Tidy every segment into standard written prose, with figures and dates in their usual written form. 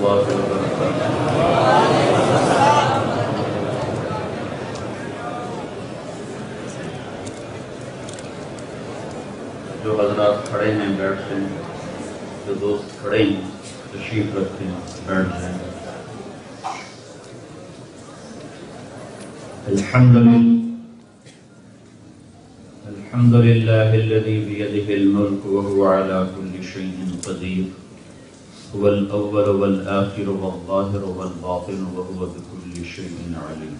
الله وبركاته۔ جو حضرات کھڑے ہیں بیٹھتے ہیں، جو دوست کھڑے ہیں تشریف رکھتے ہیں بیٹھ جائیں۔ الحمد لله الذي بيده الملك وهو على كل شيء قدير، هو الأول والآخر والظاهر والباطن وهو بكل شيء عليم۔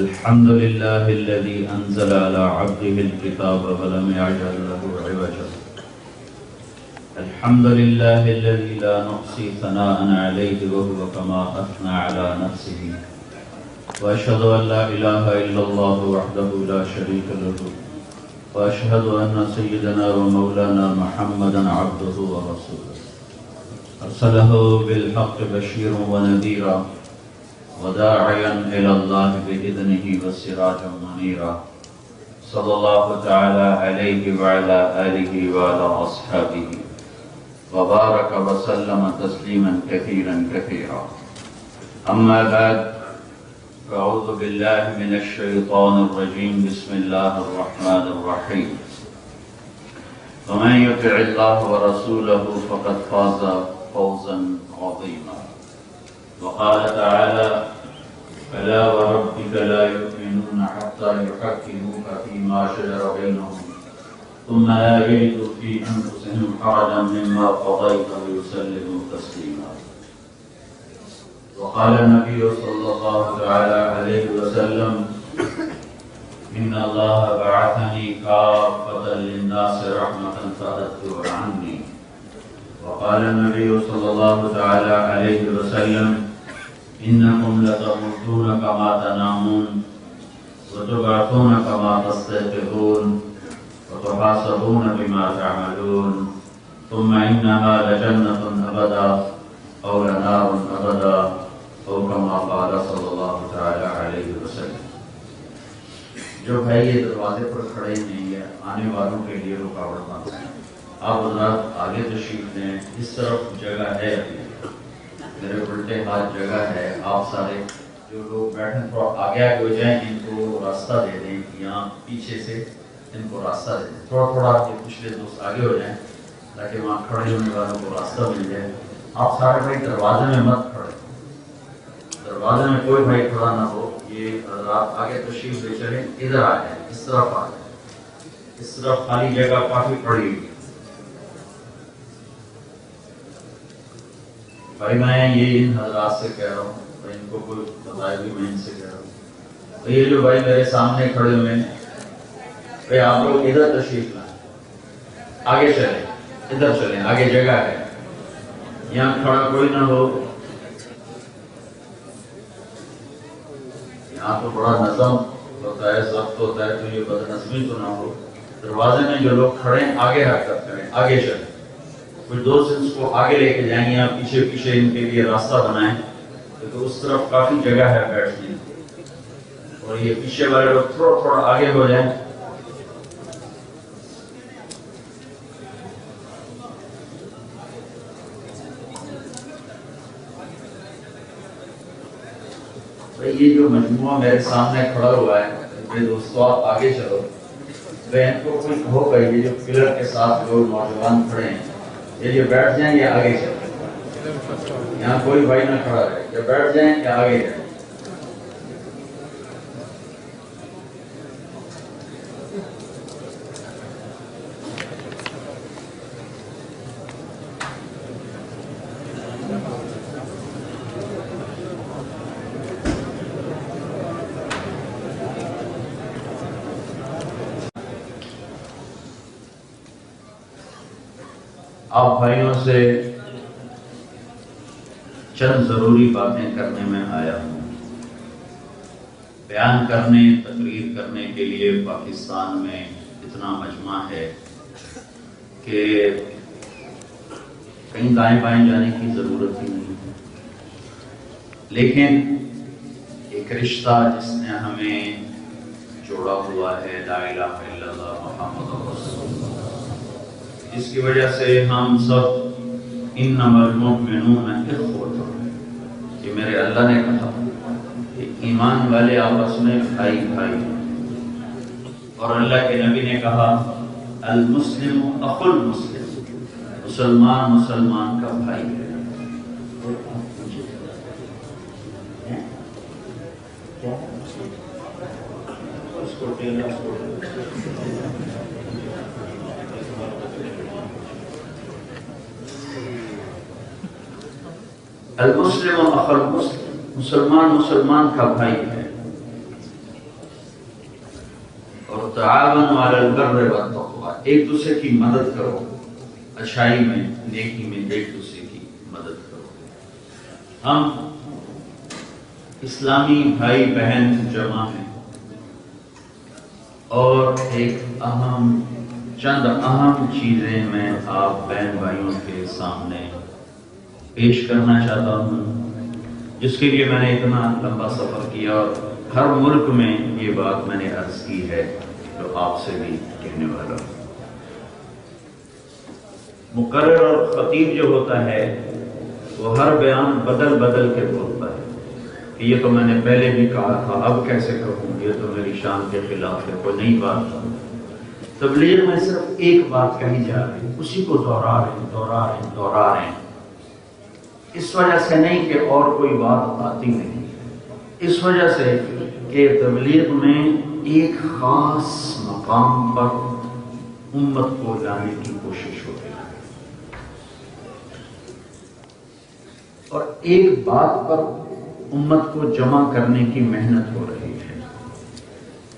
الحمد لله الذي أنزل على عبده الكتاب ولم يجعل له عوجا۔ الحمد لله الذي لا نحصي ثناء عليه وهو كما أثنى على نفسه، وأشهد أن لا إله إلا الله وحده لا شريك له، وأشهد أن سيدنا ومولانا محمدا عبده ورسوله، أرسله بالحق بشيرا ونذيرا وداعيا إلى الله بإذنه وسراجا منيرا، صلى الله تعالى عليه وعلى آله وعلى أصحابه وبارك وسلم تسليما كثيرا كثيرا۔ أما بعد، أعوذ بالله من الشيطان الرجيم، بسم الله الرحمن الرحيم۔ ومن يطع الله ورسوله فقد فاز فوزا عظيما۔ وقال تعالى: فلا وربك لا يؤمنون حتى يحكموك فيما شجر بينهم ثم لا يجدوا في أنفسهم حرجا مما قضيت ويسلموا تسليما۔ وقال النبي صلى الله تعالى عليه وسلم: إن الله بعثني كافة للناس رحمة فأدت عني۔ وقال النبي صلى الله تعالى عليه وسلم: إنكم لتموتون كما تنامون وتبعثون كما تستيقظون وتحاسبون بما تعملون، ثم إنها لجنة أبدا أو لنار أبدا أو كما قال صلی اللہ تعالی علیہ وسلم۔ جو بھائی یہ دروازے پر کھڑے ہیں یہ آنے والوں کے لیے رکاوٹ بنتے ہیں۔ آپ حضرات آگے تشریف لیں، اس طرف جگہ ہے، میرے الٹے ہاتھ جگہ ہے۔ آپ سارے جو لوگ بیٹھے تھوڑا آگے آگے ہو جائیں، ان کو راستہ دے دیں، یہاں پیچھے سے ان کو راستہ دے دیں۔ تھوڑا تھوڑا پچھلے دوست آگے ہو جائیں تاکہ وہاں کھڑے ہونے والوں کو راستہ مل جائے۔ آپ سارے بھائی دروازے میں مت کھڑے، دروازے میں کوئی بھائی کھڑا نہ ہو۔ یہ حضرات آگے تشریف لے چلیں، ادھر آ جائیں، اس طرف آ جائیں، اس طرف خالی جگہ کافی پڑی ہوئی۔ بھائی میں یہ ان حضرات سے کہہ رہا ہوں، ان کو کوئی بتائے بھی میں ان سے کہہ رہا ہوں، یہ جو بھائی میرے سامنے کھڑے ہوئے ہیں، بھائی آپ لوگ ادھر تشریف لائیں، آگے چلیں، ادھر چلیں، آگے جگہ ہے، یہاں کھڑا کوئی نہ ہو۔ یہاں تو بڑا نظم ہوتا ہے، ضبط ہوتا ہے، تو یہ بدنظمی تو نہ ہو۔ دروازے میں جو لوگ کھڑے ہیں آگے حرکت کریں، آگے چلیں۔ کچھ دوست اس کو آگے لے کے جائیں، یا پیچھے پیچھے ان کے لیے راستہ بنائیں، تو اس طرف کافی جگہ ہے بیٹھنے، اور یہ پیچھے والے لوگ تھوڑا تھوڑا آگے ہو جائیں۔ یہ جو مجموعہ میرے سامنے کھڑا ہوا ہے، میرے دوستوں آپ آگے چلو، بہن کو کوئی کہو گا، یہ جو پلر کے ساتھ لوگ نوجوان کھڑے ہیں، یہ بیٹھ جائیں یا آگے چلیں، یہاں کوئی بھائی نہ کھڑا رہے، یا بیٹھ جائیں یا آگے جائیں۔ آپ بھائیوں سے چند ضروری باتیں کرنے میں آیا ہوں۔ بیان کرنے، تقریر کرنے کے لیے پاکستان میں اتنا مجمع ہے کہ کہیں دائیں بائیں جانے کی ضرورت ہی نہیں ہے، لیکن ایک رشتہ جس نے ہمیں جوڑا ہوا ہے، لا الہ الا اللہ محمد رسول اللہ، جس کی وجہ سے ہم سب انما المؤمنون اخوۃ، کہ میرے اللہ نے کہا کہ ایمان والے آپس میں بھائی بھائی ہیں، اور اللہ کے نبی نے کہا المسلم اخو المسلم، مسلمان مسلمان کا بھائی ہے۔ المسلم اخو المسلم، مسلمان مسلمان کا بھائی ہے۔ اور تعاونوا علی البر والتقوی، ایک دوسرے کی مدد کرو، اچھائی میں نیکی میں ایک دوسرے کی مدد کرو۔ ہم اسلامی بھائی بہن جمع ہیں، اور ایک چند اہم چیزیں میں آپ بہن بھائیوں کے سامنے پیش کرنا چاہتا ہوں، جس کے لیے میں نے اتنا لمبا سفر کیا، اور ہر ملک میں یہ بات میں نے عرض کی ہے جو آپ سے بھی کہنے والا ہوں۔ مقرر اور خطیب جو ہوتا ہے وہ ہر بیان بدل بدل کے بولتا ہے کہ یہ تو میں نے پہلے بھی کہا تھا، اب کیسے کہوں، یہ تو میری شان کے خلاف ہے، کوئی نئی بات نہیں۔ تبلیغ میں صرف ایک بات کہی جا رہی ہے، اسی کو دوہرا رہے ہیں، اس وجہ سے نہیں کہ اور کوئی بات آتی نہیں، اس وجہ سے کہ تبلیغ میں ایک خاص مقام پر امت کو لانے کی کوشش ہوتی ہے، اور ایک بات پر امت کو جمع کرنے کی محنت ہو رہی ہے۔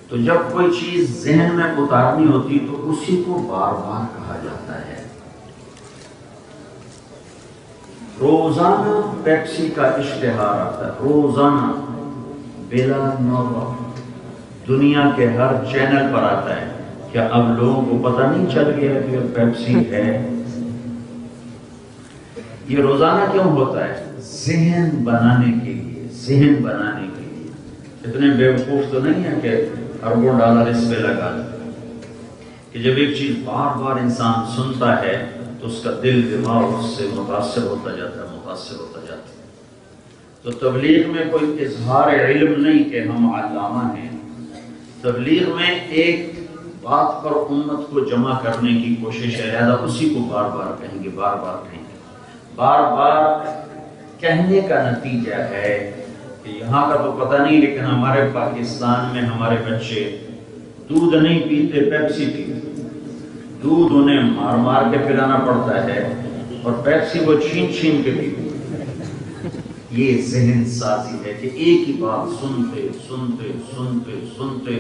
تو جب کوئی چیز ذہن میں اتارنی ہوتی تو اسی کو بار بار کہا جاتا ہے۔ روزانہ پیپسی کا اشتہار آتا ہے، روزانہ بلا نوبہ دنیا کے ہر چینل پر آتا ہے۔ کیا اب لوگوں کو پتہ نہیں چل گیا کہ پیپسی ہے؟ یہ روزانہ کیوں ہوتا ہے؟ ذہن بنانے کے لیے، ذہن بنانے کے لیے۔ اتنے بیوقوف تو نہیں ہے کہ اربوں ڈالر اس پہ لگا دیں، کہ جب ایک چیز بار بار انسان سنتا ہے تو اس کا دل دماغ اس سے متاثر ہوتا جاتا ہے۔ تو تبلیغ میں کوئی اظہار علم نہیں کہ ہم علامہ ہیں، تبلیغ میں ایک بات پر امت کو جمع کرنے کی کوشش ہے، لہذا اسی کو بار بار کہیں گے، بار بار کہیں گے۔ بار بار کہنے کا نتیجہ ہے کہ یہاں کا تو پتہ نہیں، لیکن ہمارے پاکستان میں ہمارے بچے دودھ نہیں پیتے، پیپسی پیتے۔ دودھ انہیں مار مار کے پلانا پڑتا ہے، اور پیپسی وہ چھین چھین کے پیتے۔ یہ ذہن سازی ہے کہ ایک ہی بات سنتے سنتے سنتے سنتے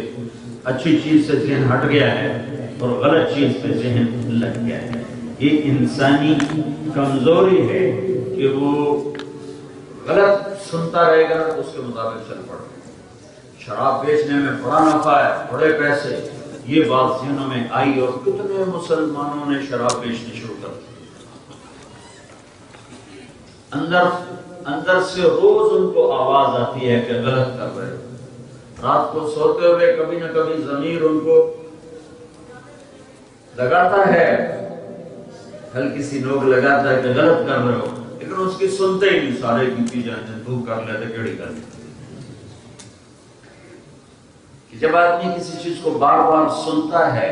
اچھی چیز سے ذہن ہٹ گیا ہے اور غلط چیز پہ ذہن لگ گیا ہے۔ یہ انسانی کمزوری ہے کہ وہ غلط سنتا رہے گا تو اس کے مطابق چل پڑے گا۔ شراب بیچنے میں بڑا نفع ہے، بڑے پیسے، یہ بات ذہنوں میں آئی، اور کتنے مسلمانوں نے شراب بیچنی شروع کر دی۔ اندر سے روز ان کو آواز آتی ہے کہ غلط کر رہے ہو۔ رات کو سوتے ہوئے کبھی نہ کبھی ضمیر ان کو لگاتا ہے، ہلکی سی نوک لگاتا ہے کہ غلط کر رہے ہو، لیکن اس کی سنتے ہی نہیں، سارے کی جاتے تو کر لیتے کیڑی کر لیتے۔ جب آدمی کسی چیز کو بار بار سنتا ہے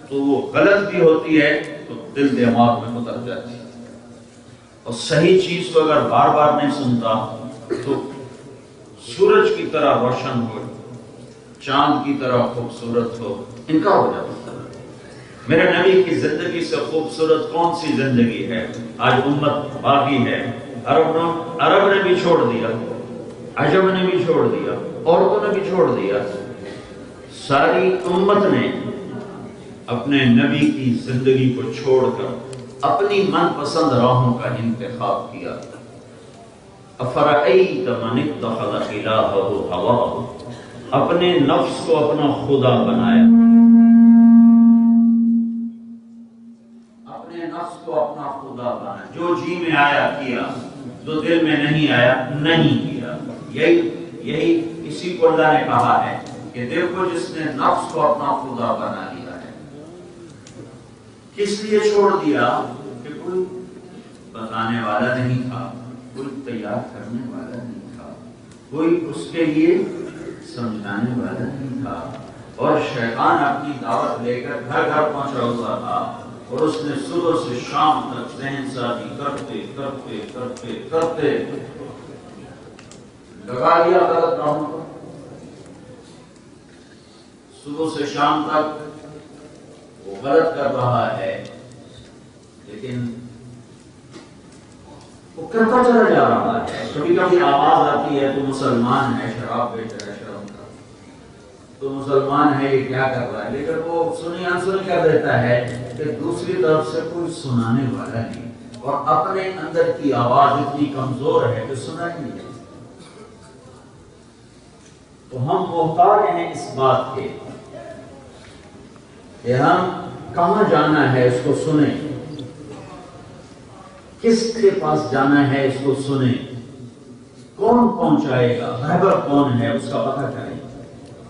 تو وہ غلط بھی ہوتی ہے تو دل دماغ میں اتر جاتی ہے، اور صحیح چیز کو اگر بار بار نہیں سنتا تو سورج کی طرح روشن ہو، چاند کی طرح خوبصورت ہو، انکار ہو جاتا ہے۔ میرے نبی کی زندگی سے خوبصورت کون سی زندگی ہے؟ آج امت باقی ہے، عرب نے بھی چھوڑ دیا، عجم نے بھی چھوڑ دیا، عورتوں نے بھی چھوڑ دیا، ساری امت نے اپنے نبی کی زندگی کو چھوڑ کر اپنی من پسند راہوں کا انتخاب کیا۔ افرأیت من اتخذ الہہ ہواہ، اپنے نفس کو اپنا خدا بنایا، اپنے نفس کو اپنا خدا بنایا، جو جی میں آیا کیا، جو دل میں نہیں آیا نہیں کیا۔ یہی اسی کو اللہ نے کہا ہے کہ دیکھو جس نے نفس کو اپنا خدا بنا لیا ہے، کس لیے چھوڑ دیا؟ کہ کوئی بتانے والا نہیں تھا، کوئی تیار کرنے والا نہیں تھا، کوئی اس کے لیے سمجھانے والا نہیں تھا، اور شیطان اپنی دعوت لے کر گھر گھر پہنچا ہوا تھا، اور اس نے صبح سے شام تک ذہن سازی کرتے کرتے کرتے کرتے لگا لیا غلط راہوں پر۔ صبح سے شام تک وہ غلط کر رہا ہے، لیکن وہ کرتا چلا جا رہا ہے۔ کبھی کبھی آواز آتی ہے تو مسلمان ہے، شراب بیچ رہا ہے، شرم کا تو مسلمان ہے، یہ کیا کر رہا ہے، لیکن وہ سنی انسنی کر دیتا ہے کہ دوسری طرف سے کوئی سنانے والا نہیں، اور اپنے اندر کی آواز اتنی کمزور ہے کہ سنا ہی نہیں۔ تو ہم محتاج ہیں اس بات کے کہ ہم کہاں جانا ہے اس کو سنیں، کس کے پاس جانا ہے اس کو سنیں، کون پہنچائے گا، رہبر کون ہے اس کا پتہ کریں،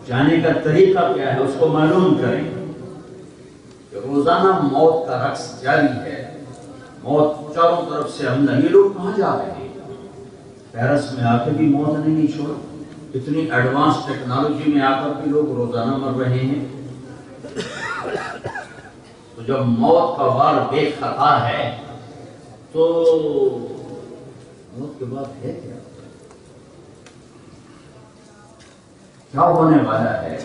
جانے کا طریقہ کیا ہے اس کو معلوم کریں۔ کہ روزانہ موت کا رقص جاری ہے، موت چاروں طرف سے حملہ، یہ لوگ کہاں جا رہے ہیں؟ پیرس میں آ کے بھی موت نے نہیں چھوڑا، اتنی ایڈوانس ٹیکنالوجی میں آ کر بھی لوگ روزانہ مر رہے ہیں۔ تو جب موت کا وار بے خطا ہے تو موت کے بعد ہے کیا؟ کیا ہونے والا ہے؟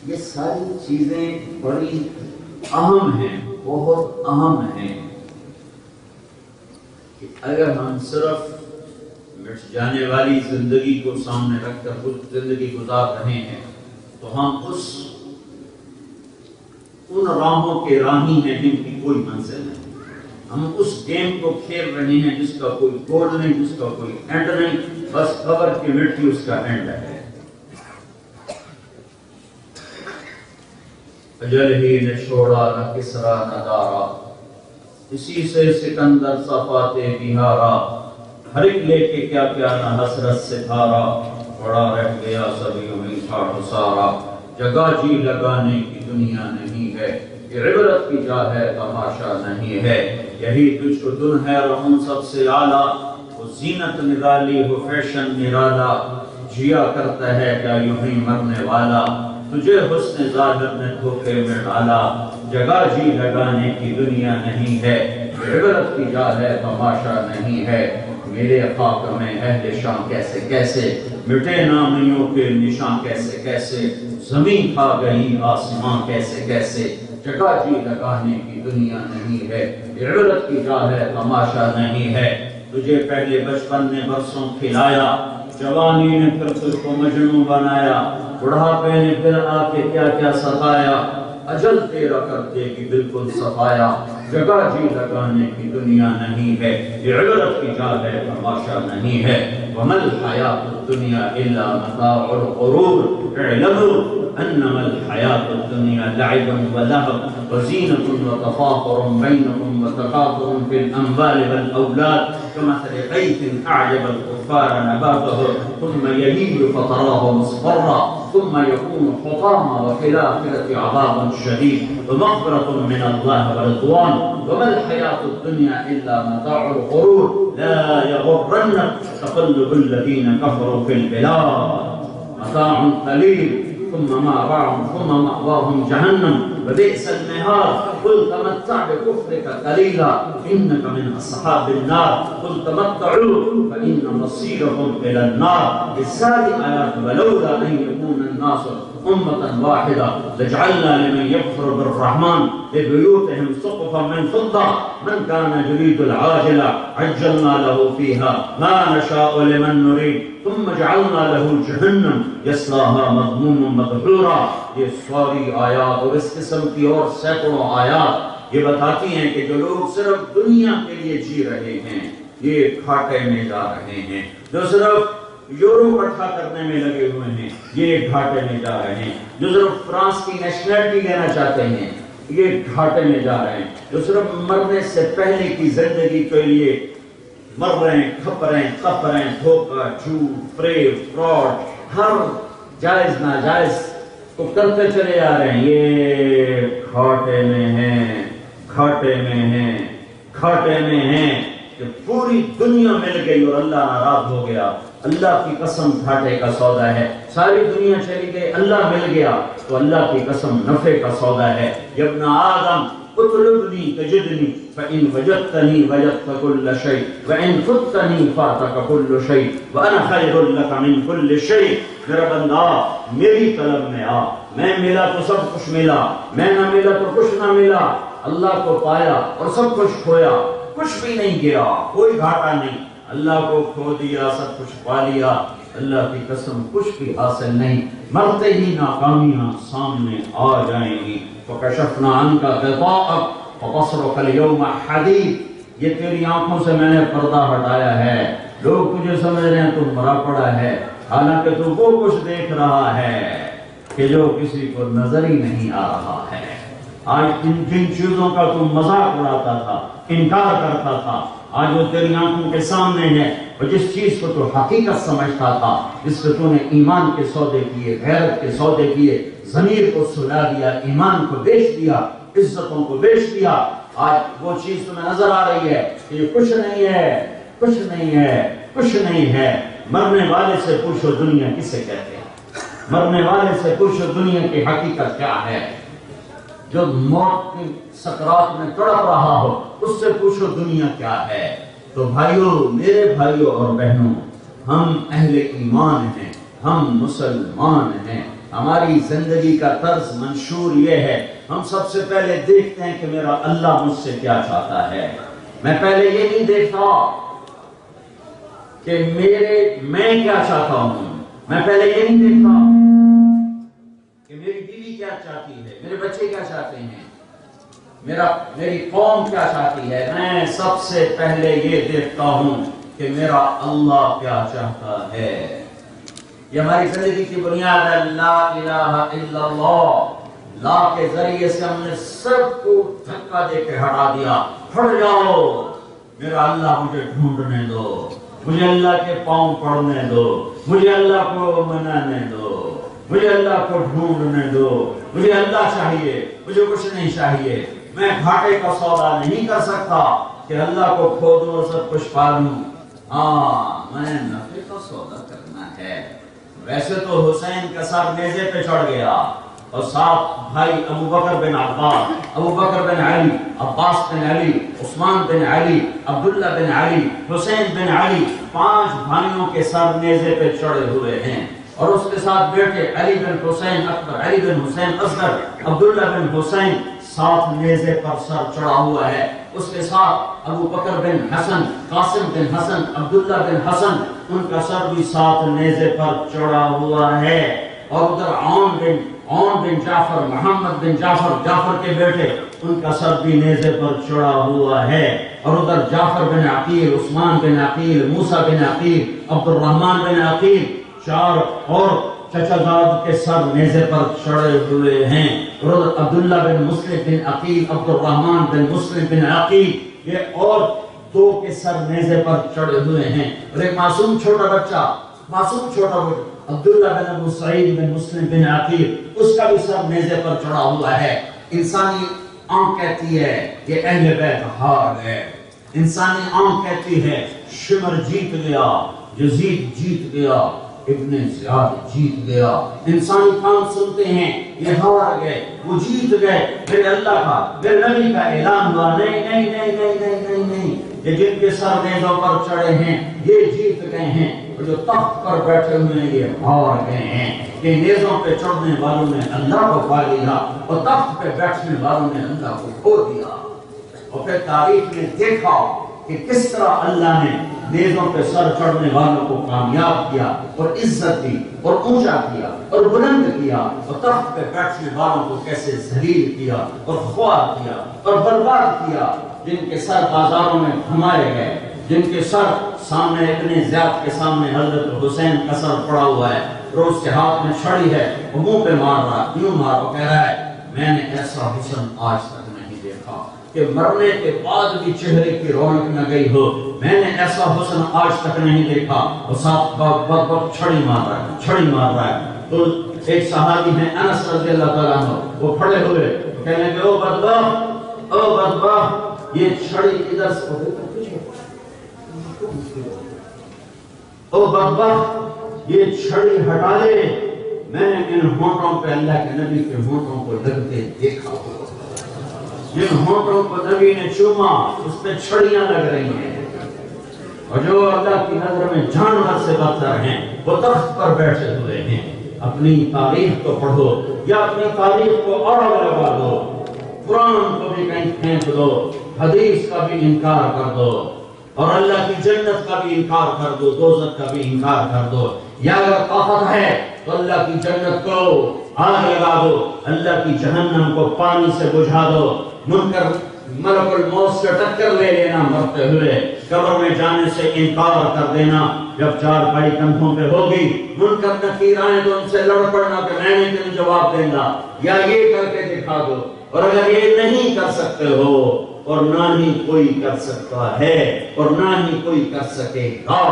یہ ساری چیزیں بڑی اہم ہیں، بہت اہم ہیں، کہ اگر ہم صرف مٹ جانے والی زندگی کو سامنے رکھ کر خود زندگی گزار رہے ہیں تو ہم ان راہوں کے راہی ہیں جن کی کوئی منزل نہیں۔ ہم اس گیم کو کھیل رہے ہیں جس کا کوئی گول نہیں، جس کا کوئی اینڈ نہیں، بس خبر کی مٹی اس کا اینڈ ہے۔ اجل ہی نے چھوڑا نہ کسرا نہ دارا، اسی سے سکندر صفاتے بہارا، ہر ایک لے کے کیا کیا نہ حسرت سے تھارا، بڑا رہ گیا سبھی میں تھا سارا، جگہ جی لگانے کی دنیا نہیں ہے، یہ عبرت کی جا ہے تماشا نہیں ہے، یہی تجھ کو دن ہے رہوں سب سے اعلیٰ، وہ زینت نرالی ہو فیشن نرالا، جیا کرتا ہے کیا یوں ہی مرنے والا، تجھے حسن ظاہر نے دھوکے میں ڈالا، جگہ جی لگانے کی دنیا نہیں ہے، عبرت کی جا ہے تماشا نہیں ہے، میرے خاک میں اہل شاں کیسے کیسے، مٹے نامیوں کے نشان کیسے کیسے، زمین کھا گئی آسمان کیسے کیسے، جگہ جی لگانے کی دنیا نہیں ہے، عبرت کی جا ہے تماشا نہیں ہے، تجھے پہلے بچپن نے برسوں کھلایا، جوانی نے پھر تجھ کو مجنون بنایا، بڑھاپے نے پھر آ کے کیا کیا ستایا، اجل تیرا کر دے گی بالکل صفایا، جگہ جی لگانے کی دنیا نہیں ہے، یہ عبرت کی جا ہے تماشا نہیں ہے، وَمَا الْحَيَاةُ الدُّنْيَا إِلَّا مَتَاعُ الْغُرُورِ اعْلَمُوا أَنَّمَا الْحَيَاةُ الدُّنْيَا لَعِبٌ وَلَهْوٌ وَزِينَةٌ وَتَفَاخُرٌ بَيْنَكُمْ وَتَكَاثُرٌ فِي الْأَمْوَالِ وَالْأَوْلَادِ كَمَثَلِ غَيْثٍ أَعْجَبَ الْكُفَّارَ نَبَاتُهُ ثُمَّ يَهِيجُ فَتَرَاهُ مُصْفَرًّا ثم يكون حطاما وفي الآخرة عذاب شديد ومغفرة من الله ورضوان وما الحياة الدنيا إلا متاع الغرور لا يغرنك تقلب الذين كفروا في البلاد متاع قليل ثم مأواهم جهنم وبئس المهاد قل تمتع بكفرك قليلا إنك من أصحاب النار قل تمتعوا فإن مصيركم إلى النار السابق آيات ولولا أن يكون الناس أمة واحدة لجعلنا لمن يكفر بالرحمن لبيوتهم سقفا من فضة من كان يريد العاجلة عجلنا له فيها ما نشاء لمن نريد ثم جعلنا له جهنم يصلاها مذموما مدحورا۔ یہ ساری آیات اور اس قسم کی اور سینکڑوں آیات یہ بتاتی ہیں کہ جو لوگ صرف دنیا کے لیے جی رہے ہیں یہ گھاٹے میں جا رہے ہیں، جو صرف یورو اکٹھا کرنے میں لگے ہوئے ہیں یہ گھاٹے میں جا رہے ہیں، جو صرف فرانس کی نیشنلٹی لینا چاہتے ہیں یہ گھاٹے میں جا رہے ہیں، جو صرف مرنے سے پہلے کی زندگی کے لیے مر رہے ہیں، کھپ رہے ہیں، تپ رہے ہیں، دھوکہ، جھوٹ، فریب، فراڈ، ہر جائز ناجائز کو کرتے چلے آ رہے ہیں، یہ گھاٹے میں ہیں، گھاٹے میں ہیں، گھاٹے میں ہیں۔ کہ پوری دنیا مل گئی اور اللہ ناراض ہو گیا، اللہ کی قسم گھاٹے کا سودا ہے. ساری دنیا چلی گئی، اللہ مل گیا تو اللہ کی قسم نفع کا سودا ہے. یا ابن آدم اطلبنی تجدنی فإن وجدتنی وجدت كل شيء وإن فتنی فاتك كل شيء وأنا خير لك من كل شيء. میرا بندہ میری طلب میں آ، میں ملا تو سب کچھ ملا، میں نہ ملا تو کچھ نہ ملا. اللہ کو پایا اور سب کچھ کھویا، کچھ بھی نہیں گیا، کوئی گھاٹا نہیں. اللہ کو کھو دیا، سب کچھ پا لیا، اللہ کی قسم کچھ بھی حاصل نہیں. مرتے ہی ناکامیاں سامنے آ جائیں گی. فَكَشَفْنَا عَنْكَ غِطَاءَكَ فَبَصَرُكَ الْيَوْمَ حَدِيدٌ. یہ تیری آنکھوں سے میں نے پردہ ہٹایا ہے. لوگ تجھے سمجھ رہے ہیں تو مرا پڑا ہے، حالانکہ تو وہ کچھ دیکھ رہا ہے کہ جو کسی کو نظر ہی نہیں آ رہا ہے. آج جن چیزوں کا تو مذاق اڑاتا تھا، انکار کرتا تھا، آج وہ تیری آنکھوں کے سامنے ہے. اور جس چیز کو تو حقیقت سمجھتا تھا، جس سے تو نے ایمان کے سودے کیے، غیرت کے سودے کیے، ضمیر کو سلا دیا، ایمان کو بیچ دیا، عزتوں کو بیچ دیا، آج وہ چیز تمہیں نظر آ رہی ہے کہ یہ کچھ نہیں ہے، کچھ نہیں ہے، کچھ نہیں ہے. مرنے والے سے پوچھو دنیا کسے کہتے ہیں، مرنے والے سے پوچھو دنیا کی حقیقت کیا ہے. جو موت کی سکرات میں تڑپ رہا ہو اس سے پوچھو دنیا کیا ہے. تو بھائیوں، میرے بھائیوں اور بہنوں، ہم اہل ایمان ہیں، ہم مسلمان ہیں. ہماری زندگی کا طرز منشور یہ ہے، ہم سب سے پہلے دیکھتے ہیں کہ میرا اللہ مجھ سے کیا چاہتا ہے. میں پہلے یہ نہیں دیکھتا کہ میں کیا چاہتا ہوں، میں پہلے یہ نہیں دیکھتا کہ میری بیوی کیا چاہتی ہے، میرے بچے کیا چاہتے ہیں، میری قوم کیا چاہتی ہے. میں سب سے پہلے یہ دیکھتا ہوں کہ میرا اللہ کیا چاہتا ہے. یہ ہماری زندگی کی بنیاد ہے. لا الہ الا اللہ، لا کے ذریعے سے ہم نے سب کو دھکا دے کے ہٹا دیا. ہٹ جاؤ، میرا اللہ مجھے ڈھونڈنے دو، مجھے اللہ کے پاؤں پڑنے دو، مجھے اللہ کو منانے دو، مجھے اللہ کو ڈھونڈنے دو. مجھے اللہ چاہیے، مجھے کچھ نہیں چاہیے. میں گھاٹے کا سودا نہیں کر سکتا کہ اللہ کو کھو دوں اور سب کچھ پا لوں. ہاں، میں نفع کا سودا کرنا ہے. ویسے تو حسین کا سر نیزے پہ چڑھ گیا اور ساتھ بھائی ابو بکر بن عباس، ابو بکر بن علی، عباس بن علی، عثمان بن علی، عبداللہ بن علی، حسین بن علی، 5 بھائیوں کے سر نیزے پہ چڑھے ہوئے ہیں. اور اس کے ساتھ بیٹے علی بن حسین اکبر، علی بن حسین اصغر، عبداللہ بن حسین ساتھ نیزے پر سر چڑھا ہوا ہے. اس کے ساتھ ابو بکر بن حسن، قاسم بن حسن، عبداللہ بن حسن، ان کا سر بھی ساتھ نیزے پر چڑھا ہوا ہے. اور ادھر عون بن جعفر، محمد بن جعفر کے بیٹے، ان کا سر بھی نیزے پر چڑھا ہوا ہے. اور ادھر جعفر بن عقیل، عثمان بن عقیل، موسیٰ بن عقیل، عبد الرحمن بن عقیل، 4 اور چچا زاد کے سر نیزے پر چڑھے ہوئے ہیں. اور عبداللہ بن مسلم بن عقیل، عبد الرحمن بن مسلم بن عقیل، یہ اور 2 کے سر نیزے پر چڑھے ہوئے ہیں. اور ایک معصوم چھوٹا بچہ عبداللہ بن ابو سعید بن مسلم بن عقیل، اس کا بھی سر نیزے پر چڑھا ہوا ہے. انسانی آنکھ کہتی ہے یہ اہل بیت ہار ہے. انسانی آنکھ کہتی ہے شمر جیت گیا، یزید جیت گیا، ابن زیاد جیت گیا. انسانی کان سنتے ہیں یہ ہار گئے، وہ جیت گئے. میرے اللہ کا، میرے نبی کا اعلان ہوا نہیں نہیں نہیں نہیں نہیں نہیں نہیں، یہ جن کے سر نیزوں پر چڑھے ہیں یہ جیت گئے ہیں، اور جو تخت پر بیٹھے ہوئے ہیں یہ ہار گئے ہیں. کہ نیزوں پہ چڑھنے والوں نے اللہ کو پا لیا اور تخت پہ بیٹھنے والوں نے اللہ کو کھو دیا. اور پھر تاریخ نے دیکھا کہ کس طرح اللہ نے نیزوں پہ سر چڑھنے والوں کو کامیاب کیا اور عزت دی اور اونچا کیا اور بلند کیا، اور تخت پہ بیٹھنے والوں کو کیسے ذلیل کیا اور خوار کیا اور برباد کیا. جن کے سر بازاروں میں گھمائے گئے، جن کے سر سامنے ابن زیاد کے سامنے حضرت حسین کا سر پڑا ہوا ہے، روز کے ہاتھ میں چھڑی ہے، وہ منہ پہ مار رہا، یوں مار، وہ کہہ رہا ہے میں نے ایسا حسن آج تک نہیں دیکھا کہ مرنے کے بعد بھی چہرے کی رونق نہ گئی ہو. میں نے ایسا حسن آج تک نہیں دیکھا. اور ساتھ بہت چھڑی مار رہا ہے. تو ایک صحابی ہیں انس رضی اللہ تعالیٰ عنہ، وہ کھڑے ہوئے کہنے کہ او بدبخت، یہ چھڑی ادھر سے او بدبخت یہ چھڑی ہٹا لے، میں نے ان ہونٹوں پہ اللہ کے نبی کے ہونٹوں کو لگتے دیکھا، جن ہونٹوں کو نبی نے چوما اس پہ چھڑیاں لگ رہی ہیں، اور جو اللہ کی نظر میں جانور سے بدتر ہیں وہ تخت پر بیٹھے ہوئے ہیں۔ اپنی تاریخ کو پڑھو یا اپنی تاریخ کو اور لگا دو، قرآن کو بھی کہیں پھینک دو، حدیث کا بھی انکار کر دو، اور اللہ کی جنت کا بھی انکار کر دو، دوزخ کا بھی انکار کر دو، یا اگر طاقت ہے تو اللہ کی جنت کو آگ لگا دو، اللہ کی جہنم کو پانی سے بجھا دو، منکر ملک الموت سے ٹکر لے لینا مرتے ہوئے، قبر میں جانے سے انکار کر دینا، جب چار پائی کندھوں پہ ہوگی منکر نکیر آئیں تو ان سے لڑ پڑنا کہ میں نے تمہیں جواب دیں گا، یا یہ کر کے دکھا دو، اور اگر یہ نہیں کر سکتے ہو اور نہ ہی کوئی کر سکتا ہے اور نہ ہی کوئی کر سکے گا،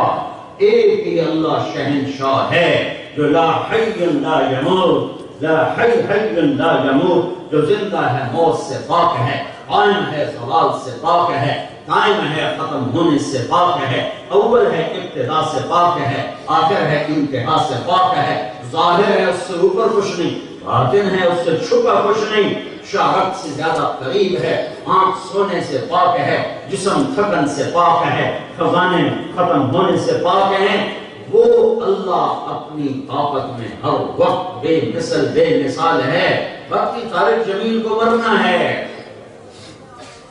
ایک ہی اللہ شہنشاہ ہے جو لا حی لا یموت، لا حی حی لا یموت، جو زندہ ہے موت سے پاک ہے، قائم ہے زوال سے پاک ہے، قائم ہے ختم ہونے سے پاک ہے، اول ہے ابتدا سے پاک ہے، آخر ہے انتہا سے پاک ہے، ظاہر ہے اس سے اوپر کچھ نہیں، باطن ہے اس سے چھپا کچھ نہیں، شارق سے زیادہ قریب ہے، آنکھ سونے سے پاک ہے، جسم تھکن سے پاک ہے، خزانے ختم ہونے سے پاک ہیں۔ وہ اللہ اپنی طاقت میں ہر وقت بے مثل بے مثال ہے۔ باقی طارق جمیل کو مرنا ہے،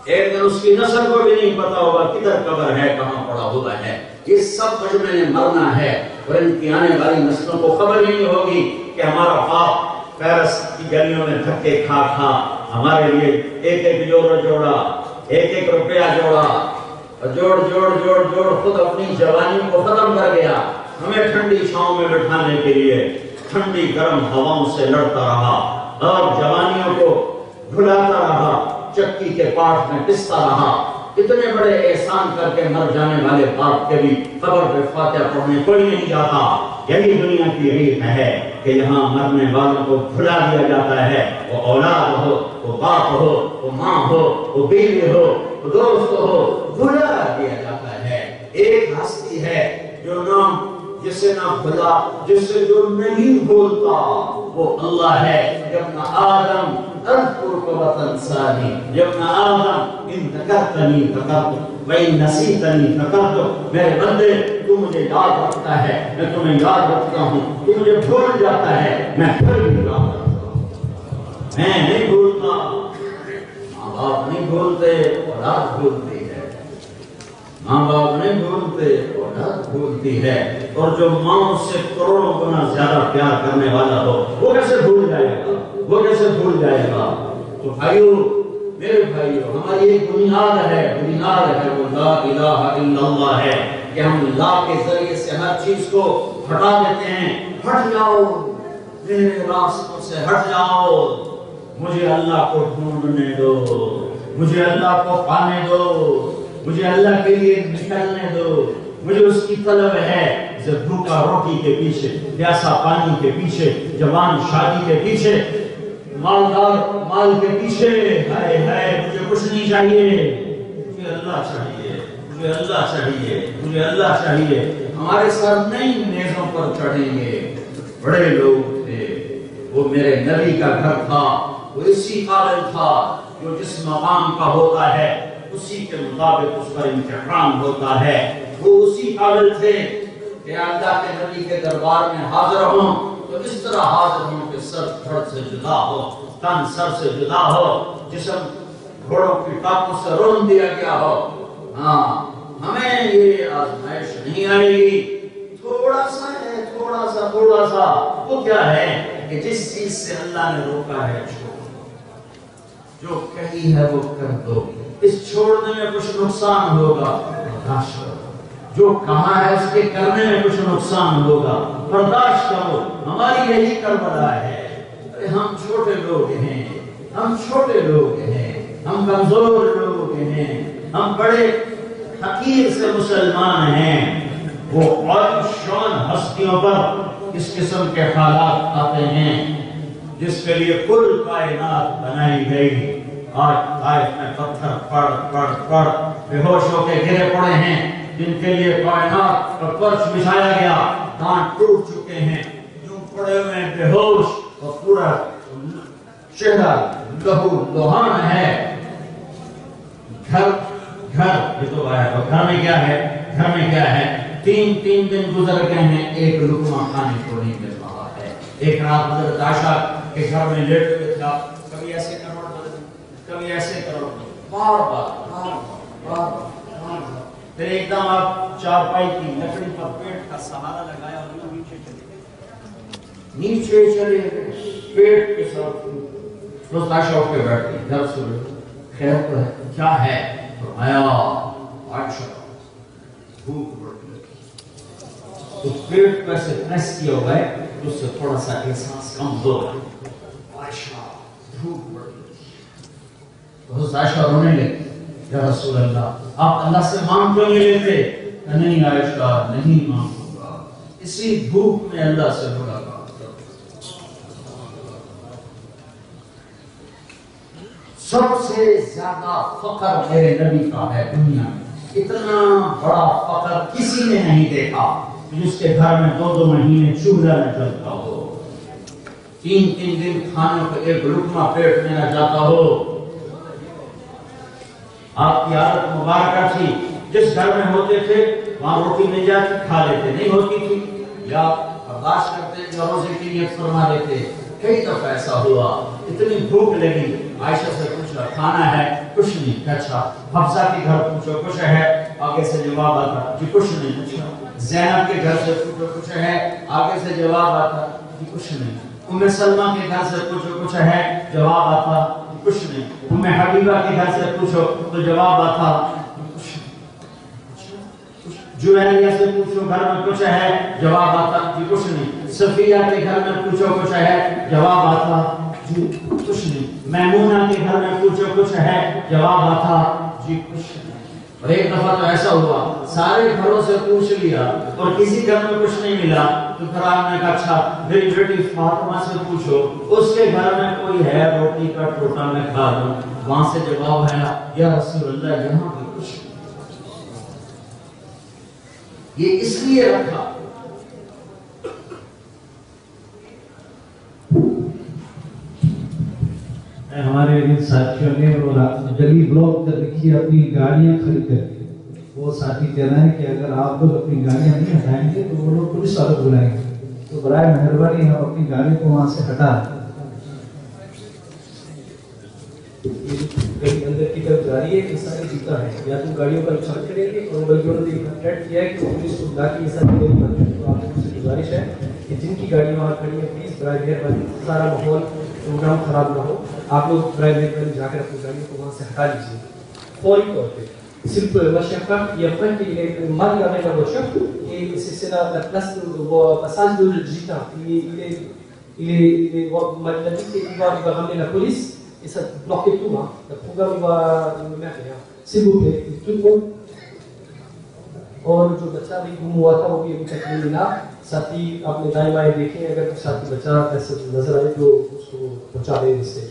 ایک دن اس کی نسل کو بھی نہیں پتا ہوگا کدھر قبر ہے، کہاں پڑا ہوا ہے، یہ سب مجمع نے مرنا ہے، اور ان کی آنے والی نسلوں کو خبر ہی نہیں ہوگی کہ ہمارا باپ پیرس کی گلیوں میں دھکے کھا کھا ہمارے لیے ایک ایک یورو جوڑا، ایک ایک روپیہ جوڑا، اور جوڑ جوڑ جوڑ جوڑ خود اپنی جوانی کو ختم کر گیا، ہمیں ٹھنڈی چھاؤں میں بٹھانے کے لیے ٹھنڈی گرم ہواؤں سے لڑتا رہا، اور جوانیوں کو بھلاتا رہا، چکی کے پاٹ میں پستا رہا۔ اتنے بڑے احسان کر کے مر جانے والے باپ کے بھی قبر پہ فاتحہ پڑھنے کوئی نہیں جاتا۔ یہی دنیا کی ریت ہے کہ یہاں مرنے والوں کو بھلا دیا جاتا ہے، وہ اولاد ہو، وہ باپ ہو، وہ ماں ہو، وہ بیوی ہو، وہ دوست ہو، بھلا دیا جاتا ہے۔ ایک ہستی ہے جو نام جسے نہ بھلا، جسے جو نہیں بھولتا، وہ اللہ ہے۔ جب نہ آدم اذکرک وتنسانی، جب نہ آدم ان ذکرتنی ذکرتک وان نسیتنی ذکرتک، میرے بندے تو مجھے یاد رکھتا ہے، میں تمہیں یاد رکھتا ہوں، تو مجھے بھول جاتا ہے، میں پھر بھی یاد رکھتا ہوں، میں نہیں بھولتا۔ ماں باپ نہیں بھولتے، اولاد بھولتی ہے، ماں باپ نہیں بھولتے، اولاد بھولتی ہے، اور جو ماں سے کروڑوں گنا زیادہ پیار کرنے والا ہو وہ کیسے بھول جائے گا، وہ کیسے بھول جائے گا۔ تو بھائیو، میرے بھائیو، ہماری ایک بنیاد ہے وہ لا الہ الا اللہ ہے، کہ ہم لا کے ذریعے سے ہر چیز کو ہٹا دیتے ہیں۔ ہٹ جاؤ میرے راستوں سے، ہٹ جاؤ، مجھے اللہ کو ڈھونڈنے دو، مجھے اللہ کو پانے دو، مجھے اللہ کے لیے نکلنے دو، مجھے اس کی طلب ہے۔ بھوکا روٹی کے پیچھے، پیاسا پانی کے پیچھے، جوان شادی کے پیچھے، مالدار مال کے پیچھے، ہائے ہائے مجھے کچھ نہیں چاہیے، مجھے اللہ چاہیے، مجھے اللہ چاہیے، مجھے اللہ چاہیے۔ ہمارے ساتھ نئی نیزوں پر چڑھیں گے، بڑے لوگ تھے، وہ میرے نبی کا گھر تھا، وہ اسی قابل تھا جو جس مقام کا ہوتا ہے اسی کے مطابق اس پر امتحان ہوتا ہے۔ وہ اسی قابل تھے کہ اللہ کے نبی کے دربار میں حاضر ہوں تو اس طرح حاضر ہوں کہ سر دھڑ سے جدا ہو، تن سر سے جدا ہو، جسم گھوڑوں کی ٹاپوں سے رون دیا گیا ہو۔ ہاں، ہمیں یہ آزمائش نہیں آئے گی، تھوڑا سا ہے، تھوڑا سا، وہ کیا ہے کہ جس چیز سے اللہ نے روکا ہے چھوڑ، جو کہی ہے وہ کر دو، اس چھوڑنے میں کچھ نقصان ہوگا برداشت کرو، جو کہا ہے اس کے کرنے میں کچھ نقصان ہوگا برداشت کرو۔ ہماری یہی کربلا ہے، ہم چھوٹے لوگ ہیں، ہم چھوٹے لوگ ہیں، ہم کمزور لوگ ہیں، ہم بڑے حقیر سے مسلمان ہیں۔ وہ عظیم شان ہستیوں پر اس قسم کے حالات آتے ہیں جس کے لیے کل کائنات بنائی گئی۔ آج طائف میں پتھر پڑ بے ہوش ہو کے گرے پڑے ہیں، جن کے لیے کائنات پر فرش بچھایا گیا دانت ٹوٹ چکے ہیں، یوں پڑے ہوئے بے ہوش اور پورا چہرہ لہو لہان ہے. گھر یہ تو گھر میں کیا ہے؟ تین دن گزر گئے ہیں، ایک لقمہ کھانے کو نہیں مل رہا ہے. ایک رات حضرت عائشہ کے گھر میں لیٹ ہوئے تھا، کبھی ایسے کروڑ بار. پھر ایک دم آپ چارپائی کی لکڑی پر پیٹ کا سہارا لگایا اور نیچے چلے پیٹ کے ساتھ. حضرت عائشہ اٹھ کے بیٹھ گئی، گھر سے خیر تو ہے، کیا ہے؟ فرمایا عائشہ بھوک بڑی لگی. تو پیٹ پر سے پریس کیا ہوا ہے، اس سے تھوڑا سا احساس کمزور ہے. عائشہ بھوک بڑی لگی. تو حضرت عائشہ رونے لگی، یا رسول اللہ آپ اللہ سے مانگ کیوں نہیں لیتے؟ نہیں عائشہ نہیں مانگوں گا، اسی بھوک میں اللہ سے ملاقات. سب سے زیادہ فخر میرے نبی کا ہے دنیا میں. اتنا بڑا فخر کسی نے نہیں دیکھا جس کے گھر میں 2 مہینے چولہا نہ جلتا ہو، 3 دن کھانے کو ایک لقمہ پیٹ میں نہ جاتا ہو. آپ کی عادت مبارکہ تھی، جس گھر میں ہوتے تھے وہاں روٹی مل جاتی کھا لیتے، نہیں ہوتی تھی یا برداشت کرتے یا روزے کی نیت فرما لیتے. کئی دفعہ ایسا ہوا، اتنی بھوک لگی، عائشہ سے پوچھا کھانا ہے؟ کچھ نہیں. اچھا حفصہ کے گھر پوچھو کچھ ہے؟ آگے سے جواب آتا جی کچھ نہیں. اچھا زینب کے گھر سے پوچھو کچھ ہے؟ آگے سے جواب آتا جی کچھ نہیں. ام سلمہ کے گھر سے پوچھو کچھ ہے؟ جواب آتا کچھ نہیں. ام حبیبہ کے گھر سے پوچھو تو جواب آتا کچھ نہیں. جویریہ سے پوچھو گھر میں کچھ ہے؟ جواب آتا جی کچھ نہیں. صفیہ کے گھر میں پوچھو کچھ ہے؟ جواب آتا جی کچھ نہیں. میمونہ کے گھر میں پوچھو کچھ ہے؟ جواب آتا جی کچھ نہیں. اور ایک دفعہ تو ایسا ہوا سارے گھروں سے پوچھ لیا اور کسی گھر میں کچھ نہیں ملا. تو پھر آپ نے کہا اچھا میری بیٹی فاطمہ سے پوچھو اس کے گھر میں کوئی ہے روٹی کا ٹوٹا میں کھا دوں. وہاں سے جواب ہے یا رسول اللہ یہاں بھی کچھ نہیں. یہ اس لیے رکھا ہمارے ان ساتھیوں نے اور جلی بلاک کر رکھی اپنی گاڑیاں خرید کر کے. وہ ساتھی کہہ رہے ہیں کہ اگر آپ لوگ اپنی گاڑیاں نہیں ہٹائیں گے تو وہ لوگ پولیس والوں کو بلائیں گے. تو برائے مہربانی ہم اپنی گاڑی کو وہاں سے ہٹا کہیں اندر کی طرف جا رہی ہے کہ سارے جیتا ہے یا تو گاڑیوں کا نقصان کریں گے. اور بلکہ انہوں نے تھریٹ کیا ہے کہ پولیس کو بلا کے یہ ساری گاڑی بند کریں. تو آپ لوگوں سے گزارش ہے کہ جن کی گاڑی وہاں کھڑی ہے پلیز برائے مہربانی سارا ماحول پروگرام خراب نہ ہو. آپ لوگ برائے مہربانی جا کر اپنی گاڑیوں کو وہاں سے ہٹا لیجیے فوری طور پہ. صرف مشقت يفرق المرة بين الرشق السلسلة وباساج دو الجيتا اللي va ramener la police et ça bloquait tout hein. Le programme va nous mettre s'il vous plaît tout le monde. اور جو بچہ بھی گم ہوا تھا وہ بھی ابھی تک نہیں ملا. ساتھی اپنے دائیں بائیں دیکھیں اگر کوئی ساتھی بچہ ایسے نظر آئے تو اس کو پہنچا دیں اس سے.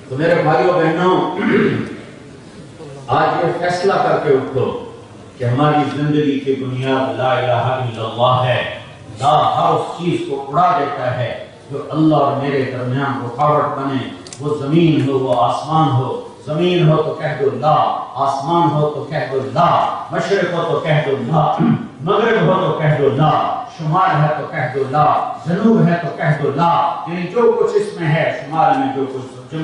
تو میرے بھائیوں بہنوں آج یہ فیصلہ کر کے اٹھو کہ ہماری زندگی کی بنیاد لا الہ الا اللہ ہے. لا ہر اس چیز کو اڑا دیتا ہے جو اللہ اور میرے درمیان رکاوٹ بنے. وہ زمین ہو وہ آسمان ہو. زمین ہو تو کہہ دو لا, آسمان ہو تو کہہ دو لا, مشرق ہو تو کہہ دو لا, مغرب ہو تو کہہ دو لا, شمال ہے تو کہہ دو لا, جنوب ہے تو کہہ دو لا. یعنی جو کچھ اس میں ہے, شمال میں جو کچھ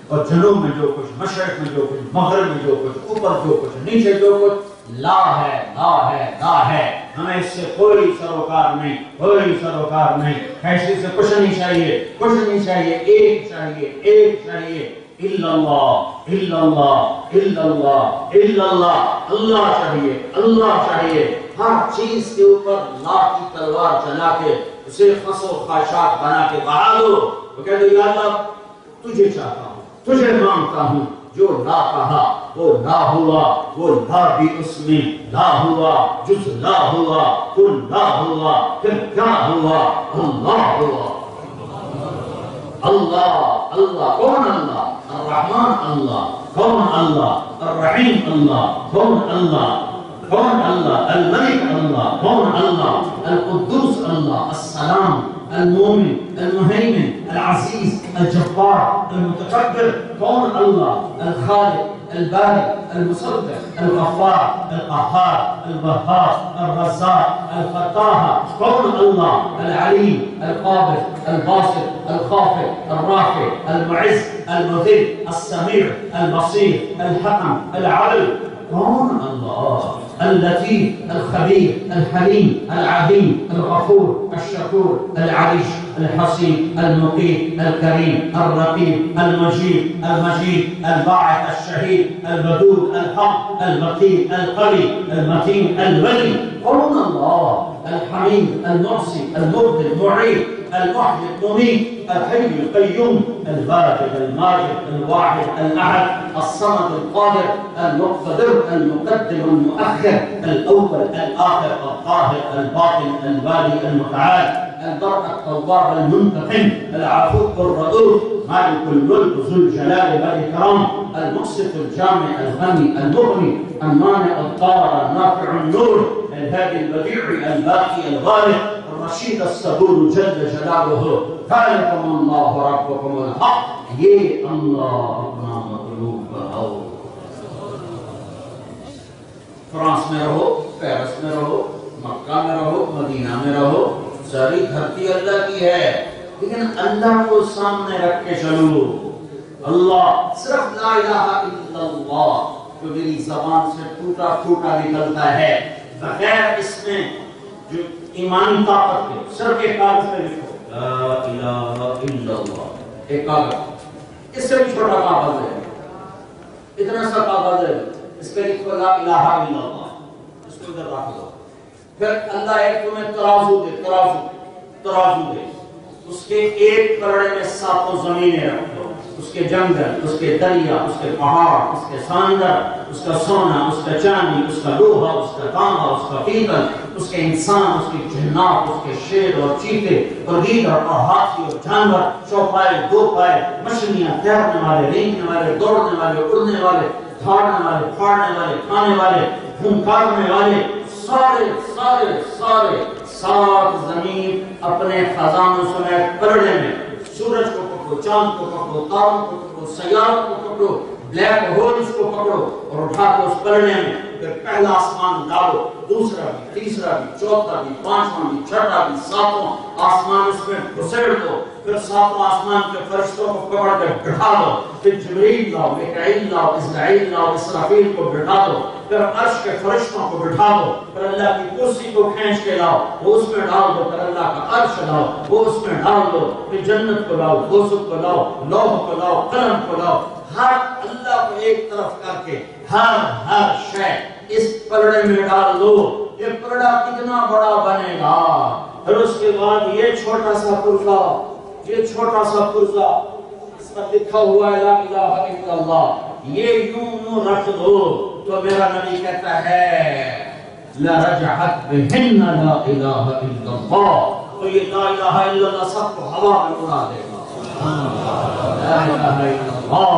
اور جنوب میں جو کچھ, مشرق میں جو کچھ, مغرب میں جو کچھ, اوپر جو کچھ, نیچے جو کچھ, لا ہے لا ہے لا ہے. ہمیں اس سے کوئی سروکار نہیں, کوئی سروکار نہیں. ایسی سے کچھ نہیں چاہیے, کچھ نہیں چاہیے, ایک چاہیے, ایک چاہیے. الا اللہ الا اللہ الا اللہ الا اللہ. اللہ چاہیے, اللہ چاہیے. ہر چیز کے اوپر لا کی تلوار چلا کے اسے خس و خاشاک بنا کے بڑھا دو. تو کہہ دو یا اللہ تجھے چاہتا ہوں, تجھے مانگتا ہوں. جو لا کہا وہ لا ہوا, وہ لا بھی اس میں لا ہوا, جز لا ہوا, کل لا ہوا, پھر کیا ہوا, اللہ ہوا. اللہ اللہ کون اللہ؟ الرحمن اللہ، کون اللہ؟ الرحیم اللہ، کون اللہ؟ کون اللہ؟ الملک اللہ، کون اللہ؟ القدوس اللہ، السلام، المومن، المهيمن، العزيز، الجبار، المتكبر، کون اللہ؟ الخالق، البارئ، المصدق، الغفار، القهار، الوهاب، الرزاق، الفتاح، کون اللہ؟ العليم، القابض، الباسط، الخافض، الرافع، المعز، المذل، السميع، البصير، الحكم، العدل، کون اللہ؟ اللطيف، الخبير، الحليم، العظيم، الغفور، الشكور، العريش، الحصيب، المقيت، الكريم، الرقيب، المجيد، الباعث، الشهيد، الودود، الحق، الوكيل، القوي، المتين، الولي، کون اللہ؟ الحميد، المحصي، المبدل، المعيد، المحيي، المميت، الحي القيوم، الواجد، الماجد، الواحد، الأحد، الصمد، القادر، المقتدر، المقدم، المؤخر، الأول، الآخر، الظاهر، الباطن، الوالي، المتعال، البر، التواب، المنتقم، العفو، الرؤوف، مالك الملك، ذو الجلال والإكرام، المقسط، الجامع، الغني، المغني، المانع، الضار، النافع، النور، الهادي، البديع، الباقي، الغالب، الرشيد، الصبور، جل جلاله، خالقكم الله ربكم الحق، یہ اللہ اپنا مطلوب بناؤ۔ فرانس میں رہو، پیرس میں رہو، مکہ میں رہو، مدینہ میں رہو، ساری دھرتی اللہ کی ہے، لیکن اللہ کو سامنے رکھ کے چلو۔ اللہ صرف لا الہ الا اللہ جو میری زبان سے ٹوٹا پھوٹا نکلتا ہے، بغیر اس میں جو ایمانی طاقت ہے، صرف ایک کاغذ پہ لکھو لا الہ الا اللہ، ایک کاغذ، اس سے بھی چھوٹا کاغذ ہے، اتنا سا کاغذ ہے، اس پہ لکھو لا الہ الا اللہ، اس کو ادھر رکھ دو۔ پھر اللہ ایک تمہیں ترازو دے، ترازو دے، اس کے ایک کڑے میں 7 زمینیں رکھ دو، اس کے جنگل، اس کے دریا، اس کے پہاڑ، اس کے سمندر، اس کا سونا، اس کا چاندی، اس کا لوہا، اس کا تانبا، اس کا پیتل، اس کے انسان، اس کے جنات، اس کے شیر اور چیتے اور گیدڑ اور ہاتھی اور جانور، چوپائے، دو پائے، مچھلیاں، تیرنے والے، رینگنے والے، دوڑنے والے، اڑنے والے، دھاڑنے والے، پھاڑنے والے، کھانے والے، پھونکارنے والے، سارے 7 زمین اپنے خزانوں سمیت پلڑے میں، سورج کو پکڑو، چاند کو پکڑو، تاروں کو پکڑو، سیاروں کو پکڑو، بلیک ہولز کو پکڑو اور اٹھا کے اس پلڑے میں، پھر پہلا آسمان ڈالو، دوسرا بھی، تیسرا بھی، چوتھا بھی، پانچواں بھی، چھٹا بھی، 7واں آسمان اس میں گھسیڑ دو، پھر 7واں آسمان کے فرشتوں کو پکڑ کے بٹھا دو، پھر جبریل لاؤ، میکائیل لاؤ، اسرائیل لاؤ، اسرافیل کو بٹھا دو، پھر عرش کے فرشتوں کو بٹھا دو، پھر اللہ کی کرسی کو کھینچ کے لاؤ، وہ اس میں ڈال دو، پھر اللہ کا عرش لاؤ، وہ اس میں ڈال دو، پھر جنت کو لاؤ، دوزخ کو لاؤ، لوح کو لاؤ، قلم کو لاؤ، ہر اللہ کو ایک طرف کر کے ہر شے اس پلڑے میں ڈال دو۔ یہ پلڑا کتنا بڑا بنے گا، پھر اس کے بعد یہ چھوٹا سا پرزا اس پر لکھا ہوا ہے لا الہ الا اللہ، یہ یوں رکھ دو تو میرا نبی کہتا ہے لرجحت بہن لا الہ الا اللہ، تو یہ لا الہ الا اللہ سب کو ہوا میں اڑا دے گا۔ لا الہ الا اللہ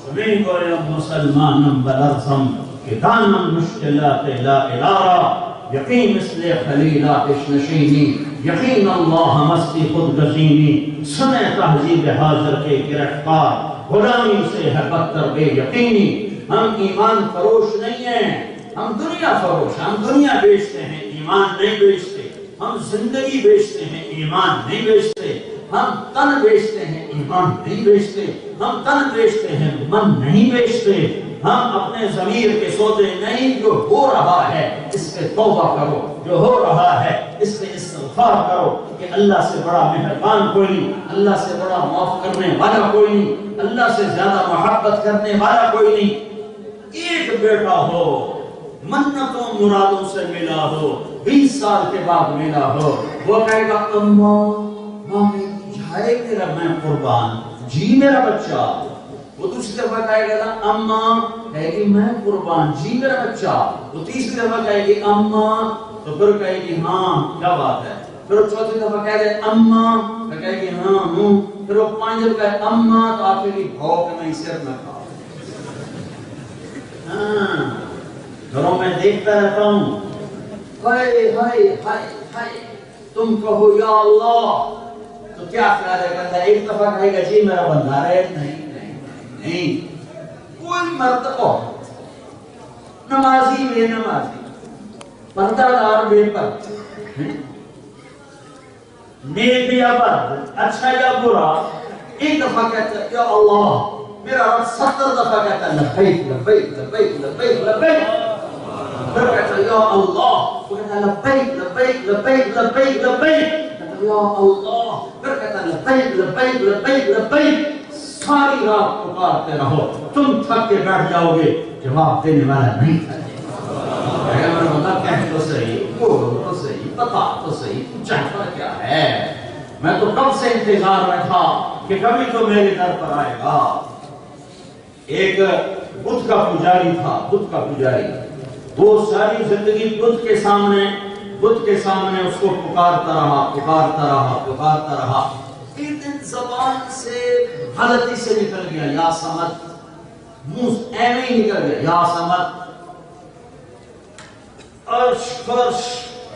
زمین کو مسلمانم بلرزم کہ دانم مشکلات لا الہ، یقین مثل خلیلات نشینی، یقین اللہ مستی خود گزینی، سنے تہذیب حاضر کے گرفتار، غلامی سے ہے بدتر بے یقینی۔ ہم ایمان فروش نہیں ہیں، ہم دنیا فروش، ہم دنیا بیچتے ہیں، ایمان نہیں بیچتے، ہم زندگی بیچتے ہیں، ایمان نہیں بیچتے، ہم تن بیچتے ہیں، ایمان نہیں بیچتے، ہم تن بیچتے ہیں، من نہیں بیچتے، ہم اپنے ضمیر کے سودے نہیں، جو ہو رہا ہے اس پہ توبہ کرو، جو ہو رہا ہے اس پہ استغفار کرو کہ اللہ سے بڑا مہربان کوئی نہیں، اللہ سے بڑا معاف کرنے والا کوئی نہیں، اللہ سے زیادہ محبت کرنے والا کوئی نہیں۔ ایک بیٹا ہو، منتوں مرادوں سے ملا ہو، 20 سال کے بعد ملا ہو، وہ کہے گا اماں جھائے میرا میں قربان، جی میرا بچہ۔ وہ دوسری دفعہ کہے گا اماں، کہے گی میں قربان، جی میرا بچہ۔ وہ تیسری دفعہ کہے گی اماں، تو پھر کہے گی ہاں کیا بات ہے۔ پھر چوتھی دفعہ کہے گی اماں، کہے گی ہاں پھر وہ 5 دن کا اما تو آپ کے لیے بھوک نہیں سر میں کھا. گھروں میں دیکھتا رہتا ہوں, ہائے ہائے ہائے ہائے, تم کہو یا اللہ تو کیا خیال ہے, کہتا ہے ایک دفعہ کہے گا جی میرا بندہ ہے, نہیں کوئی مرتبہ نمازی بے نمازی, پردہ دار بے پردہ, نیک یا بد, اچھا یا برا, ایک دفعہ کہتا ہے یا اللہ, میرا رب 70 دفعہ کہتا ہے لبیک لبیک لبیک لبیک لبیک, پھر کہتا ہے یا اللہ, وہ کہتا ہے لبیک لبیک لبیک لبیک لبیک, یا اللہ, پھر کہتا ہے لبیک لبیک لبیک لبیک. ساری رات پکارتے رہو, تم تھک کے بیٹھ جاؤ گے, جواب دینے والا نہیں تھا. میرا بندہ کہہ تو صحیح, بولو تو صحیح, بتا تو صحیح, تو چاہتا کیا ہے. میں تو کب سے انتظار میں تھا کہ کبھی تو میرے در پر آئے گا. ایک بت کا پجاری تھا, بت کا پجاری, وہ ساری زندگی بت کے سامنے اس کو پکارتا رہا. ایک دن زبان سے غلطی سے نکل گیا یا سمت, منہ ایویں ہی نکل گیا یا سمت, عرش فرش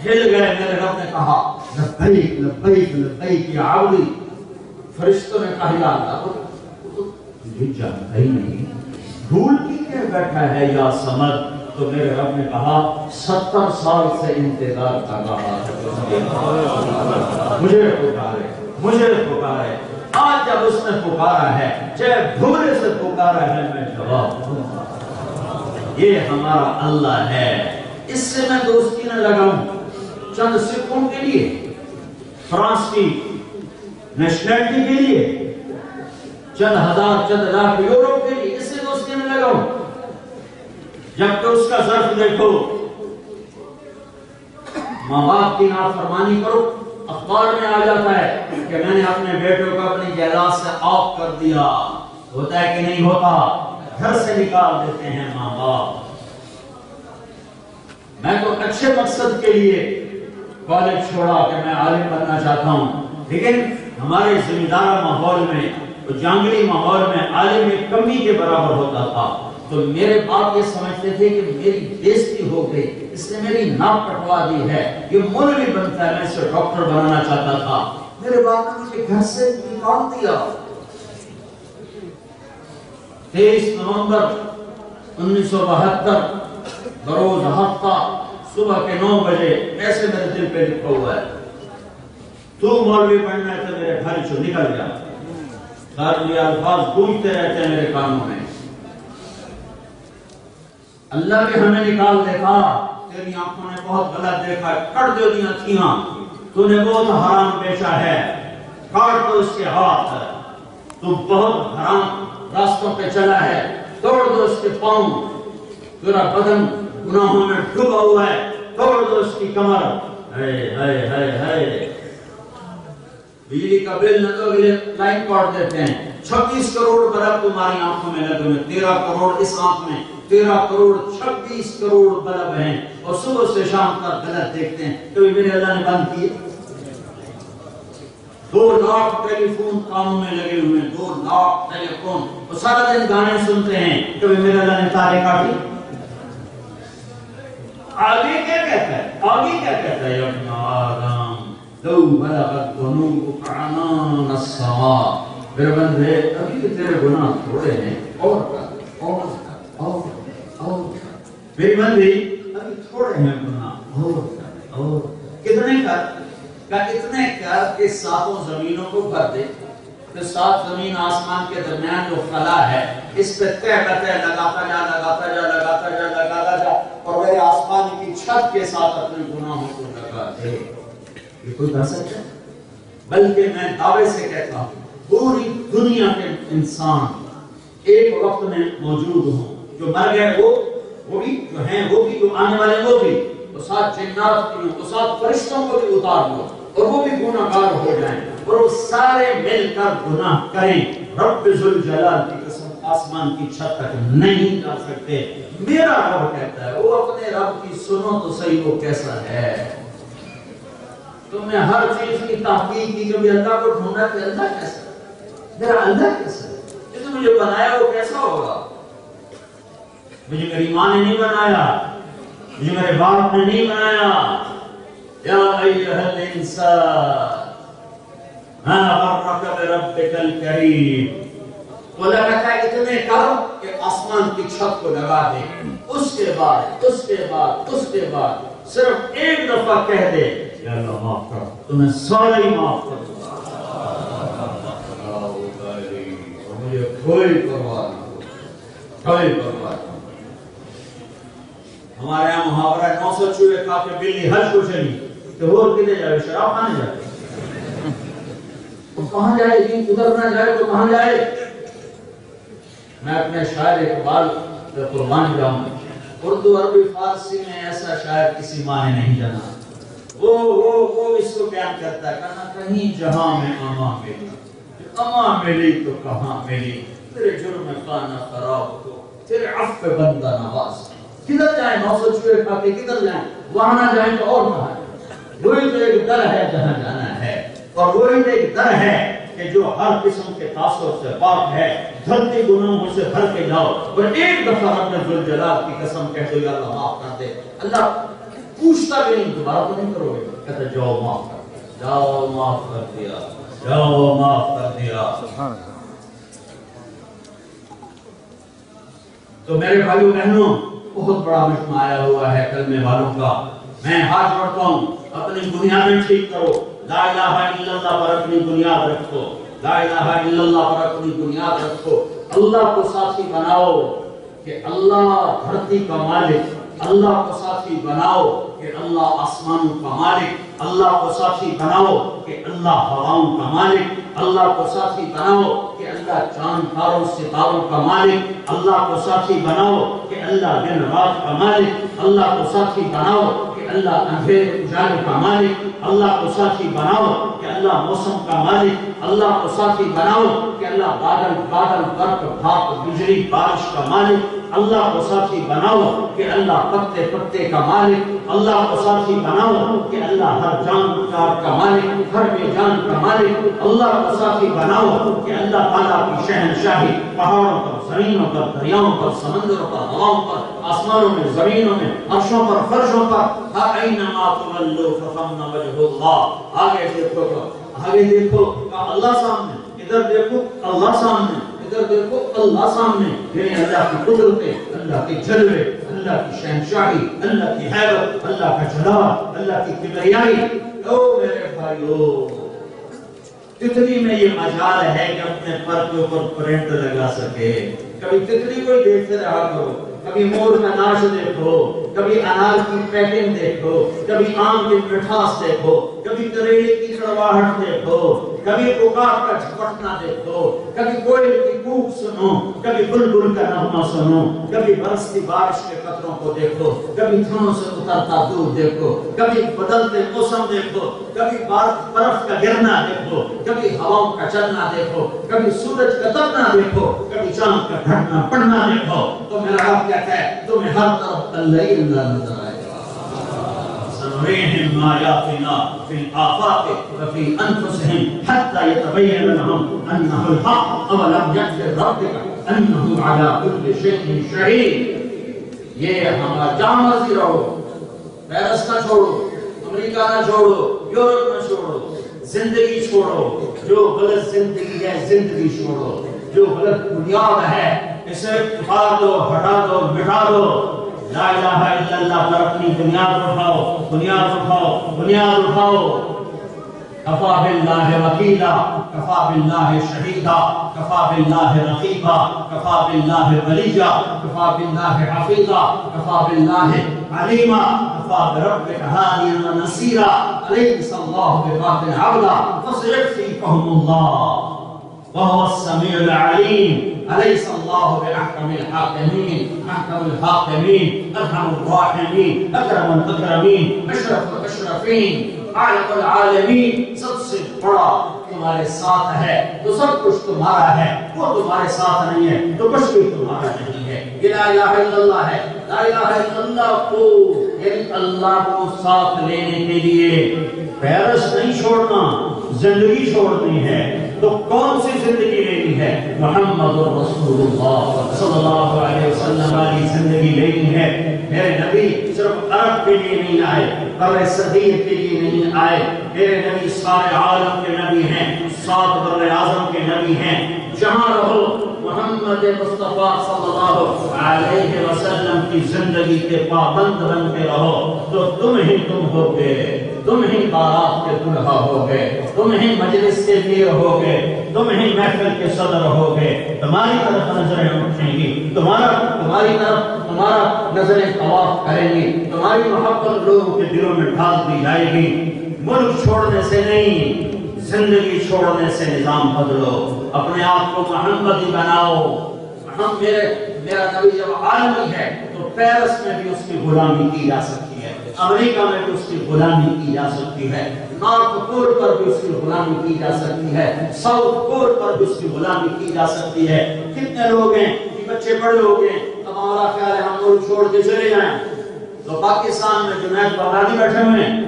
ہل گئے. میرے رب نے کہا لبیک لبیک لبیک یا عبدی. فرشتوں نے کہا یا اللہ, تجھے جانتا ہی نہیں, بھول کے بیٹھا ہے یا سمت. تو میرے رب نے کہا 70 سال سے انتظار کر رہا ہے, مجھے پکارے. آج جب اس نے پکارا ہے, چاہے بھولے سے پکارا ہے, میں جواب دوں. یہ ہمارا اللہ ہے. اس سے میں دوستی نہ لگاؤں چند سکوں کے لیے, فرانس کی نیشنلٹی کے لیے, چند ہزار چند لاکھ یورو کے لیے, اس سے دوستی نہ لگاؤں. جب کہ اس کا ظرف دیکھو, ماں باپ کی نافرمانی کرو, اخبار میں آ جاتا ہے کہ میں نے اپنے بیٹے کو اپنی جائیداد سے آف کر دیا. ہوتا ہے کہ نہیں ہوتا؟ گھر سے نکال دیتے ہیں ماں باپ. میں تو اچھے مقصد کے لیے کالج چھوڑا کہ میں عالم بننا چاہتا ہوں, لیکن ہمارے زمیندار ماحول میں, جانگلی ماحول میں عالم ایک کمی کے برابر ہوتا تھا. تو میرے باپ یہ سمجھتے تھے کہ میری بےزتی ہو گئی, اس نے میری ناک کٹوا دی ہے, یہ مولوی بنتا ہے, میں اسے ڈاکٹر بنانا چاہتا تھا. میرے باپ نے مجھے گھر سے نکال دیا. 23 نومبر 1972 بروز ہفتہ صبح کے 9 بجے ایسے میرے دل پہ لکھا ہوا ہے, تو مولوی بننا ہے تو میرے گھر سے نکل گیا. سارے یہ الفاظ گونجتے رہتے ہیں میرے کانوں میں. اللہ بھی ہمیں نکال دیتا, تیری آنکھوں نے بہت غلط دیکھا, کٹ دو دیا تھیاں, تو نے بہت حرام بیچا ہے, کاٹ دو اس کے ہاتھ, تو بہت حرام راستوں پہ چلا ہے, توڑ دو اس کے پاؤں, تیرا بدن گناہوں میں ڈوبا ہوا ہے, توڑ دو اس کی کمر. بجلی کا بل نہ دو, لائن کاٹ دیتے ہیں. 26 کروڑ بلب تمہاری آنکھوں میں لگے ہوئے, 13 کروڑ اس آنکھ میں, 13 کروڑ 26 کروڑ بلب ہیں, اور صبح سے شام تک غلط دیکھتے ہیں. کبھی میرے اللہ نے بند کیے؟ 2 لاکھ ٹیلی فون کاموں میں لگے ہوئے ہیں, 2 لاکھ ٹیلی فون, اور سارا دن گانے سنتے ہیں. کبھی میرے اللہ نے تارے کاٹی؟ آگے کیا کہتا ہے, ابن آدم لو بلغت ذنوبک عنان السماء. میرے بندے ابھی بھی تیرے گناہ تھوڑے ہیں, اور میری بندی ابھی تھوڑے ہیں گناہ, اور کتنے اتنے کر کہ 7 زمینوں کو بھر دے. تو 7 زمین آسمان کے درمیان جو خلا ہے, اس پہ تہ لگاتا جا, اور میرے آسمان کی چھت کے ساتھ اپنے گناہوں کو لگا دے. یہ کوئی کر سکتا ہے؟ بلکہ میں دعوے سے کہتا ہوں, پوری دنیا کے انسان ایک وقت میں موجود ہوں, جو مر گئے وہ بھی, جو ہیں وہ بھی, جو آنے والے وہ بھی, اور 7 جنات بھی, اور 7 فرشتوں کو بھی اتار دو, اور وہ بھی گناہگار ہو جائیں, اور وہ سارے مل کر گناہ کریں. رب ذوالجلال کی قسم آسمان کی چھت تک نہیں جا سکتے. میرا رب کہتا ہے, وہ اپنے رب کی سنو تو صحیح وہ کیسا ہے. تو میں ہر چیز کی تحقیق کی, کبھی اللہ کو ڈھونڈا کہ اللہ کیسا, میرا اللہ کیسا ہے؟ جس نے مجھے بنایا وہ کیسا ہوگا؟ مجھے میری ماں نے نہیں بنایا، مجھے میرے باپ نے نہیں بنایا. یا ایھا الانسان ما غرک بربک الکریم. وہ لگتا ہے اتنے کرم کہ آسمان کی چھت کو لگا دے. اس کے بعد صرف ایک دفعہ کہہ دے یا اللہ معاف کر، تمہیں سارا ہی معاف کر دوں. مجھے کوئی پرواہ نہیں. ہمارے یہاں محاورہ 900 چوہے کھا کے بلی حج کو چلی تو وہ کدھر جائے؟ شراب کھانے جائے. تو کہاں جائے گی؟ ادھر نہ جائے تو کہاں جائے؟ میں اپنے شاعر اقبال پہ قربان جاؤں. اردو عربی فارسی میں ایسا شاعر کسی ماں نے نہیں جانا. وہ اس کو بیان کرتا ہے کہنا کہیں جہاں میں اماں ملی، اماں ملی تو کہاں ملی، تیرے جرم خانہ خراب ہو، تیرے عفو بندہ نواز. کدھر جائیں؟ 900 چوہے کھا کے کدھر جائیں؟ وہاں نہ جائیں تو اور کہاں جائیں؟ وہی تو ایک در ہے جہاں جانا ہے، اور وہی تو ایک در ہے کہ جو ہر قسم کے تاثر سے پاک ہے. دھرتی گناہوں سے بھر کے جاؤ اور ایک دفعہ رب ذوالجلال کی قسم کہہ دو یا اللہ معاف کر دے. اللہ پوچھتا بھی نہیں، دوبارہ تو نہیں کرو گے، کہتا جاؤ معاف کر دیا، جاؤ معاف کر دیا، جاؤ معاف کر دیا. تو میرے بھائیو بہنوں، بہت بڑا مجمع آیا ہوا ہے کلمے والوں کا. میں ہاتھ جوڑتا ہوں، اپنی بنیادیں ٹھیک کرو. لا الہ الا اللہ پر اپنی بنیاد رکھو، لا الہ الا اللہ پر اپنی بنیاد رکھو. اللہ کو ساتھی بناؤ کہ اللہ دھرتی کا مالک، اللہ کو ساتھی بناؤ کہ اللہ آسمانوں کا مالک، اللہ کو ساتھی بناؤ کہ اللہ ہواؤں کا مالک، اللہ کو ساتھی بناؤ کہ اللہ چاند تاروں ستاروں کا مالک، اللہ کو ساتھی بناؤ کہ اللہ دن رات کا مالک، اللہ کو ساتھی بناؤ کہ اللہ اندھیر اجالے کا مالک، اللہ کو ساتھی بناؤ کہ اللہ موسم کا مالک، اللہ کو ساتھی بناؤ کہ اللہ بادل برق بھاپ بجلی بارش کا مالک، اللہ کو ساتھی بناؤ کہ اللہ پتے پتے کا مالک، اللہ کو ساتھی بناؤ کہ اللہ ہر جاندار کا مالک، ہر بے جان کا مالک، اللہ کو ساتھی بناؤ کہ اللہ تعالیٰ کی شہنشاہی پہاڑوں پر، زمینوں پر، دریاؤں پر، سمندروں پر، ہواؤں پر، آسمانوں میں، زمینوں میں، عرشوں پر، فرشوں پر، اَيْنَمَا تُوَلُّوا فَثَمَّ وَجْهُ اللَّهِ. آگے دیکھو اللہ سامنے، ادھر دیکھو اللہ سامنے، ادھر دیکھو اللہ سامنے. یعنی اللہ کی قدرتیں، اللہ کے جلوے، اللہ کی شہنشاہی، اللہ کی حیبت، اللہ کا جلال، اللہ کی کبریائی. او میرے بھائیو، تتلی میں یہ مجال ہے کہ اپنے پر کے اوپر پرنٹ لگا سکے. کبھی تتلی کو ہی دیکھتے رہا کرو، کبھی مور کا ناش دیکھو، کبھی انار کی پیکنگ دیکھو، کبھی آم کی مٹھاس دیکھو، کبھی کریلے کی کڑواہٹ دیکھو، کبھی پکار کا جھپٹنا دیکھو، کبھی کوئل کی کوک سنو، کبھی بلبل کا نغمہ سنو، کبھی برستی بارش کے قطروں کو دیکھو، کبھی دھنوں سے اترتا دودھ دیکھو، کبھی بدلتے موسم دیکھو، کبھی برف کا گرنا دیکھو، کبھی ہواؤں کا چلنا دیکھو، کبھی سورج کا تپنا دیکھو، کبھی چاند کا ڈھکنا پڑنا دیکھو. تو میرا رب کہتا ہے تمہیں ہر طرف اللہ ہی اللہ نظر آئے گا. سنريهم آياتنا في الآفاق وفي أنفسهم حتى يتبين لهم أنه الحق أولم يكفِ بربك أنه على كل شيء شهيد. یہ ہمارا جہاں مرضی رہو، پیرس نہ چھوڑو، امریکہ نہ چھوڑو، یورپ نہ چھوڑو، زندگی چھوڑو. جو غلط زندگی ہے زندگی چھوڑو، جو غلط بنیاد ہے اسے اتار دو، ہٹا دو، مٹا دو. لا الہ الا اللہ پر اپنی بنیاد اٹھاؤ، بنیاد اٹھاؤ، بنیاد اٹھاؤ. کفا باللہ وکیلا، کفا باللہ شہیدا، کفا باللہ رقیبا، کفا باللہ ولیجا، کفا باللہ حفیظا، کفا باللہ علیما، کفا بربک ہادیا ونصیرا. الیس اللہ بغافل عبدا فسيكفيكهم الله وهو السميع العليم. أليس الله بأحكم الحاكمين، أحكم الحاكمين، أرحم الراحمين، أكرم الأكرمين، أشرف الأشرفين، أعلم العالمين. سب سے بڑا تمہارے ساتھ ہے تو سب کچھ تمہارا ہے، وہ تمہارے ساتھ نہیں ہے تو کچھ بھی تمہارا نہیں ہے. یہ لا الہ الا اللہ ہے. لا الہ الا اللہ کو یعنی اللہ کو ساتھ لینے کے لیے پیرس نہیں چھوڑنا، زندگی چھوڑنی ہے. تو کون سی زندگی لینی ہے؟ محمد رسول اللہ صلی اللہ علیہ وسلم والی زندگی لینی ہے۔ میرے نبی صرف عرب کے لیے نہیں آئے، بر صغیر کے لیے نہیں آئے، میرے نبی سارے عالم کے نبی ہیں، 7 بر اعظم کے نبی ہیں۔ جہاں رہو محمد مصطفیٰ صلی اللہ علیہ وسلم کی زندگی کے پابند بن کے رہو تو تم ہی تم ہو گے، تم ہی بارات کے دلہا ہو گئے، تم ہی مجلس کے لیے ہو گئے، تم ہی محفل کے صدر ہو گئے۔ تمہاری طرف نظریں اٹھیں گی، تمہاری طرف تمہارا نظریں طواف کریں گی، تمہاری محبت لوگوں کے دلوں میں ڈال دی جائے گی۔ ملک چھوڑنے سے نہیں، زندگی چھوڑنے سے نظام بدلو، اپنے آپ کو محمدی بناؤ۔ میرا نبی جب عالمی ہے تو پیرس میں بھی اس کی غلامی کی جا سکتی ہے، امریکہ میں بھی اس کی غلامی کی جا سکتی ہے، نارتھ پول پر بھی اس کی غلامی کی جا سکتی ہے، ساؤتھ پول پر بھی اس کی غلامی کی جا سکتی ہے۔ کتنے لوگ ہیں کہ بچے بڑے ہو گئے، اب ہمارا خیال ہے ہم ملک چھوڑ کے چلے جائیں، تو پاکستان میں جنید بغدادی بیٹھے ہوئے ہیں،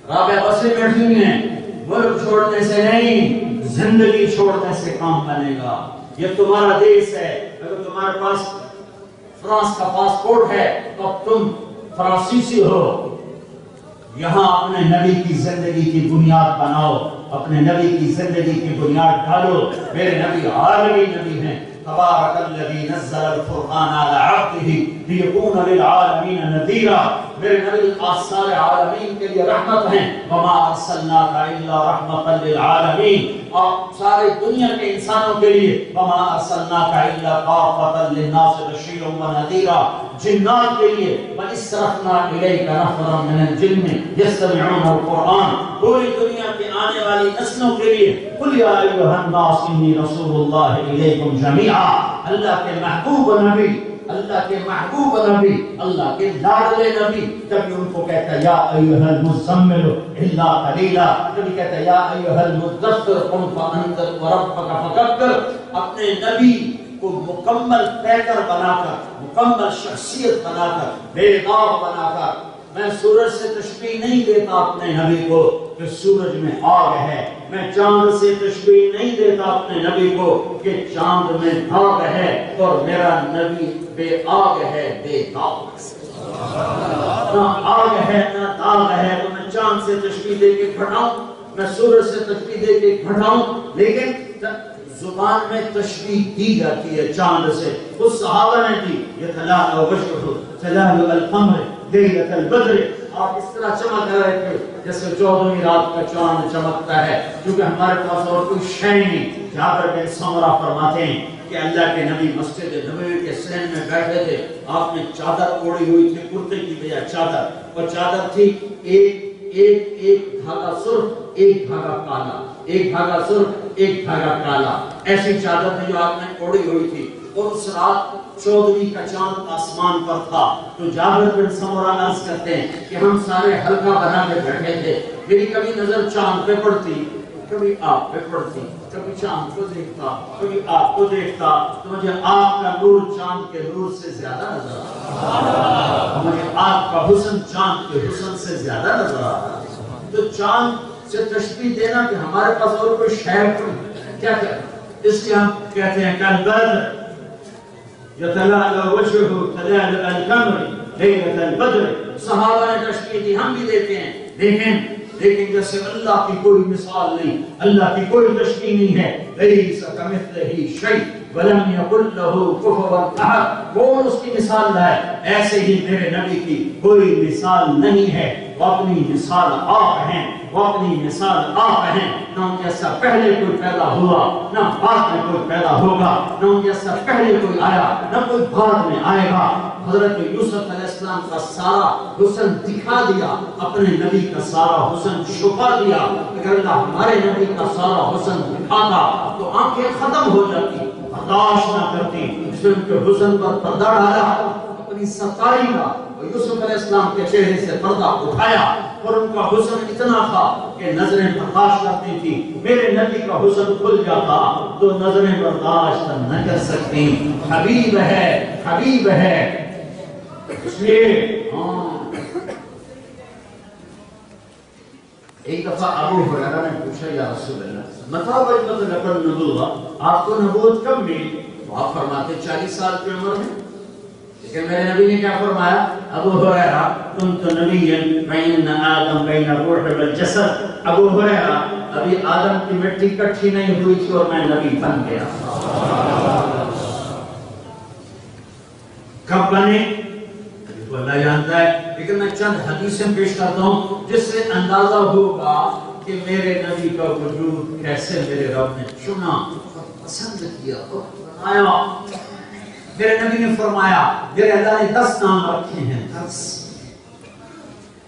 رابعہ بصری بیٹھی ہوئی ہیں۔ ملک چھوڑنے سے نہیں، زندگی چھوڑنے سے کام بنے گا۔ یہ تمہارا دیش ہے، اگر تمہارے پاس فرانس کا پاسپورٹ ہے تو اب تم فرانسیسی ہو۔ یہاں اپنے نبی کی زندگی کی بنیاد بناؤ، اپنے نبی کی زندگی کی بنیاد ڈالو۔ میرے نبی عالمی نبی ہیں۔ تبارک الذی نزل الفرقان علی عبدہ لیکون للعالمین نذیرا۔ میرے نبی سارے عالمین کے لیے رحمت ہیں۔ وما ارسلناک الا رحمتا للعالمین، اور ساری دنیا کے انسانوں کے لیے وما ارسلناک الا کافۃ للناس بشیرا ونذیرا، جنات کے لیے وَإِسْرَفْنَا إِلَيْكَ نَفَرًا مِنَ الْجِنِّ يَسْتَمِعُونَ الْقُرْآنَ، پوری دنیا کی آنے والی نسلوں کے لیے قُلْ يَا أَيُّهَا النَّاسُ إِنِّي رَسُولُ اللَّهِ إِلَيْكُمْ جَمِيعًا۔ اللہ کے محبوب نبی، اللہ کے محبوب نبی، اللہ کے لاڈلے نبی، کبھی ان کو کہتا ہے یا ایھا المزمل الا قلیلا، کبھی کہتا ہے یا ایھا المدثر قم فانذر وربک فکبر۔ اپنے نبی کو مکمل پیکر بنا کر، مکمل شخصیت بنا کر، بے داغ بنا کر، میں سورج سے تشبیہ نہیں دیتا اپنے نبی کو کہ سورج میں آگ ہے، میں چاند سے تشبیہ نہیں دیتا اپنے نبی کو کہ چاند میں داغ ہے، اور میرا نبی بے آگ ہے، بے داغ، نہ آگ ہے نہ داغ ہے، تو میں چاند سے تشبیہ دے کے گھٹاؤں، میں سورج سے تشبیہ دے کے گھٹاؤں، لیکن زبان میں تشبیہ دی جاتی ہے چاند سے، اس صحابہ نے دی، یتلاء وجهه تلاء القمر لیلۃ البدر، آپ اس طرح چمک رہے تھے جیسے 14ویں رات کا چاند چمکتا ہے، کیونکہ ہمارے پاس اور کوئی شے نہیں۔ جابر بن سمرہ فرماتے ہیں کہ اللہ کے نبی مسجد نبوی کے صحن میں بیٹھے تھے، آپ نے چادر اوڑھی ہوئی تھی، کرتے کی بجائے چادر، اور چادر تھی ایک دھاگا سرخ، ایک دھاگا کالا، ایک دھاگا سرخ، ایک دھاگا کالا، ایسی چادر تھی جو آپ نے اوڑھی ہوئی تھی، اور اس رات 14ویں کا چاند آسمان پر تھا۔ تو جابر بن سمرہ عرض کرتے ہیں کہ ہم سارے حلقہ بنا کے بیٹھے تھے، میری کبھی نظر چاند پہ پڑتی، کبھی آپ پہ پڑتی، کبھی چاند کو دیکھتا، کبھی آپ کو دیکھتا، تو مجھے آپ کا نور چاند کے نور سے زیادہ نظر آتا، مجھے آپ کا حسن چاند کے حسن سے زیادہ نظر آتا۔ تو چاند سے تشبیہ دینا کہ ہمارے پاس اور کوئی شے کیا کہتے، اس لیے ہم کہتے ہیں کالبدر یتلاء وجهه تلاء القمر لیلۃ البدر۔ صحابہ نے تشبیہ دی، ہم بھی دیتے ہیں، لیکن جیسے اللہ کی کوئی مثال نہیں، اللہ کی کوئی تشبیہ نہیں ہے، لیس کمثلہ شیء ولم یکن لہ کفوا احد، کون اس کی مثال ہے؟ ایسے ہی میرے نبی کی کوئی مثال نہیں ہے، وہ اپنی مثال آپ ہیں، وہ اپنی مثال آپ ہیں، نہ ان جیسا پہلے کوئی پیدا ہوا، نہ بعد میں کوئی پیدا ہوگا، نہ ان جیسا پہلے کوئی آیا، نہ کوئی بعد میں آئے گا۔ حضرت یوسف علیہ السلام کا سارا حسن دکھا دیا، اپنے نبی کا سارا حسن چھپا دیا۔ اگر اللہ ہمارے نبی کا سارا حسن دکھاتا تو آنکھیں ختم ہو جاتی، برداشت نہ کرتی، اس نے ان کے حسن پر پردہ ڈالا، اپنی ستاری کا، اور یوسف علیہ السلام کے چہرے سے پردہ اٹھایا، اور ان کا حسن اتنا تھا کہ نظریں برداشت کرتی تھی۔ میرے نبی کا حسن کھل جاتا تو نظریں برداشت نہ کر سکتی۔ حبیب ہے، حبیب ہے، اس لیے ایک دفعہ ابو ہریرہ نے پوچھا یا رسول اللہ متى وجبت لك النبوة، آپ کو نبوت کب ملی؟ تو آپ فرماتے 40 سال کی عمر میں. لیکن میرے نبی نے کیا فرمایا؟ ابو ہریرہ كنت نبيا فإن آدم بين الروح والجسد. ابو ہریرہ ابھی آدم کی مٹی کٹھی نہیں ہوئی تھی اور میں نبی بن گیا. کب بنے تو اللہ جانتا ہے، لیکن میں چند حدیثیں پیش کرتا ہوں جس سے اندازہ ہوگا کہ میرے نبی کا وجود کیسے میرے رب نے چنا، پسند کیا اور بنایا. میرے نبی نے فرمایا میرے اللہ نے 10 نام رکھے ہیں. 10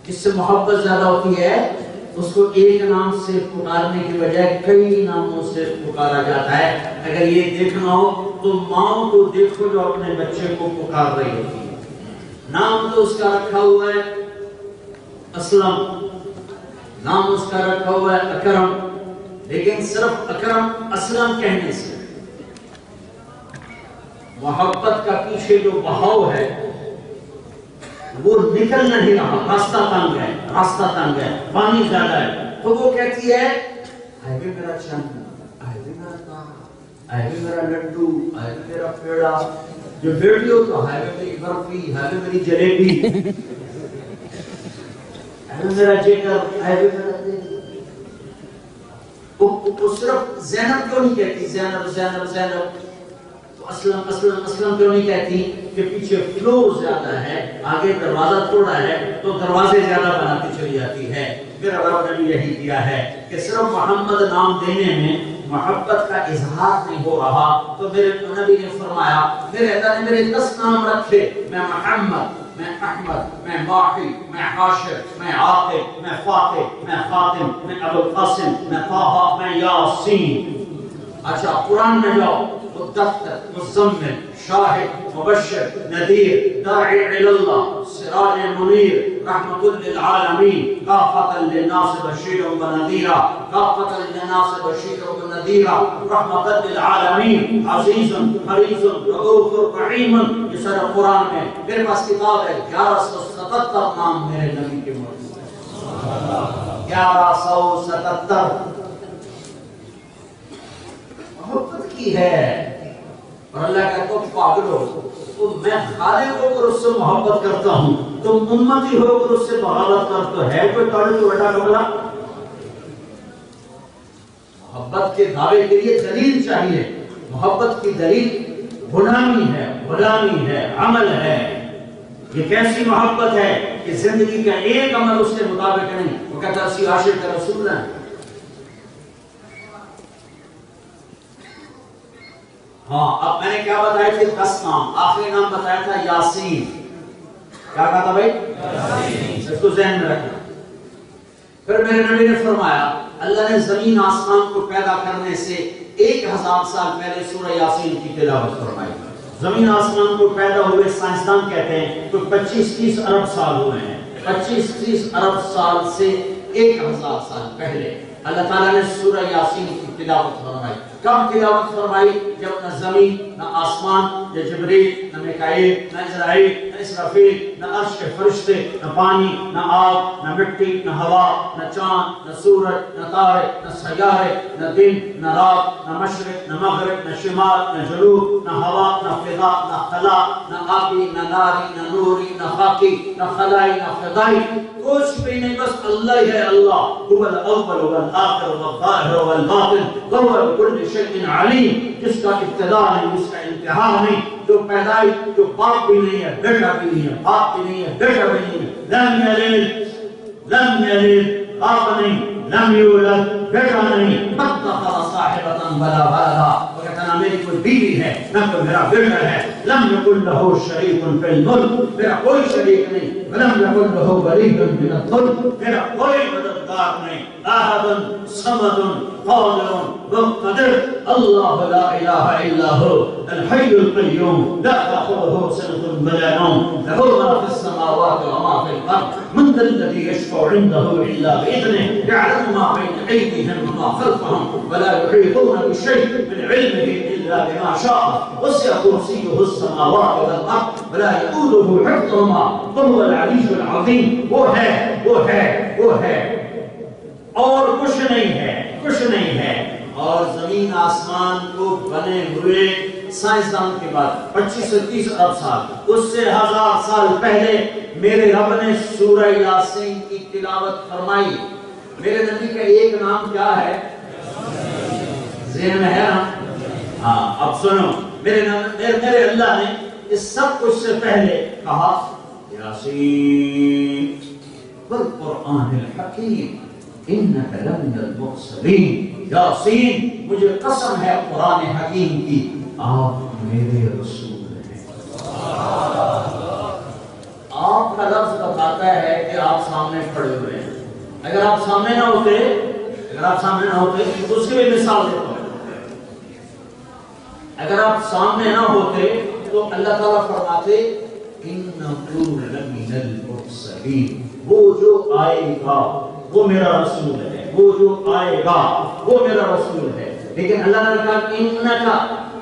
جس سے محبت زیادہ ہوتی ہے اس کو ایک نام سے پکارنے کی بجائے کئی ناموں سے پکارا جاتا ہے. اگر یہ دیکھنا ہو تو ماں کو دیکھو جو اپنے بچے کو پکار رہی ہوتی ہے. نام تو اس کا رکھا ہوا ہے اسلم، نام اس کا رکھا ہوا ہے اکرم، لیکن صرف اکرم اسلم کہنے سے محبت کا پیچھے جو بہاؤ ہے وہ نکل نہیں رہا. راستہ تنگ ہے، راستہ تنگ ہے، پانی زیادہ ہے. تو وہ کہتی ہے اے بھی میرا چند، اے بھی میرا تارا، اے بھی میرا لڈو، اے بھی میرا پیڑا. جو بیٹی ہو تو ہے میری برفی، ہے میری جلیبی، ہے میرا جگر، ہے میرا دل. وہ صرف زینب کیوں نہیں کہتی زینب زینب زینب؟ اسلم اسلم اسلم کیوں نہیں کہتی؟ کہ پیچھے فلو زیادہ ہے، آگے دروازہ تھوڑا ہے تو دروازے زیادہ بناتی چلی جاتی ہے. میرا رب نے بھی یہی دیا ہے کہ صرف محمد نام دینے میں محبت کا اظہار نہیں ہو رہا. تو میرے نبی نے فرمایا میرے اللہ نے میرے 10 نام رکھے. میں محمد، میں احمد، میں ماحی، میں حاشر، میں عاقب، میں فاتح، میں خاتم، میں ابو القاسم، میں طه، میں یاسین. اچھا قرآن میں جاؤ، مدثر، مزمل، شاہد، مبشر، نذیر، داعی الی اللہ، سراج منیر، رحمت للعالمین، کافۃ للناس بشیرا ونذیرا، کافۃ للناس بشیرا ونذیرا، رحمت للعالمین، عزیز حریص رؤوف رحیم. یہ سارا قرآن میں میرے پاس کتاب ہے. 1177 نام میرے نبی کے موجود ہیں. 1177 محبت کی ہے. اور اللہ کہتا ہے پاگل ہو تو میں خالق ہو کر اس سے محبت کرتا ہوں، تم امتی ہو کر اس سے بغاوت کرتے ہے. کوئی توڑے تو بڑا کملا. محبت کے دعوے کے لیے دلیل چاہیے. محبت کی دلیل غلامی ہے، غلامی ہے، عمل ہے. یہ کیسی محبت ہے کہ زندگی کا ایک عمل اس کے مطابق نہیں. وہ کہتا اسی عاشق کا رسول ہے. ہاں اب میں نے کیا بتایا تھے 10 نام. آخری نام بتایا تھا یاسین. کیا کہا تھا بھائی؟ یاسین. اس کو ذہن میں رکھنا. پھر میرے نبی نے فرمایا اللہ نے زمین آسمان کو پیدا کرنے سے 1000 سال پہلے سورہ یاسین کی تلاوت فرمائی. زمین آسمان کو پیدا ہوئے سائنسدان کہتے ہیں تو 25-30 ارب سال ہوئے ہیں. 25-30 ارب سال سے 1000 سال پہلے اللہ تعالیٰ نے سورہ یاسین کی تلاوت فرمائی. کب تلاوت فرمائی؟ جب نہ زمین، نہ آسمان، نہ جبریل، نہ میکائیل، نہ اسرائیل، نہ اسرافیل، نہ عرش کے فرشتے، نہ پانی، نہ آگ، نہ مٹی، نہ ہوا، نہ چاند، نہ سورج، نہ تارے، نہ سیارے، نہ دن، نہ رات، نہ مشرق، نہ مغرب، نہ شمال، نہ جنوب، نہ ہوا، نہ فضا، نہ خلا، نہ آبی، نہ ناری، نہ نوری، نہ خاکی، نہ خلائی، نہ فضائی. کچھ بھی نہیں، بس اللہ ہی ہے. اللہ هو الاول والآخر والظاہر والباطن وهو بكل شيء علیم. جس کا ابتدا نہیں، اس کا انتہا نہیں، جو پیدائش، جو باپ بھی نہیں ہے، بیٹا بھی نہیں ہے، باپ بھی نہیں ہے، بیٹا بھی نہیں ہے. لم یلد باپ نہیں، لم یولد بیٹا نہیں، اتخذ صاحبۃ ولا ولدا. وہ کہتا نہ میری کوئی بیوی ہے نہ کوئی میرا بیٹا ہے. لم یکن لہ شریک فی الملک، میرا کوئی شریک نہیں. ولم یکن لہ ولی من الظلم، میرا کوئی مددگار نہیں. احد صمد قادر مقتدر. اللہ لا الہ الا هو الحی القیوم لا تأخذه سنة ولا نوم له ما في السماوات وما في الأرض. من ذا الذي يشفع عنده إلا بإذنه يعلم ما بين أيديهم وما خلفهم ولا يحيطون بشيء من علمه إلا بما شاء. وسع كرسيه السماوات والأرض ولا يؤوده حفظهما وهو العلي العظيم. وہ ہے اور کچھ نہیں ہے، کچھ نہیں ہے۔ اور زمین آسمان کو بنے ہوئے سائنسدان کے بعد 25 سے 30 ارب سال، اس سے 1000 سال پہلے میرے رب نے سورہ یاسین کی تلاوت فرمائی۔ میرے نبی کا ایک نام کیا ہے؟ ذہن میں ہے نا؟ ہاں، اب سنو، میرے اللہ نے اس سب کچھ سے پہلے کہا یاسین والقرآن الحکیم انک لمن المرسلین۔ یاسین، مجھے قسم ہے قرآن حکیم کی، آپ میرے رسول ہیں۔ آپ کا لفظ بتاتا ہے کہ آپ سامنے کھڑے ہوئے ہیں۔ اگر آپ سامنے نہ ہوتے تو اس کی بھی مثال دیتا ہوں۔ اگر آپ سامنے نہ ہوتے تو اللہ تعالیٰ فرماتے انکم لمن المرسلین، وہ جو آئے گا وہ میرا رسول ہے، وہ جو آئے گا وہ میرا رسول ہے۔ لیکن اللہ نے کہا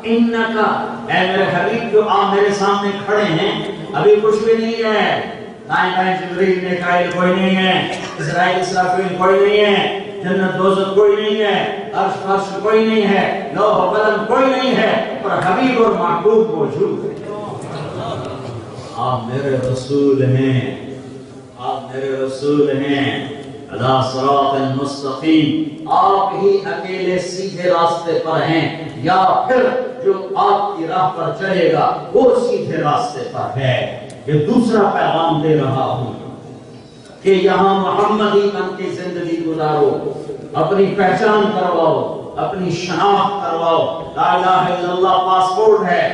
انکا، اے میرے حبیب جو آپ میرے سامنے کھڑے ہیں، ابھی کچھ بھی نہیں ہے۔ دائیں جبریل میکائیل کوئی نہیں ہے، اسرائیل اسرافیل کوئی نہیں ہے، جنت دوزخ کوئی نہیں ہے، عرش فرش کوئی نہیں ہے، لوح و قلم کوئی نہیں ہے، پر حبیب اور محبوب موجود ہے۔ آپ میرے رسول ہیں، آپ میرے رسول ہیں، علی صراط مستقیم، آپ ہی اکیلے سیدھے راستے پر ہیں، یا پھر جو آپ کی راہ پر چلے گا وہ سیدھے راستے پر ہے۔ یہ دوسرا پیغام دے رہا ہوں کہ یہاں محمدی بن کی زندگی گزارو، اپنی پہچان کرواؤ، اپنی شناخت کرواؤ۔ لا الہ الا اللہ پاسپورٹ ہے،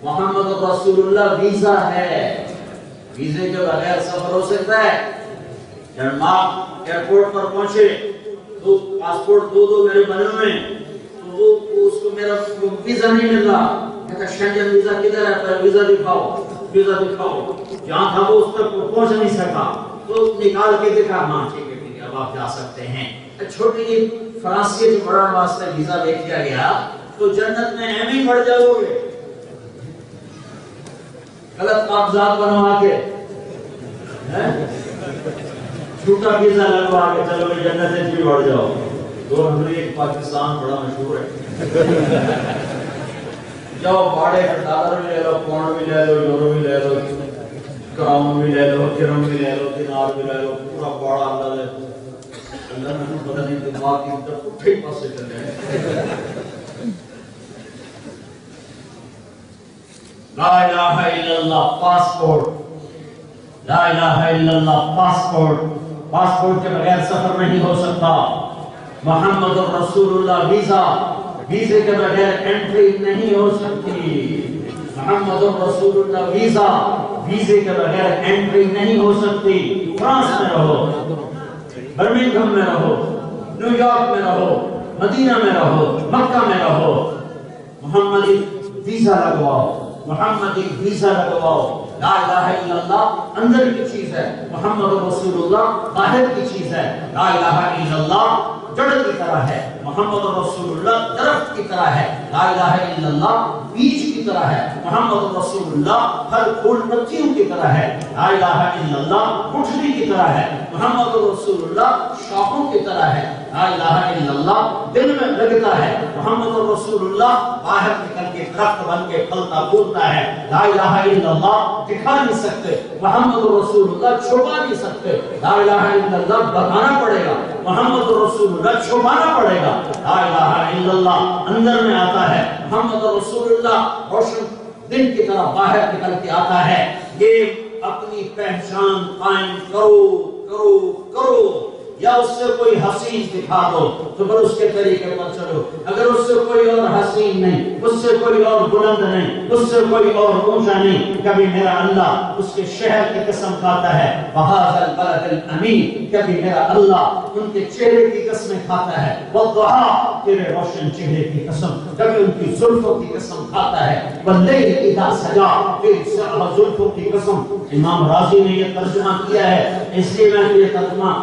محمد رسول اللہ ویزا ہے، ویزے کے بغیر سفر ہو سکتا ہے؟ جب آپ ایئرپورٹ پر پہنچے تو پاسپورٹ دو میرے بنے ہوئے، تو وہ اس کو میرا ویزا نہیں مل رہا، کہتا شنجن ویزا کدھر ہے؟ پر ویزا دکھاؤ، ویزا دکھاؤ۔ جہاں تھا وہ اس تک پہنچ نہیں سکا تو نکال کے دکھا، ہاں ٹھیک ہے اب آپ جا سکتے ہیں۔ چھوٹی جی فرانسیسی پڑھنے واسطے ویزا دے دیا گیا تو جنت میں ایم ہی پڑھ جاؤ گے، غلط کاغذات بنوا کے، چھوٹا ویزا لگوا کے چلو جنت میں بھی بڑھ جاؤ۔ دو نمبری ایک پاکستان بڑا مشہور ہے، جاؤ بھاڑے ڈالر بھی لے لو، پاؤنڈ بھی لے لو، یورو بھی لے لو، کراؤن بھی لے لو، درہم بھی لے لو، دینار بھی لے لو، پورا بڑا اللہ لے لو۔ اللہ نے پتہ نہیں دماغ کی طرف اٹھے پاسے چلے ہیں۔ لا الہ الا اللہ پاسپورٹ، لا الہ الا اللہ پاسپورٹ، پاسپورٹ کے بغیر سفر نہیں ہو سکتا۔ محمد رسول اللہ ویزا، ویزے کے بغیر انٹری نہیں ہو سکتی۔ محمد رسول اللہ ویزا، ویزے کے بغیر انٹری نہیں ہو سکتی۔ فرانس میں رہو، برمنگھم میں رہو، نیو یارک میں رہو، مدینہ میں رہو، مکہ میں رہو، محمدی ویزا لگواؤ، محمدی ویزا لگواؤ۔ لا الہ الا اللہ اندر کی چیز ہے، محمد رسول اللہ باہر کی چیز ہے۔ لا الہ الا اللہ جڑ کی طرح ہے، محمد رسول اللہ درخت کی طرح ہے۔ لا الہ الا اللہ بیج کی طرح ہے، محمد رسول اللہ پھل پھول پتیوں کی طرح ہے۔ لا الہ الا اللہ گٹھلی کی طرح ہے، محمد رسول اللہ شاخوں کی طرح ہے۔ لا الہ الا اللہ دل میں لگتا ہے، محمد رسول اللہ باہر نکل کے درخت بن کے پھلتا پھولتا ہے۔ لا الہ الا اللہ دکھا نہیں سکتے، محمد رسول اللہ چھپا نہیں سکتے۔ لا الہ الا اللہ بتانا پڑے گا، محمد رسول اللہ چھپانا پڑے گا۔ لا الہ الا اللہ اندر میں آتا ہے، محمد رسول اللہ روشن دن کی طرح باہر نکل کے آتا ہے۔ یہ اپنی پہچان قائم کرو، یا اس سے کوئی حسین دکھا دو تو پھر اس کے طریقے پر چلو۔ اگر اس سے کوئی اور حسین نہیں، اس سے کوئی اور بلند نہیں، اس سے کوئی اور اونچا نہیں، کبھی میرا اللہ اس کے شہر کی قسم کھاتا ہے، وَهَذَا الْبَلَدِ الْأَمِينَ، کبھی میرا اللہ ان کے چہرے کی قسمیں کھاتا ہے، وَالضُّحَىٰ، تیرے روشن چہرے کی قسم، کبھی ان کی زلفوں کی قسم کھاتا ہے، وَاللَّيْلِ إِذَا سَجَىٰ، تیری سیاہ زلفوں کی قسم۔ امام رازی نے یہ ترجمہ کیا ہے، اس لیے میں یہ ترجمہ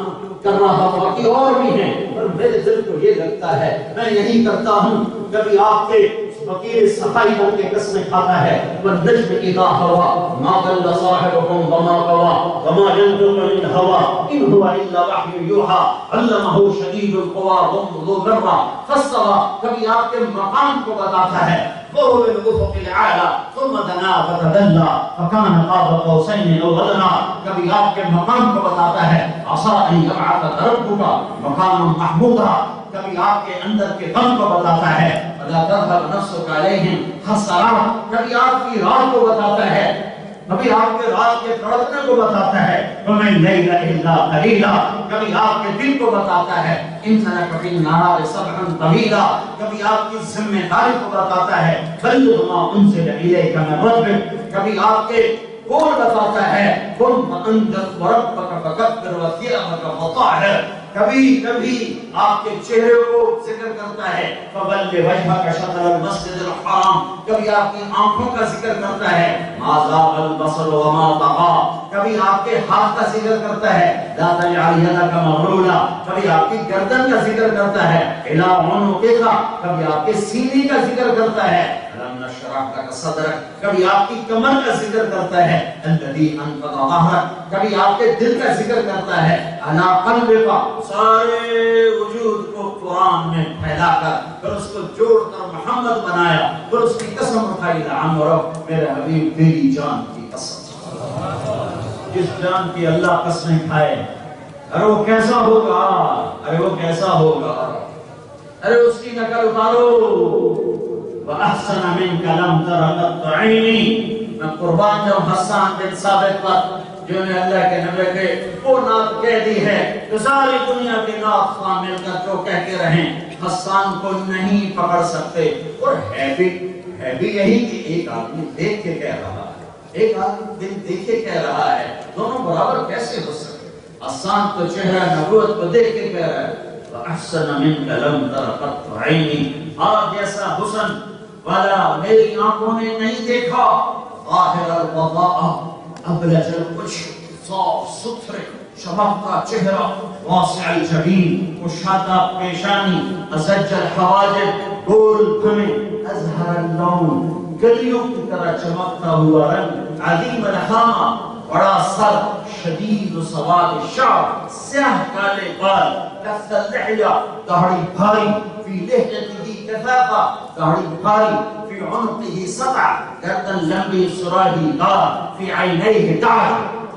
کر رہا ہوں، باقی اور بھی ہیں، پر میرے دل کو یہ لگتا ہے میں یہی کرتا ہوں، کبھی آپ کے فقیر صفائی بن کے قسمیں کھاتا ہے والنجم اذا ہوا ما ضل صاحبكم وما غوى وما ينطق عن الهوى ان هو الا وحی یوحى علمه شدید القوى ذو مرہ فاستوى. کبھی آپ کے مقام کو بتاتا ہے وهو بالافق الاعلى ثم دنا فتدلى فكان قاب قوسين او ادنى. کبھی آپ کے مقام کو بتاتا ہے عسى ان يبعث ربك مقاما محمودا. کبھی آپ کے اندر کے غم کو بتاتا ہے فلا تذهب نفسك عليهم حسرات. کبھی آپ کی رات کو بتاتا ہے کبھی آپ کے رات کے تڑپنے کو بتاتا ہے وَمَن اللَّيْلَ إِلَّا قَلِيلًا. کبھی آپ کے دل کو بتاتا ہے إِنَّ لَكَ فِي النَّهَارِ سَبْحًا طَوِيلًا. کبھی آپ کی ذمہ داری کو بتاتا ہے بَلِّغْ مَا أُنزِلَ إِلَيْكَ مِن رَّبِّكَ. کبھی آپ کے قول بتاتا ہے قُمْ فَأَنذِرْ وَرَبَّكَ فَكَبِّرْ وَثِيَابَكَ فَطَهِّرْ. کبھی آپ کے چہرے کو ذکر کرتا ہے فَوَلِّ وَجْهَكَ شَطْرَ الْمَسْجِدِ الْحَرَامِ. کبھی آپ کی آنکھوں کا ذکر کرتا ہے مَا زَاغَ الْبَصَرُ وَمَا طَغَىٰ. کبھی آپ کے ہاتھ کا ذکر کرتا ہے لَا تَجْعَلْ يَدَكَ مَغْلُولًا. کبھی آپ کی گردن کا ذکر کرتا ہے إِلَىٰ عُنُقِكَ. کبھی آپ کے سینے کا ذکر کرتا ہے أَلَمْ نَشْرَحْ لَكَ صَدْرَكَ. کبھی آپ کی کمر کا ذکر کرتا ہے الَّذِي أَنقَضَ ظَهْرَكَ. کبھی آپ کے دل کا ذکر کرتا ہے عَلَىٰ قَلْبِكَ. سارے وجود کو قرآن میں پھیلا کر پھر اس کو جوڑ کر محمد بنایا پھر اس کی قسم اٹھائی لعن رب میرے حبیب تیری جان کی قسم. جس جان کی اللہ قسمیں کھائے ارے وہ کیسا ہوگا ارے وہ کیسا ہوگا ارے اس کی نقل اتارو. وَأَحْسَنَ مِنْكَ لَمْ تَرَ قَطُّ عَيْنِي. میں قربان جاؤں حسان بن ثابت پر جو نے اللہ کے نبی کے وہ نعت کہہ دی ہے تو ساری دنیا کے نعت خواہ مل کر جو کہہ کے رہیں حسان کو نہیں پکڑ سکتے. اور ہے بھی یہی کہ ایک آدمی دیکھ کے کہہ رہا ہے ایک آدمی دل دیکھے کہہ رہا ہے دونوں برابر کیسے ہو سکتے. حسان تو چہرہ نبوت کو دیکھ کے کہہ رہا ہے وَأَحْسَنَ مِنْكَ لَمْ تَرَ قَطُّ عَيْنِي. آپ جیسا حسن والا میری آنکھوں نے نہیں دیکھا. ظاہر الوضاء ابلج الوجه صاف ستھرے چمکتا چہرہ واسع الجبین کشادہ پیشانی ازج الحواجب گول پھمیں ازہر اللون گلیوں کی طرح چمکتا ہوا رنگ عظیم الحامہ بڑا سر شدید و سواد الشعر سیاہ کالے بال کث اللحیہ داڑھی بھاری فی لحیتہ کثافہ داڑھی بھاری فی عنقہ سطع گردن لمبی سراہی دار فی عینیہ تاج.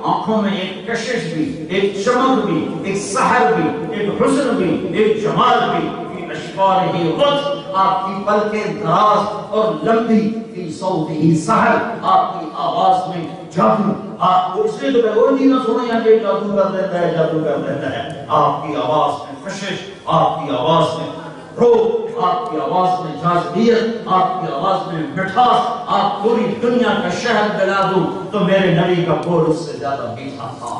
آنکھوں میں ایک کشش بھی ایک چمک بھی ایک سحر بھی ایک حسن بھی ایک جمال بھی فی اشفارہ غض. آپ کی پلکیں دراز اور لمبی فی صوتہ سحر. آپ کی آواز میں جادو. آپ کو اس لیے تو میں وہ نہیں نہ سنو یہاں کہ جادو کر دیتا ہے جادو کر دیتا ہے. آپ کی آواز میں کشش آپ کی آواز میں روح آپ کی آواز میں جاذبیت آپ کی آواز میں مٹھاس. آپ پوری دنیا کا شہر بلا دوں تو میرے نبی کا بول اس سے زیادہ میٹھا تھا.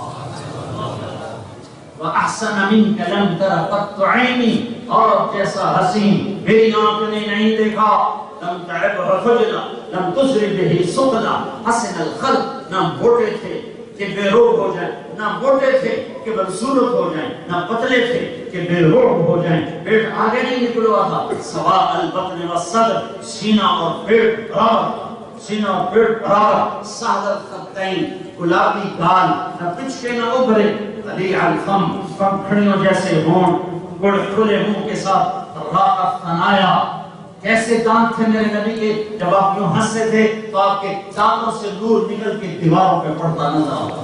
وَأَحْسَنَ مِنْكَ لَمْ تَرَ قَطُّ عَيْنِي. اور جیسا حسین میری آنکھ نے نہیں دیکھا. لم تعبه فجلا لم تسر به سقلا. حسن الخلق نہ موٹے تھے کہ بے روح ہو جائیں نہ موٹے تھے کہ بدصورت ہو جائیں نہ پتلے تھے کہ بے روح ہو جائیں. پیٹ آگے نہیں نکلوا تھا. سواء البطن والصدر. سینہ اور پیٹ برابر سینہ اور پیٹ برابر. سہل الخدین گلابی گال نہ پچکے نہ ابھرے. قلیع الفم پنکھڑیوں جیسے ہونٹ گڑ کھلے منہ کے ساتھ. راق الثنایا کیسے دانت تھے میرے نبی کے جب آپ یوں ہنستے تھے تو آپ کے دانتوں سے نور نکل کے دیواروں پہ پڑتا نظر آتا.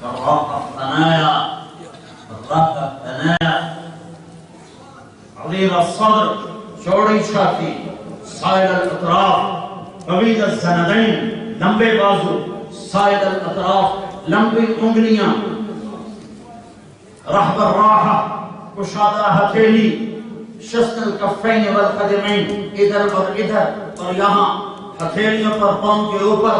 راق الثنایا عظیم الصدر چوڑی چھاتی سائل الاطراف طویل الزندین لمبے بازو سائل الاطراف لمبی انگلیاں رحب الراحہ کشادہ ہتھیلی شست الکفین والقدمین ادھر اور ادھر اور یہاں ہتھیلیوں پر پاؤں کے اوپر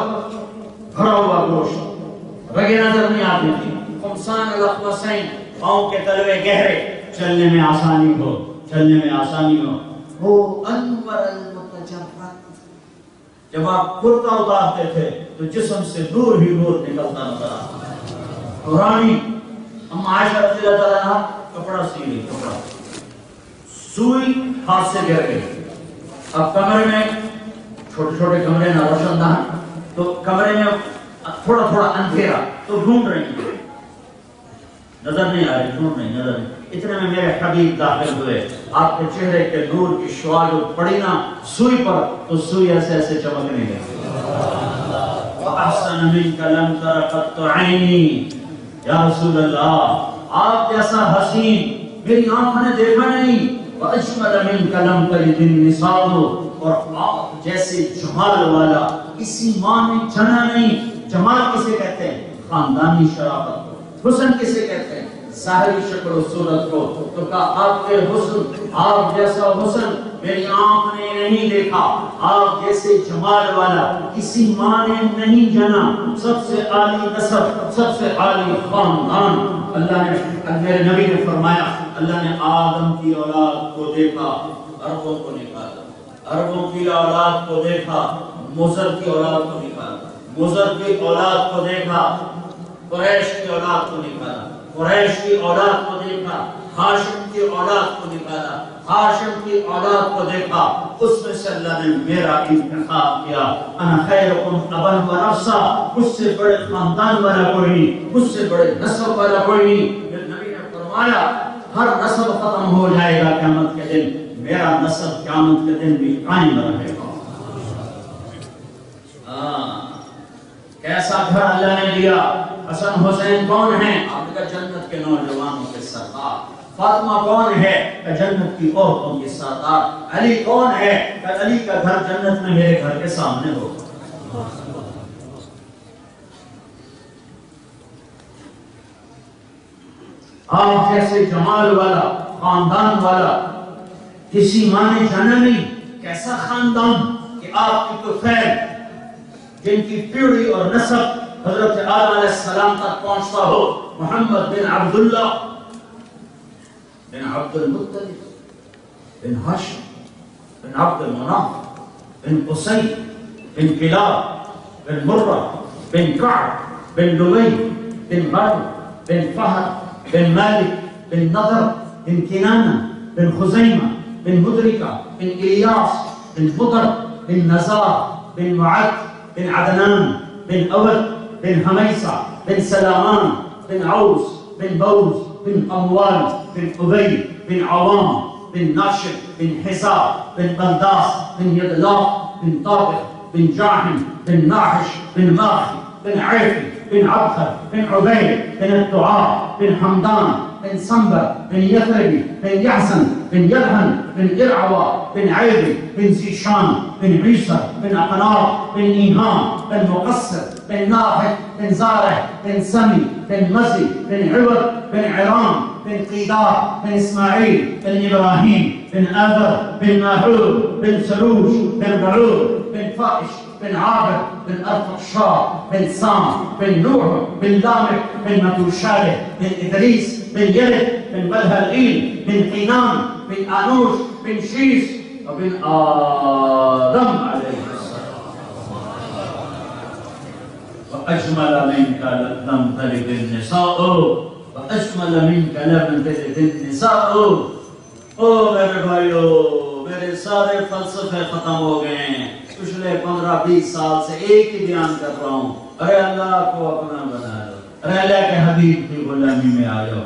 بھرا ہوا گوشت رگیں نظر نہیں آتی تھی. خمسان الاخمسین پاؤں کے تلوے گہرے چلنے میں آسانی ہو چلنے میں آسانی ہو. وہ انور المتجرد جب آپ کرتا اتارتے تھے تو جسم سے نور ہی نور نکلتا نظر آتا. قرآنی ہم عائشہ رضی اللہ تعالیٰ عنہ کپڑا سی رہی کپڑا سوئی ہاتھ سے گر گئی. اب کمرے میں چھوٹے چھوٹے کمرے نہ روشن دان تو کمرے میں تھوڑا تھوڑا اندھیرا تو ڈھونڈ رہی ہیں, نظر نہیں آ رہی, ڈھونڈ نہیں, نظر نہیں. اتنے میں میرے حبیب داخل ہوئے, آپ کے چہرے کے نور کی شعاع جو پڑی نا سوئی پر تو سوئی ایسے ایسے چمکنے لگی. وَأَحْسَنَ مِنْكَ لَمْ تَرَ قَطُّ عَيْنِي, یا رسول اللہ آپ جیسا حسین میری آنکھوں نے دیکھا نہیں. وَأَجْمَلَ مِنْكَ لَمْ تَلِدِ النِّسَاءُ, اور آپ جیسے جمال والا کسی ماں نے جنا نہیں. جمال کسے کہتے ہیں؟ خاندانی شرافت کو. حسن کسے کہتے ہیں؟ ظاہری شکل و صورت کو. تو کہا آپ کے حسن, آپ جیسا حسن میری آنکھ نے نہیں دیکھا, آپ جیسے جمال والا کسی ماں نے نہیں جنا. سب سے عالی نسب, سب سے عالی خاندان. اللہ نے, میرے نبی نے فرمایا اللہ نے آدم کی اولاد کو دیکھا, عربوں کو نکالا, عربوں کی اولاد کو دیکھا, مضر کی اولاد کو نکالا, مضر کی اولاد کو دیکھا, قریش کی اولاد کو نکالا, قریش کی اولاد کو دیکھا, ہاشم کی اولاد کو نکالا, ہاشم کی اولاد کو دیکھا. اس میں سے اللہ نے میرا انتخاب کیا. انا خیرکم ابا و نفسا, اس سے بڑے خاندان والا کوئی نہیں, اس سے بڑے نسب والا کوئی نہیں. پھر نبی نے فرمایا ہر نسب ختم ہو جائے گا قیامت کے دن, میرا نسب قیامت کے دن بھی قائم رہے گا. کیسا گھر اللہ نے دیا. حسن حسین کون ہیں؟ آپ نے کہا جنت کے نوجوانوں کے سردار. فاطمہ کون ہے؟ کہ جنت کی عورتوں کے سردار. علی کون ہے؟ کہ علی کا گھر جنت میں میرے گھر کے سامنے ہوگا. آپ جیسے جمال والا خاندان والا کسی ماں نے جانا نہیں. کیسا خاندان کہ آپ کی تو خیر جن کی پیڑھی اور نسب حضرت آدم علیہ السلام تک پہنچتا ہو. محمد بن عبداللہ بن عبد المطلب بن ہاشم بن عبد المناف بن قصی بن کلاب بن مرہ بن کعب بن لؤی بن غالب بن فہد بن مالک بن نضر بن کنانہ بن خزیمہ بن مدرکہ بن الیاس بن مضر بن نزار بن معد بن عدنان بن اود بن حمیصہ بن سلامان بن عوس بن بوز بن اموال بن ابی بن عوام بن ناشر بن حساب بن بلداس بن یدلاف بن طابق بن جاحم بن ناحش بن ماخي بن عيفي بن عبخر بن عبيد بن الدعاء بن حمدان بن صنبر بن يثربي بن يحسن بن يلهن بن إرعوى بن عيبي بن زيشان بن عيسى بن أقنار بن إيهام بن مقصر بن ناحد بن زارع بن سمي بن مزي بن عوض بن عرام بن قيدار بن إسماعيل بن إبراهيم بن آذر بن ناحور بن سروج بن بعور بن فائش بن عابد بن أرفقشار بن سام بن نوح بن لامك بن متوشالة بن إدريس بن يلد بن بلهلئيل بن قينان بن آنوش بن شيس وبن آدم عليه السلام. وأجمل منك لم تلد النساء, وأجمل منك لم تلد النساء. او میرے بھائیو, میرے سارے فلسفے ختم ہو گئے ہیں. پچھلے 15-20 سال سے ایک ہی بیان کر رہا ہوں, ارے اللہ کو اپنا بنا لو, ارے اللہ کے حبیب کی غلامی میں آ جاؤ.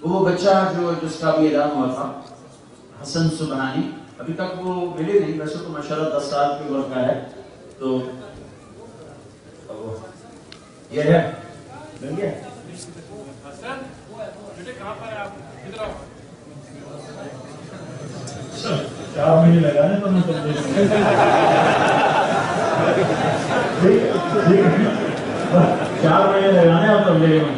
وہ بچہ جو جس کا بھی اعلان ہوا تھا, حسن سبحانی, ابھی تک وہ ملے نہیں. ویسے تو ماشاءاللہ 10 سال کی عمر کا ہے. تو یہ ہے مل گیا. چار مہینے لگانے تو میں 4 مہینے لگانے آپ تبلیغ میں.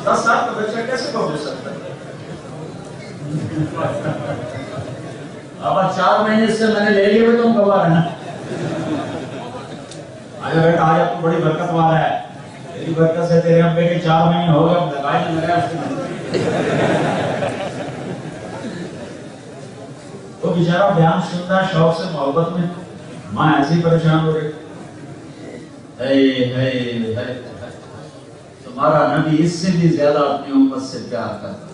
10 سال کا بچہ کیسے پہنچ سکتا ہے؟ اب 4 مہینے سے میں نے لے لیے ہوئے تم کب آ رہے ہیں؟ آجا بیٹا آج آپ کو بڑی برکت والا ہے. تیری برکت سے تیرے ابے کے 4 مہینے ہو گئے, اب لگائی نہیں لگا اس کی. وہ بیچارہ بیان سنتا ہے شوق سے, محبت میں, ماں ایسی پریشان ہو رہی. تمہارا نبی اس سے بھی زیادہ اپنی امت سے پیار کرتا ہے۔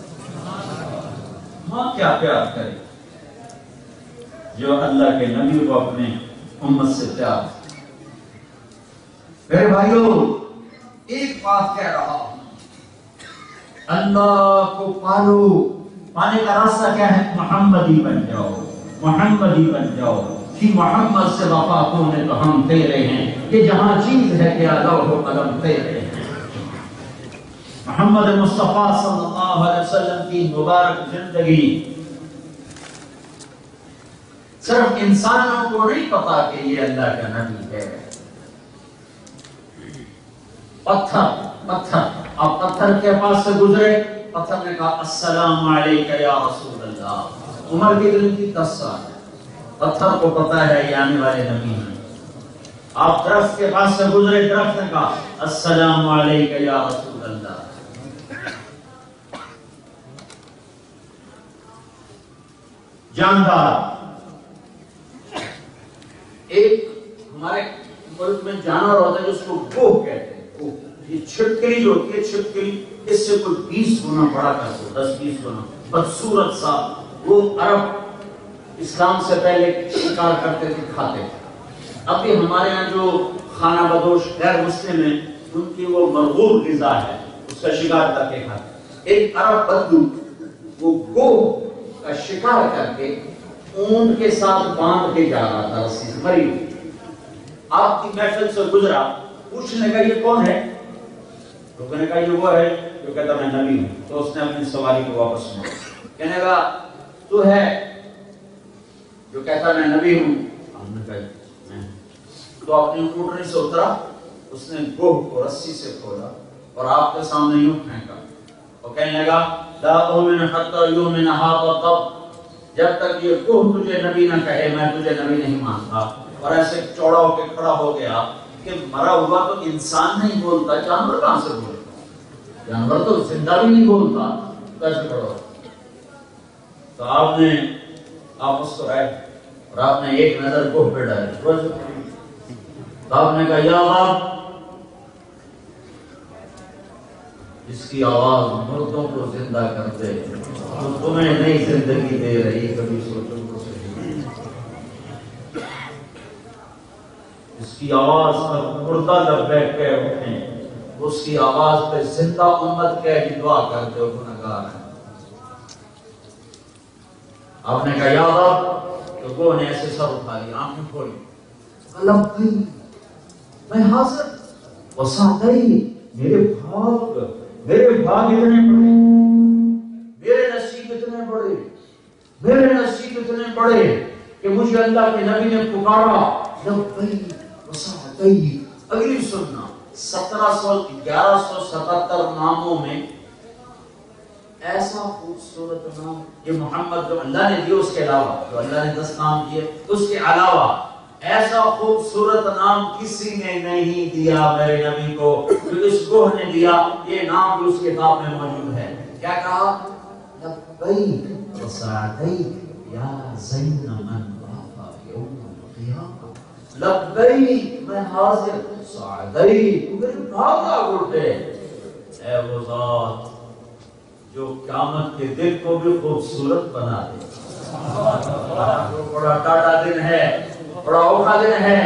ماں کیا پیار کرے جو اللہ کے نبی کو اپنے امت سے پیار کرے۔ میرے بھائیوں، ایک بات کہہ رہا ہوں، اللہ کو پالو۔ پانے کا راستہ کیا ہے؟ محمدی بن جاؤ، محمدی بن جاؤ۔ کہ محمد سے وفا ہونے تو ہم تیرے ہیں، کہ جہاں چیز ہے کہ لوح و قلم تیرے ہیں۔ محمد مصطفیٰ صلی اللہ علیہ وسلم کی مبارک زندگی صرف انسانوں کو نہیں پتا کہ یہ اللہ کا نبی ہے۔ پتھر اب پتھر کے پاس سے گزرے، پتھر نے کہا السلام علیکہ یا رسول اللہ۔ عمر کی دل کی 10 سال، پتھر کو پتا ہے یہ آنے والے نبی ہیں۔ آپ درخت کے پاس سے گزرے، درخت نے کہا السلام علیکہ یا رسول اللہ۔ جاندار، ایک ہمارے ملک میں جانور ہوتا ہے جس کو گوہ کہتے ہیں، گوہ۔ یہ چھٹکلی جو ہوتی ہے، چھٹکلی اس سے کوئی 20 گنا بڑا کرتے، 10-20 گنا بدصورت سا۔ وہ عرب اسلام سے پہلے شکار کرتے تھے، کھاتے تھے۔ اب بھی ہمارے ہاں جو خانہ بدوش غیر مسلم ہیں، ان کی وہ مرغوب غذا ہے، اس کا شکار کر کے کھاتے۔ ایک عرب بدو وہ گوہ کا شکار کر کے اونٹ کے ساتھ باندھ کے جا رہا تھا، رسی سے مری ہوئی۔ آپ کی محفل سے گزرا، پوچھنے کا یہ کون ہے؟ لوگوں نے کہا یہ وہ ہے جو کہتا میں نبی ہوں۔ تو اس نے اپنی سواری کو واپس موڑا، کہنے لگا تو ہے جو کہتا میں نبی ہوں؟ ہم نے کہا میں۔ تو اپنی اونٹنی سے اترا، اس نے گوہ کو رسی سے کھولا اور آپ کے سامنے یوں پھینکا اور کہنے لگا لا اؤمن حتی یؤمن ھذا الضب، جب تک یہ گوہ تجھے نبی نہ کہے میں تجھے نبی نہیں مانتا۔ اور ایسے چوڑا ہو کے کھڑا ہو گیا کہ مرا ہوا تو انسان نہیں بولتا، جانور کہاں سے بولتا؟ جانور تو زندہ بھی نہیں بولتا، کیسے کھڑا ہو؟ تو آپ مسکرائے اور آپ نے ایک نظر گوہ پہ ڈالی۔ تو آپ نے کہا یا رب، جس کی آواز مردوں کو زندہ کر دے تو تمہیں نئی زندگی دے رہی، کبھی سوچو تو صحیح۔ جس کی آواز پر مردہ لبیک کہہ اٹھیں، اس کی آواز پہ زندہ امت کہہ کی دعا کرتے ہو گنہگار ہیں۔ آپ نے کہا یا رب، تو وہ نے ایسے سر اٹھا لیا، آنکھیں کھولی، لبیک میں حاضر وسعدئی، میرے بھاگ اتنے بڑے، میرے نصیب اتنے بڑے، میرے نصیب اتنے بڑے کہ مجھے اللہ کے نبی نے پکارا، لبیک وسعدئی۔ اگلی سننا 1177 ناموں میں ایسا خوبصورت نام یہ محمد جو اللہ نے دیا، اس کے علاوہ جو اللہ نے 10 نام دیے، اس کے علاوہ ایسا خوبصورت نام کسی نے نہیں دیا میرے نبی کو جو اس گوہ نے دیا۔ یہ نام بھی اس کتاب میں موجود ہے۔ کیا کہا؟ لبیک وسعدیک یا زین من وافا یوم القیامہ۔ لبیک میں حاضر، سعدیک میرے بھاگا گھٹے، اے وہ ذات جو قیامت کے دل کو بھی خوبصورت بنا دے۔ بڑا ٹاٹا دن ہے، بڑا اوکھا دن ہے،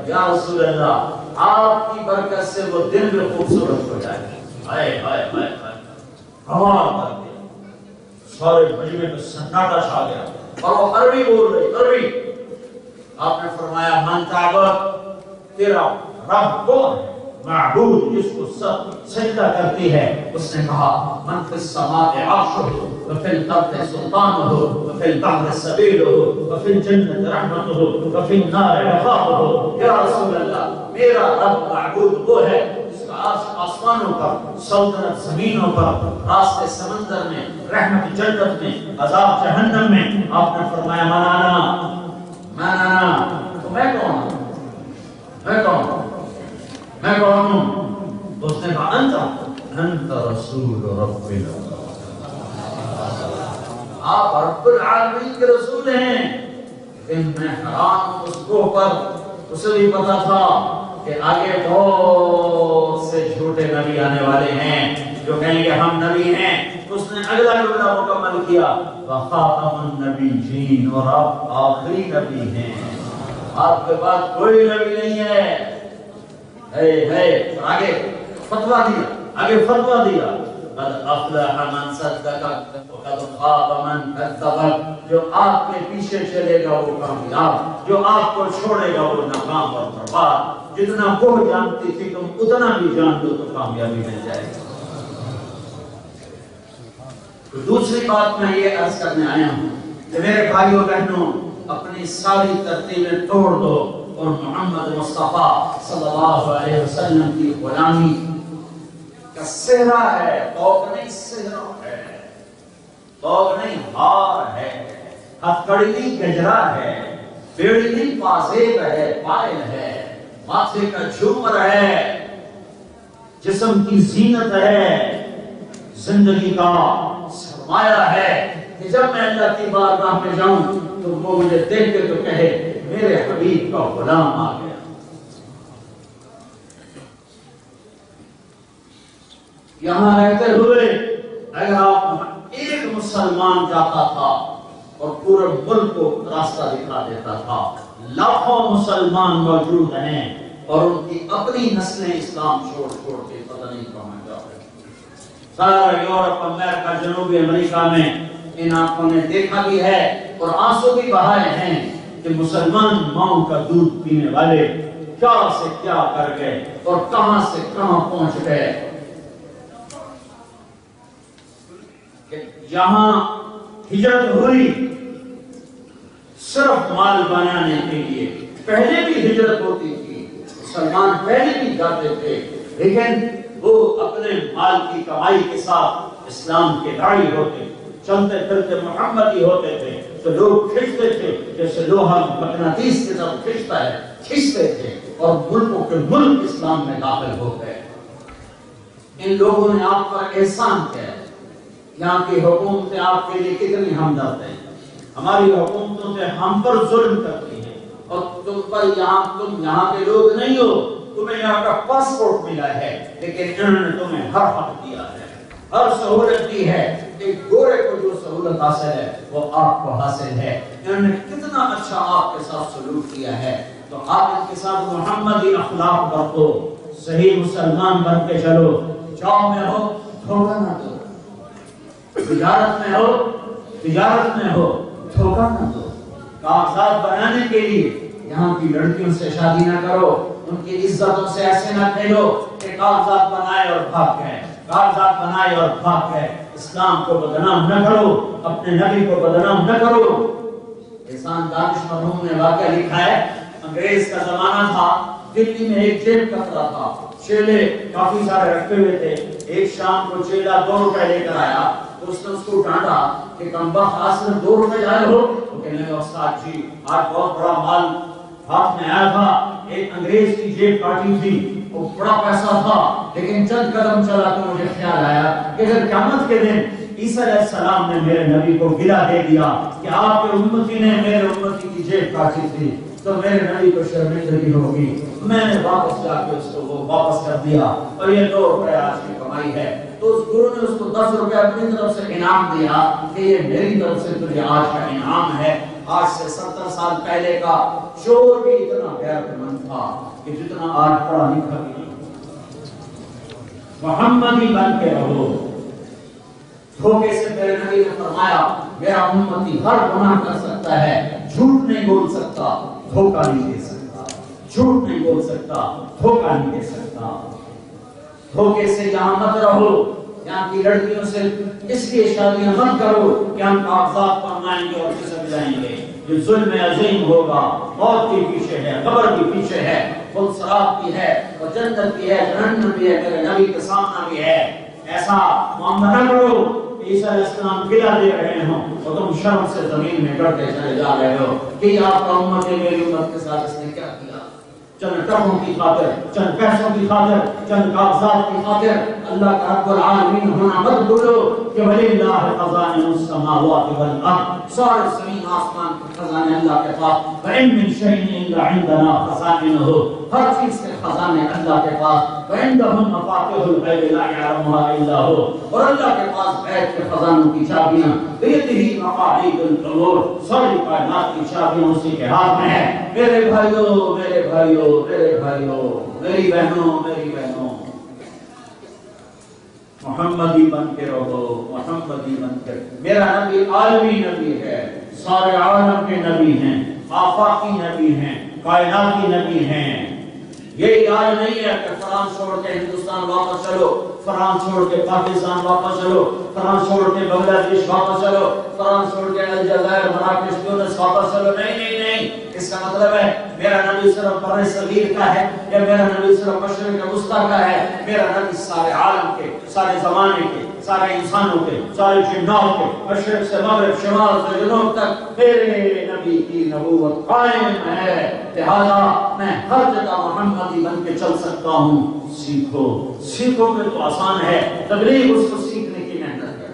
یا رسول اللہ آپ کی برکت سے وہ دن بھی خوبصورت ہو جائے۔ ہائے ہائے ہائے ہائے، کمال کر دیا، سارے مجمع میں سناٹا چھا گیا اور وہ عربی بول رہی، عربی۔ آپ نے فرمایا من تعبد، تیرا رب کون ہے؟ معبود جس کو سجدہ کرتی ہے۔ اس نے کہا من فی السماء عرشہ وفی الارض سلطانہ وفی البحر سبیلہ وفی الجنة رحمتہ وفی النار عقابہ۔ یا رسول اللہ میرا رب معبود وہ ہے جس کا عرش آسمانوں پر، سلطنت زمینوں پر، راستے سمندر میں، رحمت جنت میں، عذاب جہنم میں۔ آپ نے فرمایا مانا تو میں کون ہوں؟ میں کون ہوں؟ اس نے کہا انت رسول رب العالمین، آپ رب العالمین کے رسول ہیں۔ لیکن میں حیران ہوں اس گوہ پر، اسے بھی پتا تھا کہ آگے بہت سے جھوٹے نبی آنے والے ہیں جو کہیں گے ہم نبی ہیں. اس نے اگلا جملہ مکمل کیا وخاتم النبیین، اور آپ آخری نبی ہیں، آپ کے پاس کوئی نبی نہیں ہے. آگے فتویٰ دیا قد افلح من صدق وقد خاب من کذب. جو آپ کے پیچھے چلے گا وہ کامیاب، جو آپ کو چھوڑے گا وہ ناکام اور برباد. جتنا وہ جانتی تھی تم اتنا بھی جان لو تو کامیابی مل جائے گی. تو دوسری بات میں یہ عرض کرنے آیا ہوں کہ میرے بھائیوں بہنوں، اپنی ساری ترتیبیں توڑ دو اور محمد مصطفیٰ صلی اللہ علیہ وسلم کی غلامی کا صحرا ہے، توق نہیں صحرا ہے، توق نہیں ہار ہے، ہتھکڑی نہیں گجرا ہے، بیڑی نہیں پازیب ہے، پائل ہے، ماتھے کا جھومر ہے، جسم کی زینت ہے، زندگی کا سرمایہ ہے کہ جب میں اللہ کی بارگاہ میں جاؤں تو وہ مجھے دیکھ کے تو کہے میرے حبیب کا غلام آ گیا. یہاں رہتے ہوئے اگر آپ ایک مسلمان جاتا تھا اور پورے ملک کو راستہ دکھا دیتا تھا، لاکھوں مسلمان موجود ہیں اور ان کی اپنی نسلیں اسلام چھوڑ کے پتہ نہیں کہاں جا رہے. سارا یورپ، امریکہ، جنوبی امریکہ میں ان آنکھوں نے دیکھا بھی ہے اور آنسو بھی بہائے ہیں کہ مسلمان ماؤں کا دودھ پینے والے کیا سے کیا کر گئے اور کہاں سے کہاں پہنچ گئے. کہ جہاں ہجرت ہوئی صرف مال بنانے کے لیے، پہلے بھی ہجرت ہوتی تھی، مسلمان پہلے بھی جاتے تھے، لیکن وہ اپنے مال کی کمائی کے ساتھ اسلام کے داعی ہوتے، چلتے پھرتے محمدی ہوتے تھے تو لوگ کھنچتے تھے جیسے لوہا مقناطیس کی طرف کھنچتا ہے، کھنچتے تھے اور ملکوں کے ملک اسلام میں داخل ہو گئے. ان لوگوں نے آپ پر احسان کیا ہے. یہاں کی حکومتیں آپ کے لیے کتنی ہمدرد ہیں. ہماری حکومتوں سے ہم پر ظلم کرتی ہیں اور تم یہاں کے لوگ نہیں ہو، تمہیں یہاں کا پاسپورٹ ملا ہے لیکن انہوں نے تمہیں ہر حق دیا ہے، ہر سہولت دی ہے. ایک گورے کو جو سہولت حاصل ہے وہ آپ کو حاصل ہے. انہوں نے کتنا اچھا آپ کے ساتھ سلوک کیا ہے. تو آپ ان کے ساتھ محمدی اخلاق برتو، صحیح مسلمان بن کے چلو. جاب میں ہو دھوکہ نہ دو، تجارت میں ہو دھوکہ نہ دو. کاغذات بنانے کے لیے یہاں کی لڑکیوں سے شادی نہ کرو، ان کی عزتوں سے ایسے نہ کھیلو کہ کاغذات بنائے اور بھاگ گئے. اسلام کو بدنام نہ کرو، اپنے نبی کو بدنام نہ کرو. احسان دانش مرحوم نے واقعہ لکھا ہے، انگریز کا زمانہ تھا، دلی میں ایک جیب کترا تھا، چیلے کافی سارے رکھے ہوئے تھے. ایک شام کو چیلا 2 روپے لے کر آیا تو اس نے اس کو ڈانٹا کہ کمبخت آج صرف 2 روپے لائے ہو. وہ کہنے لگا استاد جی آج بہت بڑا مال ہاتھ میں آیا تھا، ایک انگریز کی جیب کاٹی تھی، وہ بڑا پیسہ تھا، لیکن چند قدم چلا تو مجھے خیال آیا کہ اگر قیامت کے دن عیسیٰ علیہ السلام نے میرے نبی کو گلا دے دیا کہ آپ کے امتی نے میرے امتی کی جیب کاٹی تھی تو میرے نبی کو شرمندگی ہوگی. میں نے واپس جا کے اس کو وہ واپس کر دیا اور یہ 2 روپے آج کی کمائی ہے. تو اس گرو نے اس کو 10 روپے اپنی طرف سے انعام دیا کہ یہ میری طرف سے تجھے آج کا انعام ہے. آج سے 70 سال پہلے کا چور بھی اتنا غیرت مند تھا کہ جتنا آج پڑھا لکھا بھی. محمدی بن کے رہو. دھوکے سے میرے نبی نے فرمایا میرا امتی ہر گناہ کر سکتا ہے، جھوٹ نہیں بول سکتا، دھوکہ نہیں دے سکتا. جھوٹ نہیں بول سکتا، دھوکہ نہیں دے سکتا. دھوکے سے یہاں مت رہو. یہاں کی لڑکیوں سے اس لیے شادیاں مت کرو کہ ہم کاغذات بنائیں گے اور کسب جائیں گے. یہ ظلم عظیم ہوگا. موت کے پیچھے ہے، قبر کے پیچھے ہے، خود صراط بھی ہے اور جنت بھی ہے، جہنم بھی ہے، میرے نبی کے سامنا بھی ہے. ایسا معاملہ نہ کرو عیسیٰ علیہ السلام گلا دے رہے ہوں اور تم شرم سے زمین میں گڑتے چلے جا رہے ہو کہ آپ کا امت ہے، میری امت کے ساتھ اس نے کیا کیا. چند ٹکوں کی خاطر، چند پیسوں کی خاطر، چند کاغذات کی خاطر اللہ کا رب العالمین ہونا مت بھولو کہ وللہ خزائن السماوات والارض. سارے زمین آسمان کے خزانے اللہ کے پاس. وَإِن مِّن شَيْءٍ إِلَّا عِندَنَا خَزَائِنُهُ. ہر چیز کے خزانے اللہ کے پاس، وَعِندَهُ مَفَاتِحُ الْغَيْبِ لَا يَعْلَمُهَا إِلَّا هُوَ، اور اللہ کے پاس غیب کے خزانوں کی چابیاں، بِيَدِهِ مَقَالِيدُ الْأُمُورِ، ساری کائنات کی چابیاں اسی کے ہاتھ میں ہیں۔ میرے بھائیوں، میرے بھائیوں، میرے بھائیوں، میری بہنوں، میری بہنوں، محمدی بن کے رہو، محمدی بن کے رہو۔ میرا نبی عالمی نبی ہے، سارے عالم کے نبی ہیں، آفاقی نبی ہیں، کائناتی نبی ہیں۔ یہ آج نہیں ہے کہ فرانس چھوڑ کے ہندوستان واپس چلو، فرانس چھوڑ کے پاکستان واپس چلو، فرانس چھوڑ کے بنگلہ دیش واپس چلو، فرانس چھوڑ کے الجزائر، مراکش، تونس واپس چلو۔ نہیں نہیں نہیں، اس کا مطلب ہے میرا نبی صرف بر صغیر کا ہے، یا میرا نبی صرف مشرق وسطیٰ کا ہے۔ میرا نبی سارے عالم کے، سارے زمانے کے، سارے انسانوں کے، سارے جنات کے، مشرق سے مغرب، شمال سے جنوب تک میرے نبی کی نبوت قائم ہے۔ لہذا میں ہر جگہ محمدی بن کے چل سکتا ہوں۔ سیکھو، سیکھو گے تو آسان ہے، تبلیغ اس کو سیکھنے کی محنت ہے۔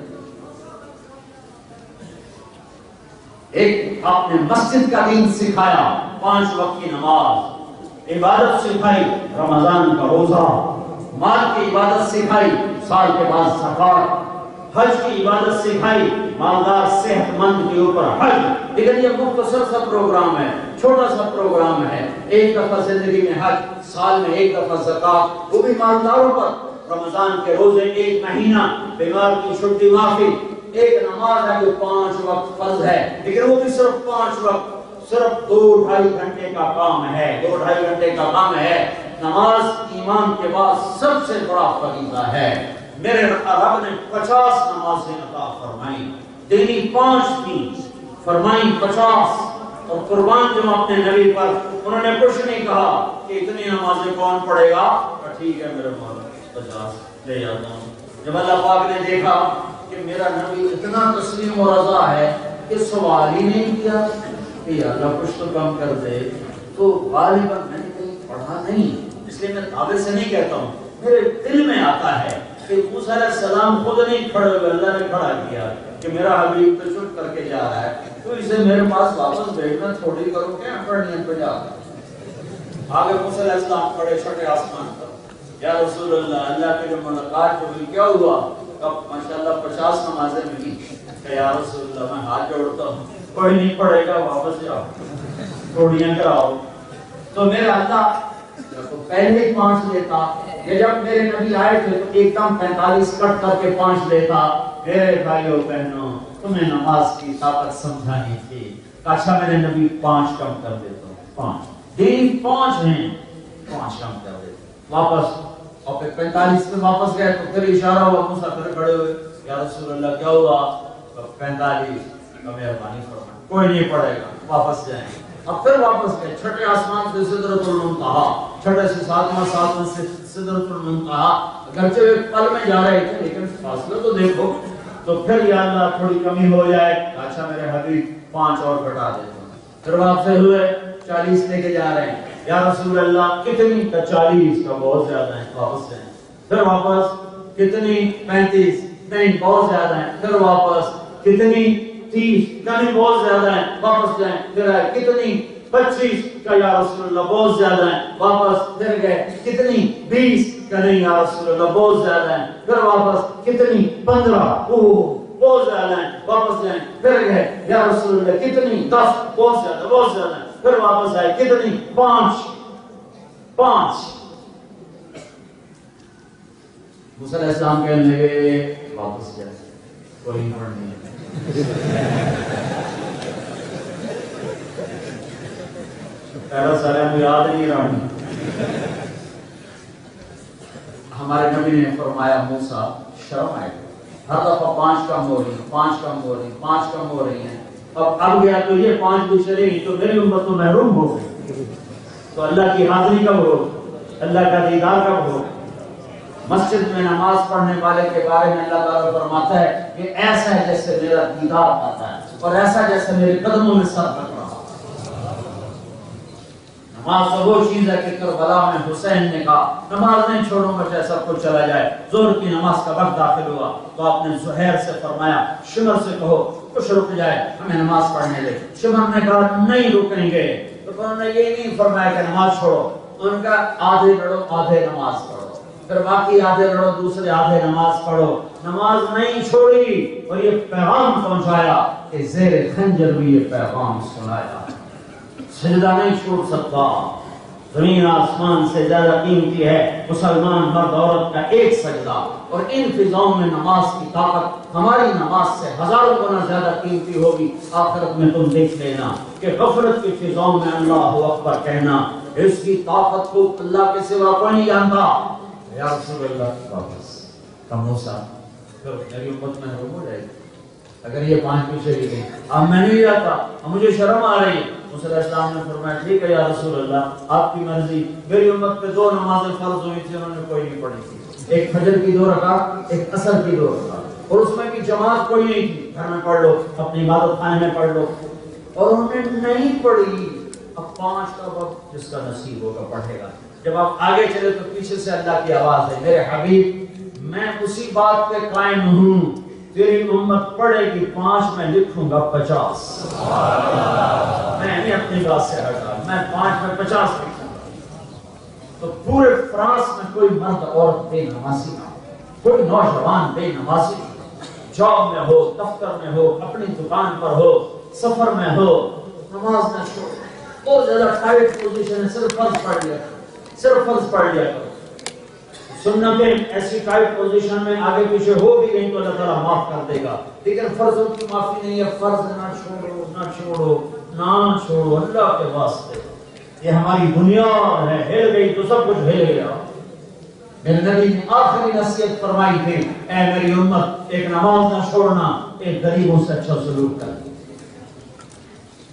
ایک آپ نے مسجد کا دین سکھایا، 5 وقت کی نماز، عبادت سکھائی، رمضان کا روزہ، مال کی عبادت سکھائی، سال کے بعد زکات، حج کی عبادت سکھائی، مالدار صحت مند کے اوپر حج۔ لیکن یہ مختصر سا پروگرام ہے، چھوٹا سا پروگرام ہے۔ ایک دفعہ زندگی میں حج، سال میں ایک دفعہ زکات، وہ بھی مالداروں پر، رمضان کے روزے، 1 مہینہ، بیمار کی چھٹی معافی، ایک نماز ہے جو 5 وقت فرض ہے، لیکن وہ بھی صرف 5 وقت، صرف 2-2.5 گھنٹے کا کام ہے، 2-2.5 گھنٹے کا کام ہے۔ نماز ایمان کے بعد سب سے بڑا فریضہ ہے۔ میرے رب نے 50 نمازیں عطا فرمائیں، دینی 5 تھی، فرمائیں 50، اور قربان جو اپنے نبی پر، انہوں نے کچھ نہیں کہا کہ اتنی نمازیں کون پڑھے گا، ٹھیک ہے میرے مولا 50 لے جاتا ہوں۔ جب اللہ پاک نے دیکھا کہ میرا نبی اتنا تسلیم و رضا ہے کہ سوال ہی نہیں کیا کہ یا اللہ کچھ تو کم کر دے، تو غالباً میں نے کہیں پڑھا نہیں، اس لیے میں دعوے سے نہیں کہتا ہوں، میرے دل میں آتا ہے کہ موسیٰ علیہ السلام خود نہیں کھڑے ہوئے، اللہ نے کھڑا کیا کہ میرا حبیب تو چپ کر کے جا رہا ہے، تو اسے میرے پاس واپس بھیجنا تھوڑی کرو، کیا پڑھنی پہ جا۔ آگے موسیٰ علیہ السلام کھڑے چھٹے آسمان پر، یا رسول اللہ، اللہ کی جو ملاقات جو ہوئی کیا ہوا؟ کب ماشاءاللہ 50 نمازیں ملی، کہ یا رسول اللہ میں ہاتھ جوڑتا ہوں، کوئی نہیں پڑھے گا، واپس جاؤ، تھوڑیاں کراؤ۔ تو میرا اللہ تو پہلے 5 لیتا، یہ جب میرے نبی آئے تھے تو ایک دم 45 کٹ کر کے 5 لیتا۔ میرے بھائیوں بہنوں، تمہیں نماز کی طاقت سمجھانی تھی، اچھا میرے نبی 5 کم کر دیتا ہوں، 5 دین 5 ہیں، 5 کم کر دیتا واپس، اور پھر 45 پہ واپس گئے تو پھر اشارہ ہوا، موسیٰ پھر کھڑے ہوئے، یا رسول اللہ کیا ہوا؟ 45 کا مہربانی فرمائیں، کوئی نہیں پڑھے گا، واپس جائیں۔ اب پھر واپس گئے، چھٹے آسمان سے سدرۃ المنتہا، چھٹے سے 7واں سے سدرۃ المنتہا، اگرچہ ایک پل میں جا رہے تھے لیکن فاصلہ تو دیکھو۔ تو پھر یا اللہ تھوڑی کمی ہو جائے، اچھا میرے حبیب 5 اور گھٹا دیتا ہوں۔ پھر واپس ہوئے 40 لے کے جا رہے ہیں، یا رسول اللہ کتنی؟ کا 40 کا بہت زیادہ ہے، واپس جائیں۔ پھر واپس کتنی؟ 35، نہیں بہت زیادہ ہے، پھر واپس کتنی؟ 30، کمی بہت زیادہ ہے، واپس جائیں۔ پھر ہے کتنی؟ 25 کا یا رسول اللہ بہت زیادہ ہے، واپس پھر گئے کتنی؟ 20 کا نہیں یا رسول اللہ بہت زیادہ ہے، پھر واپس کتنی؟ 15، بہت زیادہ ہے، واپس جائیں۔ پھر گئے یا رسول اللہ کتنی؟ 10، بہت زیادہ، بہت زیادہ ہے، پھر واپس آئے کتنی؟ 5۔ موسیٰ علیہ السلام کہنے لگے واپس جائے، کوئی پڑھنی ہے۔ پہلا سارے ہمیں یاد نہیں رہا۔ ہمارے نبی نے فرمایا موسیٰ شرم آئے، ہر دفعہ 5 کم ہو رہی ہیں، 5 کم ہو رہی ہیں، 5 کم ہو رہی ہیں، اب گیا تو یہ 5 بھی چلے گی تو میری امت تو محروم ہو گئی۔ تو اللہ کی حاضری کب ہو؟ اللہ کا دیدار کب ہو؟ مسجد میں نماز پڑھنے والے کے بارے میں اللہ تعالیٰ فرماتا ہے کہ ایسا ہے جیسے میرا دیدار آتا ہے، اور ایسا جیسے میرے قدموں میں سر رکھ رہا۔ نماز تو وہ چیز ہے کہ کربلا میں حسین نے کہا نماز نہیں چھوڑوں گا چاہے سب کچھ چلا جائے۔ ظہر کی نماز کا وقت داخل ہوا تو آپ نے زہیر سے فرمایا شمر سے کہو کچھ رک جائے ہمیں نماز پڑھنے دے۔ شمر نے کہا نہیں رکیں گے، تو انہوں نے یہ نہیں فرمایا کہ نماز چھوڑو، ان کا آدھے لڑو آدھے نماز پڑھو، پھر باقی آدھے لڑو دوسرے آدھے نماز پڑھو. نماز نہیں چھوڑی اور یہ پیغام پہنچایا کہ زیر خنجر بھی یہ پیغام سنایا. سجدہ نہیں چھوڑ سکتا. زمین آسمان سے زیادہ قیمتی ہے مسلمان مرد عورت کا ایک سجدہ، اور ان فضاؤں میں نماز کی طاقت ہماری نماز سے ہزاروں گنا زیادہ قیمتی ہوگی. آخرت میں تم دیکھ لینا کہ غفلت کی فضاؤں میں اللہ اکبر کہنا، اس کی طاقت کو اللہ کے سوا کوئی نہیں جانتا. یا رسول اللہ واپس موسیٰ پھر میری امت میں حکم ہو جائے گی اگر یہ 5 پیچھے بھی گئی. اب میں نہیں جاتا، اب مجھے شرم آ رہی. موسیٰ علیہ السلام نے فرمایا ٹھیک ہے یا رسول اللہ آپ کی مرضی. میری امت پہ 2 نمازیں فرض ہوئی تھی، انہوں نے کوئی نہیں پڑھی تھی. ایک فجر کی 2 رکعت، ایک عصر کی 2 رکعت، اور اس میں بھی جماعت کوئی نہیں تھی. گھر میں پڑھ لو، اپنی عبادت خانے میں پڑھ لو، اور انہوں نے نہیں پڑھی. اب 5 کا وقت جس کا نصیب ہوگا پڑھے گا. جب آپ آگے چلے تو پیچھے سے اللہ کی آواز ہے، میرے حبیب میں اسی بات پہ قائم ہوں، تیری امت پڑھے گی 5 میں لکھوں گا 50. میں نہیں اپنی بات سے ہٹا، میں 5 میں 50 لکھوں گا. تو پورے فرانس میں کوئی مرد عورت بے نمازی نہ ہو، کوئی نوجوان بے نمازی نہ ہو. جاب میں ہو، دفتر میں ہو، اپنی دکان پر ہو، سفر میں ہو، نماز نہ چھوڑ. بہت زیادہ ٹائٹ پوزیشن ہے، صرف فرض پڑھ لیا کرو، صرف فرض پڑھ لیا کرو. سنتیں ایسی ٹائٹ پوزیشن میں آگے پیچھے ہو بھی گئی تو اللہ تعالیٰ معاف کر دے گا، لیکن فرضوں کی معافی نہیں ہے. فرض نہ چھوڑو، نہ چھوڑو، نہ چھوڑو اللہ کے واسطے. یہ ہماری بنیاد ہے، ہل گئی تو سب کچھ ہل گیا. میرے نبی نے آخری نصیحت فرمائی تھی، اے میری امت ایک نماز نہ چھوڑنا، ایک غریبوں سے اچھا سلوک کرنا.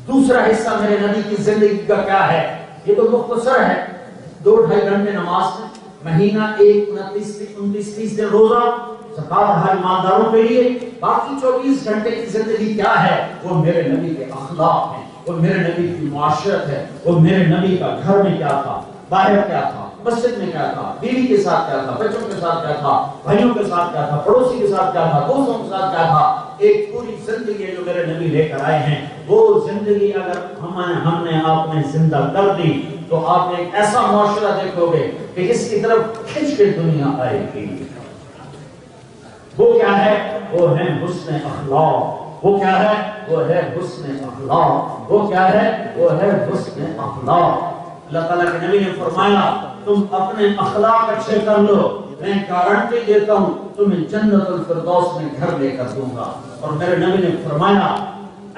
دوسرا حصہ میرے نبی کی زندگی کا کیا ہے؟ یہ تو مختصر ہے، 2-2.5 گھنٹے نماز میں، مہینہ 29-30 دن روزہ، زکات ہر مالداروں کے لیے. باقی 24 گھنٹے کی زندگی کیا ہے؟ وہ میرے نبی کے اخلاق ہیں، وہ میرے نبی کی معاشرت ہے، وہ میرے نبی کا گھر میں کیا تھا، باہر کیا تھا، مسجد میں کیا تھا، بیوی کے ساتھ کیا تھا، بچوں کے ساتھ کیا تھا، بھائیوں کے ساتھ کیا تھا، پڑوسی کے ساتھ کیا تھا، دوستوں کے ساتھ کیا تھا. ایک پوری زندگی جو میرے نبی لے کر آئے ہیں، وہ زندگی اگر ہم نے آپ نے زندہ کر دی تو آپ ایک ایسا معاشرہ دیکھو گے کہ اس کی طرف کھنچ کے دنیا آئے گی. وہ کیا ہے؟ وہ ہے حسن اخلاق. وہ کیا ہے؟ وہ ہے حسن اخلاق. وہ کیا ہے؟ وہ ہے حسن اخلاق. اللہ تعالیٰ کے نبی نے فرمایا تم اپنے اخلاق اچھے کر لو، میں گارنٹی دیتا ہوں تمہیں جنت الفردوس میں گھر لے کر دوں گا. اور میرے نبی نے فرمایا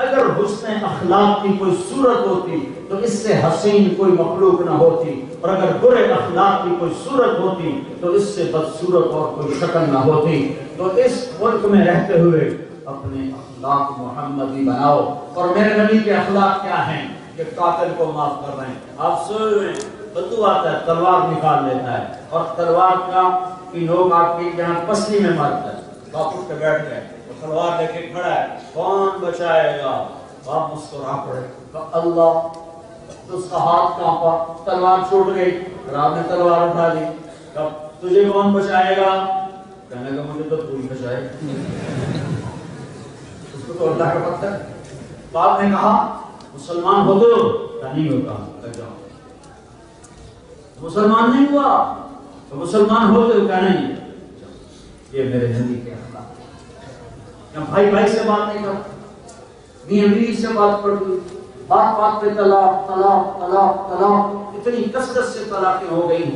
اگر حسن اخلاق کی کوئی صورت ہوتی تو اس سے حسین کوئی مخلوق نہ ہوتی، اور اگر برے اخلاق کی کوئی صورت ہوتی تو اس سے بدصورت اور کوئی شکل نہ ہوتی. تو اس ملک میں رہتے ہوئے اپنے اخلاق محمدی بناؤ. اور میرے نبی کے اخلاق کیا ہیں؟ کہ قاتل کو معاف کر رہے ہیں. آپ سوئے ہوئے بدو آتا ہے تلوار نکال لیتا ہے، اور تلوار کا کی نوک آپ کی یہاں پسلی میں مارتا ہے. آپ اٹھ کے بیٹھ گئے، تلوار لے کے کھڑا ہے، کون بچائے گا؟ آپ مسکرا پڑے اللہ. تو اس کا ہاتھ کانپا، تلوار چھوٹ گئی، اور آپ نے تلوار اٹھا لی. تجھے کون بچائے گا؟ کہنے لگا مجھے تو کوئی بچائے. اس کو تو اللہ کا پتہ ہے. تو آپ نے کہا مسلمان ہو تو نہیں ہوتا، مسلمان نہیں ہوا تو مسلمان ہو تو کیا نہیں. یہ میرے نبی کے اخلاق. بھائی بھائی سے بات نہیں کرتا، میاں بیوی سے بات کرتی، بات بات پہ طلاق طلاق طلاق طلاق. اتنی کثرت سے طلاقیں ہو گئی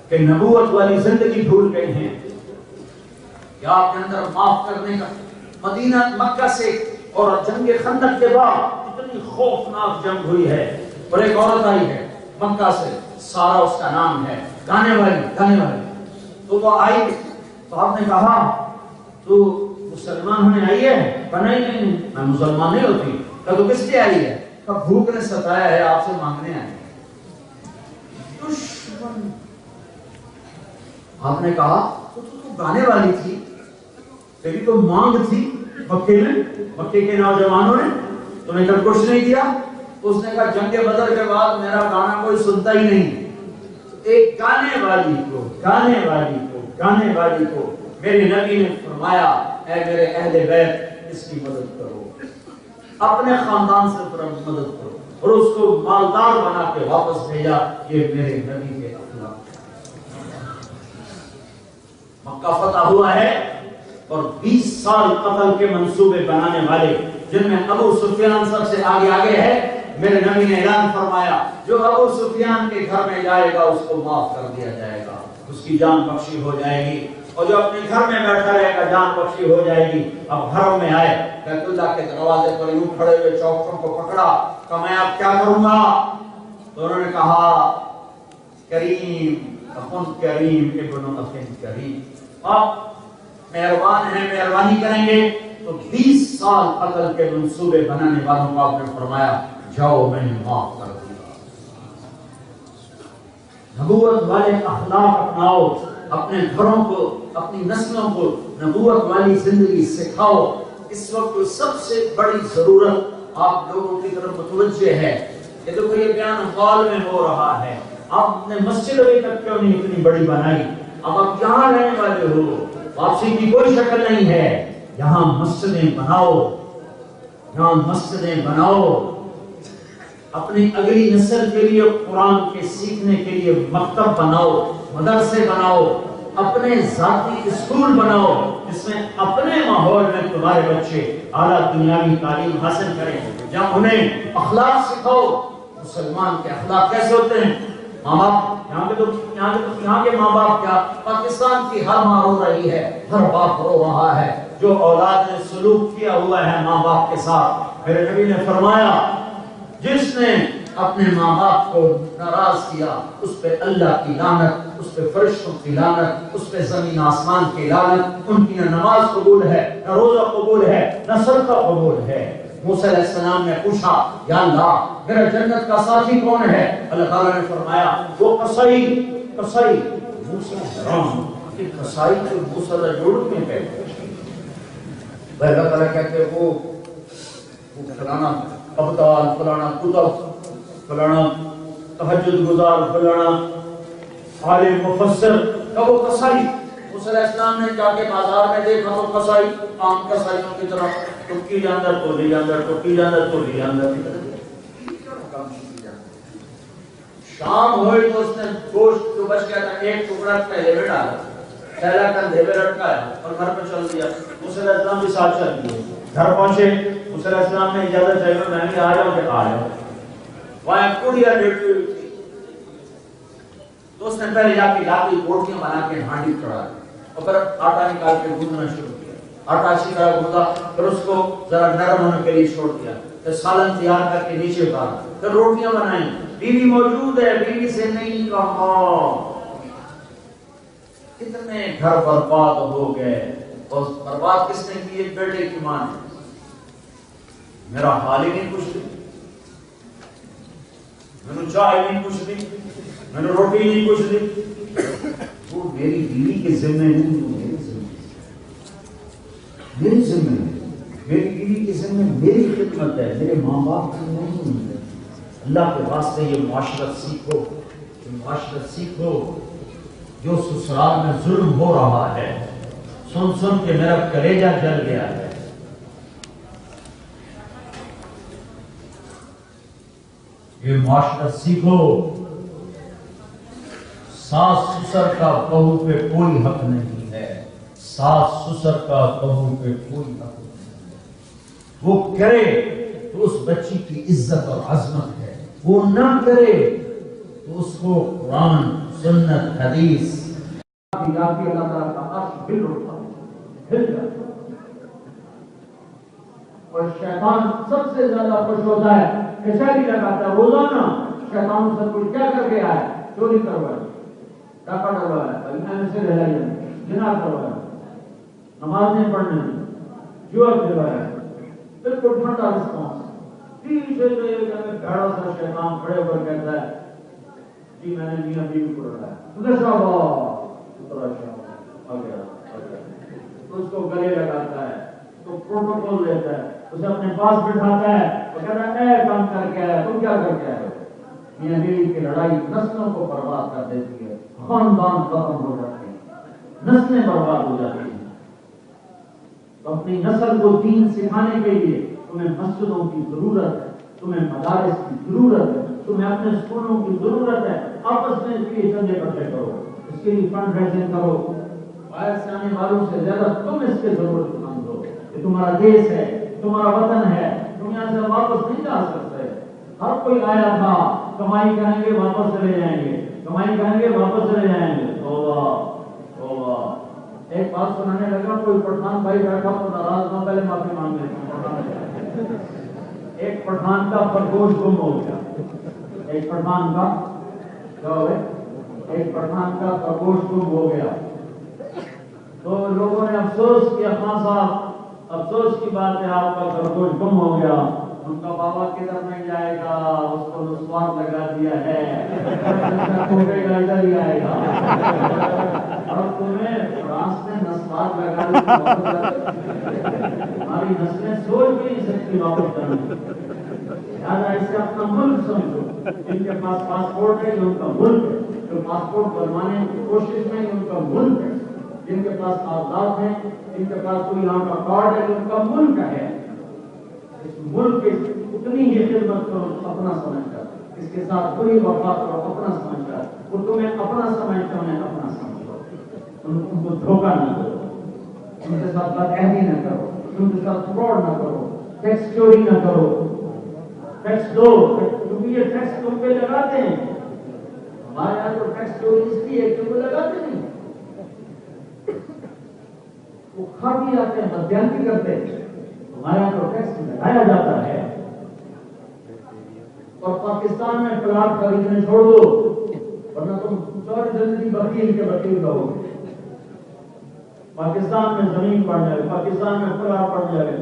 کہ نبوت والی زندگی بھول گئی ہیں کہ آپ کے اندر معاف کرنے کا. مدینہ مکہ سے اور جنگ خندق کے بعد اتنی خوفناک جنگ ہوئی ہے، اور ایک عورت آئی ہے مکہ سے، سارا اس کا نام ہے، گانے والی. تو آئی تو آپ نے کہا تو مسلمان ہونے آئی ہے؟ نہیں میں مسلمان نہیں ہوتی. کہ تو کس لیے آئی ہے؟ کہ بھوک نے ستایا ہے، آپ سے مانگنے آئی. دشمن. آپ نے کہا تو گانے والی تھی، تیری تو مانگ تھی مکے کے نوجوانوں نے تمہیں کب کچھ نہیں دیا. اس نے کہا جنگ بدر کے بعد میرا گانا کوئی سنتا ہی نہیں. ایک گانے والی کو میرے نبی نے فرمایا اے میرے اہل بیت اس کی مدد کرو، اپنے خاندان سے مدد کرو. اور اس کو مالدار بنا کے واپس بھیجا. یہ میرے نبی کے اخلاق. مکہ فتح ہوا ہے اور 20 سال قتل کے منصوبے بنانے والے جن میں ابو سفیان سب سے آگے ہے. میرے نبی نے اعلان فرمایا جو ابو سفیان کے گھر میں جائے گا اس کو معاف کر دیا جائے گا, اس کی جان بخشی ہو جائے گی, اور جو اپنے گھر میں بیٹھا رہے گا جان بخشی ہو جائے گی. اب گھروں میں آئے, بیت اللہ کے دروازے پر یوں کھڑے ہوئے چوکھٹوں کو پکڑا کہ میں اب کیا کروں گا؟ تو انہوں نے کہا کریم اخن کریم ابن اخن کریم, آپ مہربان ہیں, مہربانی کریں گے. تو 20 سال قتل کے منصوبے بنانے والوں کو آپ نے فرمایا جاؤ میں نے معاف کر دیا. نبوت والے اخلاق اپناؤ, اپنے گھروں کو اپنی نسلوں کو نبوت والی زندگی سکھاؤ. اس وقت سب سے بڑی ضرورت آپ لوگوں کی طرف متوجہ ہے. یہ تو یہ بیان ہال میں ہو رہا ہے, آپ نے مسجد ابھی تک کیوں نہیں اتنی بڑی بنائی؟ اب آپ یہاں رہنے والے ہو, واپسی کی کوئی شکل نہیں ہے. یہاں مسجدیں بناؤ, یہاں مسجدیں بناؤ. اپنی اگلی نسل کے لیے قرآن کے سیکھنے کے لیے مکتب بناؤ, مدرسے بناؤ, اپنے ذاتی اسکول بناؤ جس میں اپنے ماحول میں تمہارے بچے اعلیٰ دنیاوی تعلیم حاصل کریں. جب انہیں اخلاق سکھاؤ, مسلمان کے اخلاق کیسے ہوتے ہیں. ماں باپ یہاں کے ماں باپ کیا, پاکستان کی ہر ماں رو رہی ہے, ہر باپ رو رہا ہے جو اولاد نے سلوک کیا ہوا ہے ماں باپ کے ساتھ. میرے نبی نے فرمایا جس نے اپنے ماں باپ کو ناراض کیا اس پہ اللہ کی لعنت, اس پہ فرشتوں کی لعنت, اس پہ زمین آسمان کی لعنت. ان کی نہ نماز قبول ہے, نہ روزہ قبول ہے, نہ صدقہ قبول ہے. موسیٰ علیہ السلام نے پوچھا یا اللہ میرا جنت کا ساتھی کون ہے؟ اللہ تعالیٰ نے فرمایا وہ قصائی. موسیٰ حرام کہ قصائی کو موسیٰ سے جوڑ کے کہتے ہیں. اللہ تعالیٰ کہتے ہیں وہ فلانا ابدال, فلانا کتب, فلانا تہجد گزار, فلانا عالم مفسر کا وہ قصائی. موسیٰ علیہ السلام نے جا کے بازار میں دیکھا تو قصائی عام قصائیوں کی طرح ٹکی جاندر تولی جاندر, ٹکی جاندر تولی جاندر. شام ہوئی تو اس نے گوشت جو بچ گیا تھا ایک ٹکڑا پہلے میں ڈالا, پہلا کندھے پہ لٹکایا اور گھر پہ چل دیا. موسیٰ علیہ السلام بھی ساتھ چل دیے. گھر پہنچے, موسیٰ علیہ السلام نے اجازت چاہیے میں بھی آ جاؤں کہ آ جاؤ. وہاں کڑیا لیٹی ہوئی تھی تو اس نے پہلے جا کے لاتی روٹیاں بنا کے ہانڈی چڑھا دی اور پھر آٹا نکال کے گوندنا شروع کیا. آٹا اچھی طرح گوندا, پھر اس کو ذرا نرم ہونے کے لیے چھوڑ دیا, پھر سالن تیار کر کے نیچے اتارا, پھر روٹیاں بنائیں. بیوی موجود ہے, بیوی سے نہیں کہا. کتنے گھر برباد ہو گئے, اور برباد کس نے کی؟ ایک بیٹے کی ماں نے. میرا حال ہی نہیں پوچھ دی, میں نے چائے نہیں پوچھ دی, میں نے روٹی نہیں پوچھ دی. وہ میری بیوی کے ذمہ نہیں, میری ذمہ میری بیوی کے ذمہ میری خدمت ہے, میرے ماں باپ کی نہیں. اللہ کے واسطے یہ معاشرت سیکھو, یہ معاشرت سیکھو. جو سسرال میں ظلم ہو رہا ہے سن سن کے میرا کلیجہ جل گیا ہے. یہ معاشرت سیکھو. ساس سسر کا بہو پہ کوئی حق نہیں ہے, ساس سسر کا بہو پہ کوئی حق نہیں. وہ کرے تو اس بچی کی عزت اور عظمت ہے, وہ نہ کرے تو اس کو قرآن سنت حدیث اللہ تعالیٰ کا عرش ہل اٹھا, ہل جاتا. اور شیطان سب سے زیادہ خوش ہوتا ہے, شہری لگاتا ہے روزانہ. شیطان سے کچھ کیا کر کے آیا, چوری کروایا, ڈاکہ ڈلوایا, سے لڑائی, جناب کروایا, نماز نہیں پڑھنے, جوا کھلوایا. بالکل ٹھنڈا رسپانس. پیچھے سے بھڑا سا شیطان کھڑے ہو کر کہتا ہے کہ میں نے میاں بیوی کو لڑایا. اس کو گلے لگاتا ہے, تو پروٹوکول دیتا ہے, اسے اپنے پاس بٹھاتا ہے اور کہتا ہے اے کام کر کے آیا, تم کیا کر کے آئے؟ میاں بیوی کی لڑائی نسلوں کو برباد کر دیتی ہے, خاندان ختم ہو جاتے ہیں, نسلیں برباد ہو جاتی ہیں. تو اپنی نسل کو دین سکھانے کے لیے تمہیں مسجدوں کی ضرورت ہے, تمہیں مدارس کی ضرورت ہے، تمہیں اپنے اسکولوں کی ضرورت ہے، آپس میں اس کے لیے چندے اکٹھے کرو، اس کے لیے فنڈ ریزنگ کرو، باہر سے آنے والوں سے زیادہ تم اس کے ضرورت مند ہو، یہ تمہارا دیش ہے، تمہارا وطن ہے، تم یہاں سے واپس نہیں جا سکتے۔ ہر کوئی آیا تھا، کمائی کریں گے واپس چلے جائیں گے، کمائی کریں گے واپس چلے جائیں گے۔ توبہ توبہ۔ ایک بات سنانے لگا، کوئی پٹھان بھائی بیٹھا تو ناراض نہ، پہلے معافی مانگ لیں۔ ایک پٹھان کا خرگوش گم ہو گیا، ایک پٹھان کا کیا ہو گیا؟ ایک پٹھان کا خرگوش گم ہو گیا، تو لوگوں نے افسوس کیا، خان صاحب افسوس کی بات ہے، آپ کا خرگوش گم ہو گیا، ان کا بابا کدھر نہیں جائے گا، اس کو نسوار لگا دیا ہے، ادھر ہی آئے گا، اور تمہیں فرانس میں نسوار لگا دیا، ہماری نسلیں سوچ بھی نہیں سکتی واپس جانے، لہٰذا اسے اپنا ملک سمجھو، جن کے پاس پاسپورٹ ہے یہ ان کا ملک ہے، جو پاسپورٹ بنوانے کی کوشش میں ان کا ملک ہے، جن کے پاس کاغذات ہیں، جن کے پاس کوئی یہاں کا کارڈ ہے، ان کا ملک ہے، اس ملک کی اتنی ہی خدمت کرو اپنا سمجھ کر، اس کے ساتھ پوری وفا کرو اپنا سمجھ کر، وہ تمہیں اپنا سمجھتے انہیں اپنا سمجھو، ان کو دھوکہ نہ کرو، ان کے ساتھ بدعہدی نہ کرو، ان کے ساتھ فراڈ نہ کرو، ٹیکس چوری نہ کرو، ٹیکس دو، کیونکہ یہ ٹیکس تم پہ لگاتے ہیں، ہمارے یہاں تو ٹیکس چوری اس لیے کیوں لگاتے نہیں، وہ کھا بھی جاتے ہیں، بدیانتی کرتے ہیں، ہمارے یہاں تو ٹیکس لگایا جاتا ہے۔ اور پاکستان میں پلاٹ خریدنے چھوڑ دو، ورنہ تم ساری زندگی وکیل کے وکیل رہو گے۔ پاکستان میں زمین پڑ جائے، پاکستان میں پلاٹ پڑ جائے،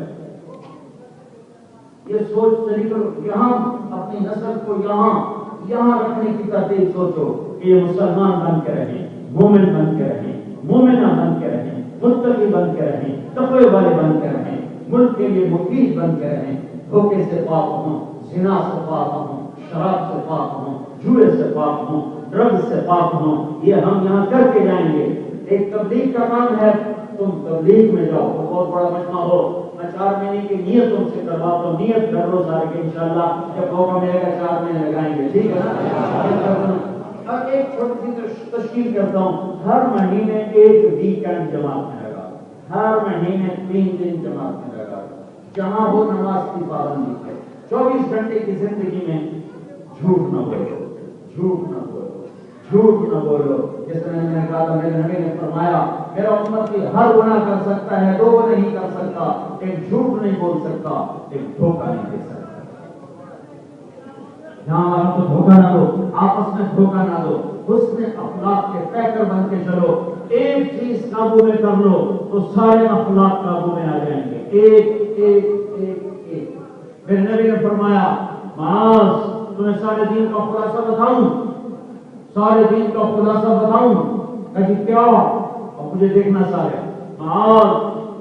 یہ سوچ چلی کرو، یہاں اپنی نسل کو یہاں رکھنے کی ترتیب سوچو کہ یہ مسلمان بن کے رہیں، مومن بن کے رہیں، مومنہ بن کے رہیں، متقی بن کے رہیں، تقوی والے بن کے رہیں، ملک کے لیے مفید بن کے رہیں، دھوکے سے پاک ہوں، زنا سے پاک ہوں، شراب سے پاک ہوں، جوئے سے پاک ہوں، ڈرگ سے پاک ہوں، یہ ہم یہاں کر کے جائیں گے۔ ایک تبلیغ کا کام ہے، تم تبلیغ میں جاؤ، تو بہت بڑا مجمع ہو، میں 4 مہینے کی نیت تم سے کرواتا ہوں، نیت کر لو سارے کہ انشاءاللہ جب موقع ملے گا 4 مہینے لگائیں گے، ٹھیک ہے نا؟ اور ایک چھوٹی سی تشکیل کرتا ہوں، ہر مہینے ایک ویکینڈ جماعت میں لگا، ہر مہینے 3 دن جماعت میں لگا، جہاں ہو نماز کی پابندی ہے، 24 گھنٹے کی زندگی میں جھوٹ نہ بولو، جھوٹ نہ بولو، جھوٹ نہ بولو، جس طرح میں نے کہا تھا، میرے نبی نے فرمایا میرا امتی ہر گناہ کر سکتا ہے، 2 نہیں کر سکتا، ایک جھوٹ نہیں بول سکتا، ایک دھوکہ نہیں دے سکتا۔ جہاں والوں کو دھوکہ نہ دو، آپس میں دھوکہ نہ دو، حسن اخلاق کے پیکر بن کے چلو، ایک چیز قابو میں کر لو تو سارے اخلاق قابو میں آ جائیں گے، ایک ایک ایک ایک۔ میرے نبی نے فرمایا معاذ تمہیں سارے دین کا خلاصہ بتاؤں، سارے دین کا خلاصہ بتاؤں، کہ کیا؟ اب مجھے دیکھنا سارے، معاذ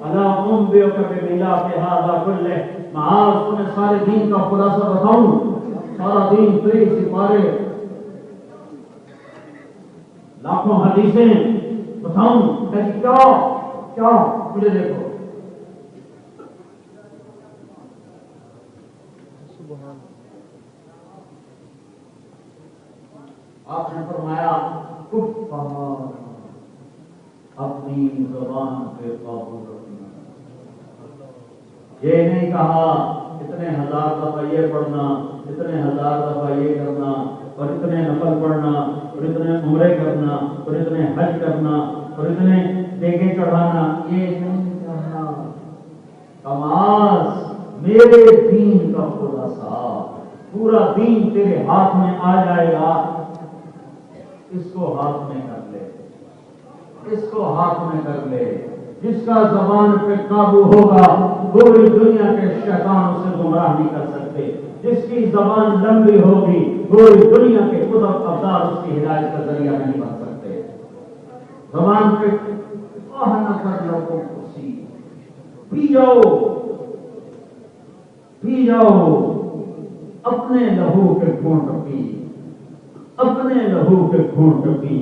الا انبئک بملاک ھذا کلہ، معاذ تمہیں سارے دین کا خلاصہ بتاؤں، سارا دین 23 سپارے، لاکھوں حدیثیں بتاؤں، کہ کیا کیا؟ مجھے دیکھو، آپ نے فرمایا اپنی زبان پہ قابو رکھنا، یہ نہیں کہا اتنے 1000 دفعہ یہ پڑھنا، اتنے 1000 دفعہ یہ کرنا، اور اتنے نفل پڑھنا، اور اتنے عمرے کرنا، اور اتنے حج کرنا، اور اتنے دیگے چڑھانا، یہ نہیں کہنا۔ کماز میرے دین کا خلاصہ، پورا دین تیرے ہاتھ میں آ جائے گا، اس کو ہاتھ میں کر لے، اس کو ہاتھ میں کر لے، جس کا زبان پہ قابو ہوگا پوری دنیا کے شیطان اسے گمراہ نہیں کر سکتے، جس کی زبان لمبی ہوگی پوری دنیا کے قدرت افزار اس کی ہدایت کا ذریعہ نہیں بن سکتے۔ زبان پہ نہ کر لوگوں کو پی جاؤ، پی جاؤ، اپنے لہو کے گھونٹ پی، اپنے لہو کے گھونٹ پی،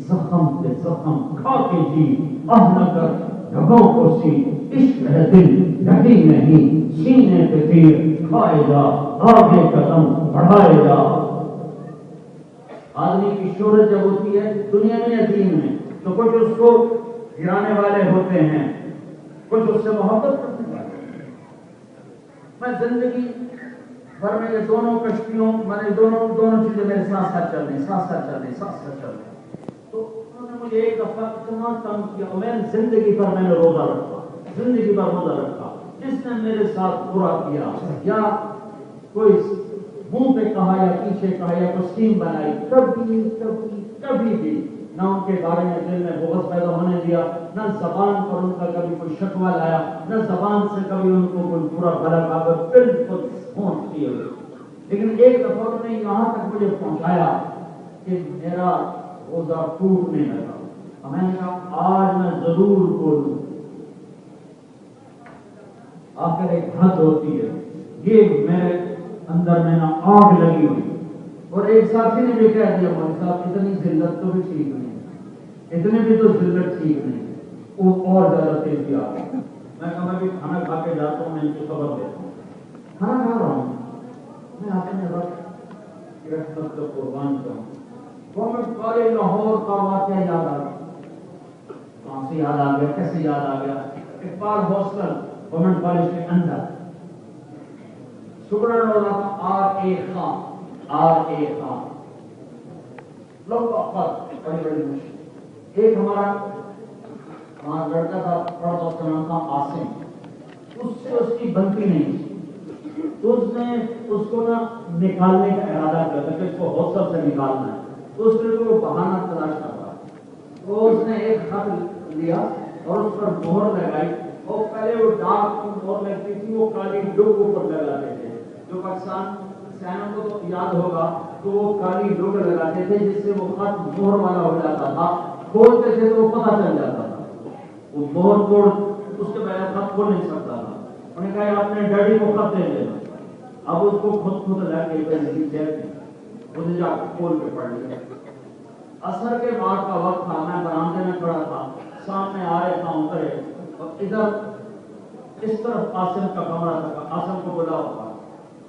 زخم پہ زخم کھا کے جی، نہ کر رگوں کو سی عشق ہے دل ڈھکی نہیں سینے پہ تیر کھائے جا آگے قدم بڑھائے جا. آدمی کی شہرت جب ہوتی ہے دنیا میں یا دین میں تو کچھ اس کو گرانے والے ہوتے ہیں, کچھ اس سے محبت کرنے والے. میں زندگی بھر میں یہ دونوں کشتیوں میں دونوں چیزیں میرے ساتھ ساتھ چل رہی. تو انہوں نے مجھے ایک دفعہ اتنا تنگ کیا, میں زندگی پر میں نے روزہ رکھا. جس نے میرے ساتھ برا کیا یا کوئی منہ پہ کہا یا پیچھے کہا یا کوئی اسکیم بنائی, کبھی بھی نہ ان کے بارے میں دل میں بغض پیدا ہونے دیا, نہ زبان پر ان کا کبھی کوئی شکوہ لایا, نہ زبان سے کبھی ان کو کوئی برا بھلا کہا, بالکل ہونٹ کیے ہوئے. لیکن ایک دفعہ انہوں نے یہاں تک مجھے پہنچایا کہ میرا روزہ ٹوٹنے لگا. میں نے کہا آج میں ضرور بولوں. آخر ایک حد ہوتی ہے, یہ میرے اندر میں نہ آگ لگی ہوئی. اور ایک ساتھی نے بھی کہہ دیا مولوی صاحب اتنی ذلت تو بھی ٹھیک نہیں, اتنے بھی تو ذلت ٹھیک نہیں, وہ اور زیادہ تیزی آ گئی. میں کہا میں بھی کھانا کھا کے جاتا ہوں, میں ان کی خبر دیتا ہوں. کھانا کھا رہا ہوں میں اپنے رب کی رحمت کو قربان کروں. گورنمنٹ کالج لاہور کا واقعہ یاد آ گیا. کہاں سے یاد آ گیا, کیسے یاد آ گیا؟ اقبال ہاسٹل گورنمنٹ کالج کے اندر سپرنٹینڈنٹ ہوتا تھا R.A. خان. لوگ بڑی مشکل. ایک ہمارا وہاں لڑکا تھا پڑھتا, اس کا نام تھا عاصم. اس سے اس کی بنتی نہیں تھی, تو اس نے اس کو نا نکالنے کا ارادہ کیا تھا کہ اس کو ہاسٹل سے نکالنا ہے. تو اس نے وہ بہانہ تلاش کر رہا. تو اس نے ایک خط لیا اور اس پر مہر لگائی. اور پہلے وہ ڈاک مہر لگتی تھی, وہ کالی ڈگ اوپر لگاتے تھے. جو پاکستان سینوں کو تو یاد ہوگا تو وہ کالی ڈگ لگاتے تھے جس سے وہ خط مہر والا ہو جاتا تھا. کھولتے تھے تو وہ پتہ چل جاتا تھا. وہ مہر توڑ اس کے بغیر خط کھول نہیں سکتا تھا. انہوں نے کہا اپنے ڈیڈی کو خط دے دینا. اب اس کو خود لے کے اسے جا کے کھول کے پڑھ لیا. عصر کے بعد کا وقت تھا, میں برآمدے میں کھڑا تھا, سامنے آئے تھا اترے, اور ادھر اس طرف قاسم کا کمرہ تھا. قاسم کو بلاؤ,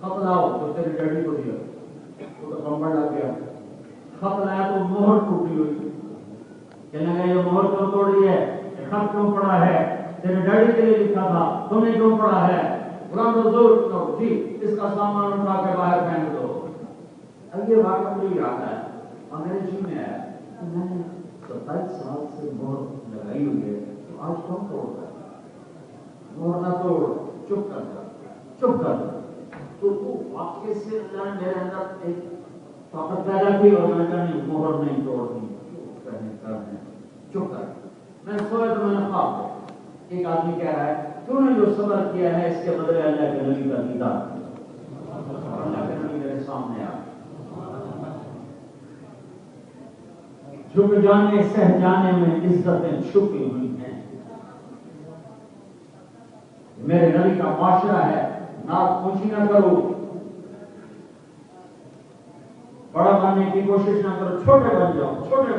خط لاؤ جو تیرے ڈیڈی کو دیا. وہ تو کمرہ لگ گیا. خط لایا تو مہر ٹوٹی ہوئی. کہنے لگا یہ مہر کیوں توڑی ہے, خط کیوں پڑا ہے, تیرے ڈیڈی کے لیے لکھا تھا, تم نے کیوں پڑھا ہے؟ قرآن زور کرو جی, اس کا سامان اٹھا کے باہر پھینک دو. اب یہ واقعہ مجھے یاد ہے, انگریزی میں ہے. میں نے 27 سال سے مہر لگائی ہوئی ہے, تو آج کون توڑ رہا ہے؟ مہر نہ توڑ, چپ کر. تو وہ واقعے سے اللہ نے میرے اندر ایک طاقت پیدا کی, اور میں نے کہا نہیں, مہر نہیں توڑنی, چپ کر. میں سویا تو میں نے خواب دیکھا. ایک آدمی کہہ رہا ہے تو نے جو صبر کیا ہے اس کے بدلے اللہ کے نبی کا دیدار. اللہ کے نبی میرے سامنے آ, جھک جانے سہ جانے میں عزتیں چھپی ہوئی ہیں. میرے نبی کا معاشرہ ہے, ناک پوچھی نہ کرو, بڑا بننے کی کوشش نہ کرو, چھوٹے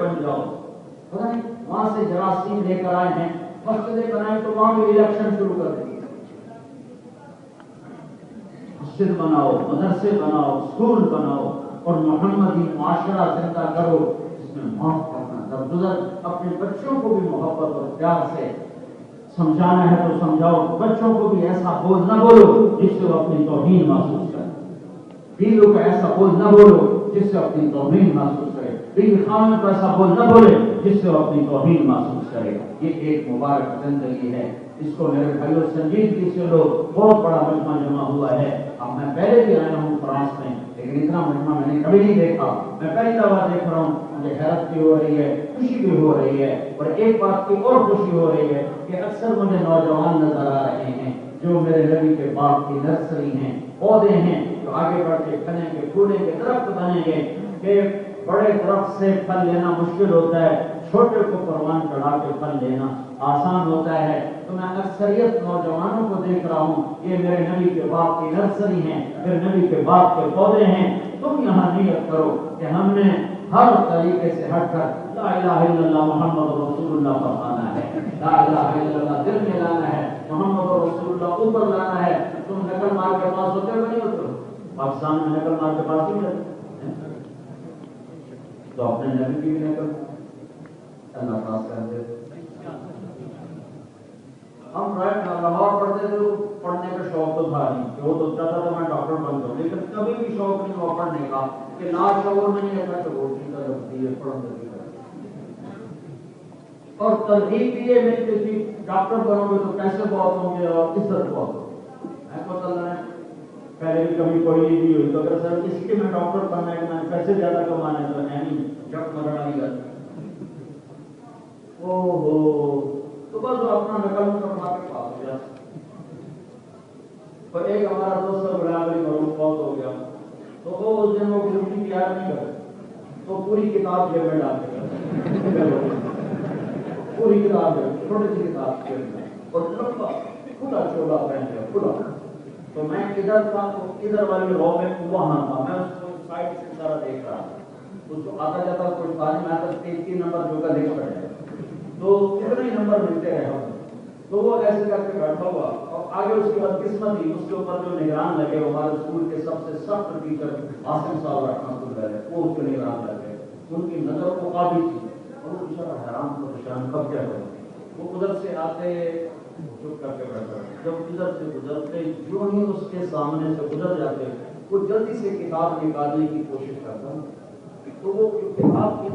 بن جاؤ. پتہ نہیں وہاں سے جراثیم لے کر آئے ہیں, مسجدیں بنائیں تو وہاں بھی الیکشن شروع کر دیں. مسجد بناؤ, مدرسے بناؤ, اسکول بناؤ, اور محمدی معاشرہ زندہ کرو جس میں معاف کرنا, درگزر. اپنے بچوں کو بھی محبت اور پیار سے سمجھانا ہے تو سمجھاؤ. بچوں کو بھی ایسا بول نہ بولو جس سے وہ اپنی توہین محسوس کرے. بیویوں کو ایسا بول نہ بولو جس سے اپنی توہین محسوس کرے. بیوی خاوند کو ایسا بول نہ بولے جس سے وہ اپنی توہین محسوس کرے. یہ ایک مبارک زندگی ہے, اس کو میرے بھائیوں سنجیدگی سے لو. بہت بڑا مجمع جمع ہوا ہے. اب میں پہلے بھی آیا ہوں فرانس میں, لیکن اتنا مجمع میں نے کبھی نہیں دیکھا. میں پہلی دفعہ دیکھ رہا ہوں. مجھے حیرت بھی ہو رہی ہے, خوشی بھی ہو رہی ہے, اور ایک بات کی اور خوشی ہو رہی ہے کہ اکثر مجھے نوجوان نظر آ رہے ہیں جو میرے نبی کے باغ کی نرسری ہیں, پودے ہیں, جو آگے بڑھ کے پھلیں گے, پھولیں گے, درخت بنیں گے. کہ بڑے درخت سے پھل لینا مشکل ہوتا ہے, چھوٹے کو پروان چڑھا کے پھل لینا آسان ہوتا ہے. تو میں اکثریت نوجوانوں کو دیکھ رہا ہوں, یہ میرے نبی کے باغ کی نرسری ہیں, میرے نبی کے باغ کے پودے ہیں. تم یہاں نیت کرو کہ ہم نے ہر طریقے سے ہٹ کر لا الہ الا اللہ محمد رسول اللہ فرمانا ہے، لا الہ الا اللہ دل میں لانا ہے، محمد رسول اللہ اوپر لانا ہے. تم نقل مار کے پاس ہوتے ہو نہیں ہوتے؟ پاکستان میں نقل مار کے پاس نہیں ہوتے تو اپنے نبی کی بھی نقل اللہ پاس کر دے. ہم لاہور پڑھتے تھے، پڑھنے کا شوق تو تھا نہیں کہ وہ تو چاہتا تھا میں ڈاکٹر بن جاؤں، لیکن کبھی بھی شوق نہیں ہوا پڑھنے کا کہ لا شعور نہیں ہے کہ وہ چیزیں لگتی ہے پڑھنے کی. اور ترغیب یہ ملتی تھی ڈاکٹر بنو گے تو پیسے بہت ہوں گے اور عزت بہت ہوگی. میں کو اللہ نے پہلے بھی کبھی کوئی نہیں دی ہوئی تو اگر سر کسی کے میں ڈاکٹر بننا ہے میں پیسے زیادہ کمانے تو ہے نہیں جب مرنا نہیں کرتا. او ہو تو بس وہ اپنا نقل کروا کے پاس ہو گیا. اور ایک ہمارا دوست برابری معروف بہت ہو گیا تو وہ اس دن وہ روٹی تیار نہیں کرے تو پوری کتاب جیب میں ڈال کے پوری کتاب چھوٹی سی کتاب اور لمبا کھلا چولا پہن گیا کھلا. تو میں ادھر تھا تو ادھر والے رو میں وہاں تھا، میں اس کو سائڈ سے سارا دیکھ رہا تھا. اس کو آتا جاتا کچھ بات میں آتا 3 نمبر جو کا لکھ پڑے تو کتنے ہی نمبر ملتے رہے ہم. تو وہ ایسے کر کے بیٹھا ہوا اور آگے اس کی بدقسمتی اس کے اوپر جو نگران لگے ہمارے اسکول کے سب سے سخت ٹیچر آصف صاحب رحمۃ اللہ علیہ وہ اس کے نگران لگے. ان کی نظر کو قابل تھی اور وہ بیچارہ حیران پریشان کب کیا کرے. وہ ادھر سے آتے چپ کر کے بیٹھا، جب ادھر سے گزرتے جو ہی اس کے سامنے سے گزر جاتے وہ جلدی سے کتاب نکالنے کی کوشش کرتا تو وہ جو کتاب کی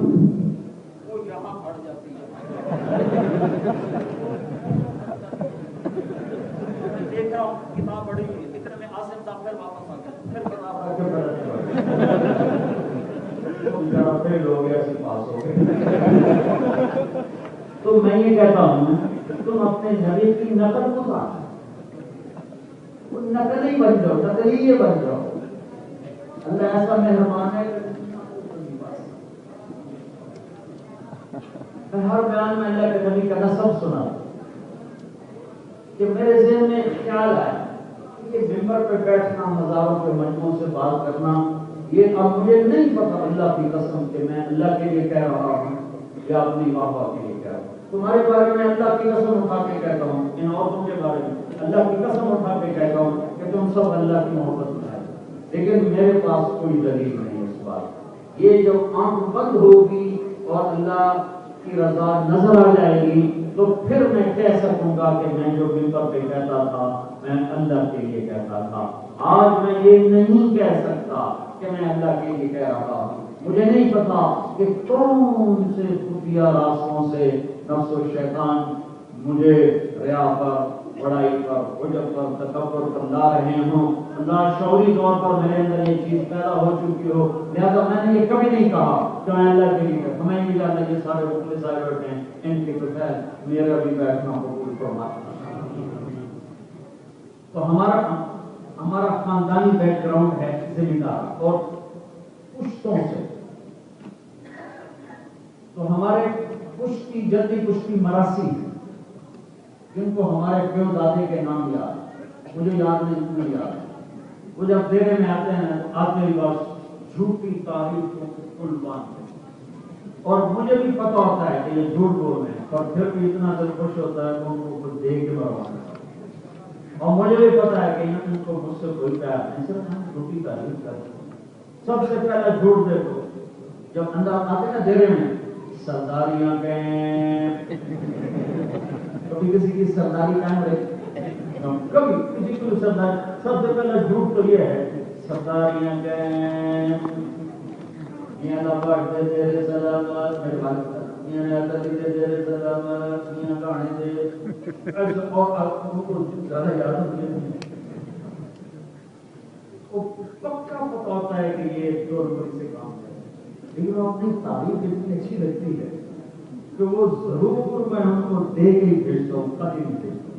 وہ یہاں پھٹ جاتی ہے. دیکھ رہا ہوں کتاب پڑھی ہوئی ہے اتنے میں آصف صاحب پھر واپس آ گئے پھر کتاب رکھ کے فیل ہو گیا اسی پاس ہو گئے. تو میں یہ کہتا ہوں تم اپنے نبی کی نقل کو نقل ہی بن جاؤ، نقل ہی بن جاؤ. اللہ ایسا مہربان ہے. میں ہر بیان میں اللہ کے نبی کا نسب سنا کہ میرے ذہن میں خیال آیا کہ ممبر پہ بیٹھنا ہزاروں کے مجموعوں سے بات کرنا یہ اب مجھے نہیں پتا اللہ کی قسم کہ میں اللہ کے لیے کہہ رہا ہوں یا اپنی واہ کے لیے کہہ رہا ہوں. تمہارے بارے میں اللہ کی قسم اٹھا کے کہتا ہوں، ان عورتوں کے بارے میں اللہ کی قسم اٹھا کے کہتا ہوں کہ تم سب اللہ کی محبت اٹھائے. لیکن میرے پاس کوئی دلیل نہیں اس بات. یہ جب آنکھ بند ہوگی اور اللہ کی رضا نظر آ جائے گی تو پھر میں کہہ سکوں گا کہ میں جو ممبر پہ کہتا تھا میں اللہ کے لیے کہتا تھا. آج میں یہ نہیں کہہ سکتا کہ میں اللہ کے لیے کہہ رہا ہوں. مجھے نہیں پتا کہ کون سے خفیہ راستوں سے نفس و شیطان مجھے ریا پر، بڑائی پر، عجب پر، تکبر پر لا رہے ہوں. اللہ شعوری طور پر میرے اندر یہ چیز پیدا ہو چکی ہو، لہذا میں نے یہ کبھی نہیں کہا کہ میں اللہ کے لیے ہمیں بھی جانا یہ سارے مخلص آئے بیٹھے ہیں ان کے کچھ ہے میرا بھی بیٹھنا قبول فرمانا. تو ہمارا خاندانی بیک گراؤنڈ ہے زمیندار اور پشتوں سے. تو ہمارے پشتی جدی پشتی مراسی جن کو ہمارے پیو دادے کے نام یاد مجھے یاد نہیں یاد. وہ جب دیرے میں آتے ہیں تو آتے ہی بس جھوٹی تعریفوں کو کل باندھ اور مجھے بھی پتا ہوتا ہے کہ یہ جھوٹ بول رہے ہیں اور پھر بھی اتنا دل خوش ہوتا ہے کہ ان کو کچھ دیکھ کے بڑھوانا. اور مجھے بھی پتا ہے کہ ان کو مجھ سے کوئی پیار نہیں، صرف ہم جھوٹی تعریف کرتے ہیں. سب سے پہلے جھوٹ دیکھو جب اندر آتے نا دیرے میں سرداریاں گئے کبھی کسی کی سرداری قائم رہی کبھی کسی کو سرداری. سب سے پہلے جھوٹ تو یہ ہے سرداریاں گئے میاں لبا دے دے سلامات میرے والد میاں نے آتا دے دے سلامات میاں گانے دے ایسا اور آپ کو زیادہ یاد ہوتی ہے. وہ پکا پتا ہوتا ہے کہ یہ دو روپے سے کام ہے لیکن وہ اپنی تعریف اتنی اچھی لگتی ہے کہ وہ ضرور میں ان کو دے کے ہی بھیجتا ہوں کبھی نہیں بھیجتا.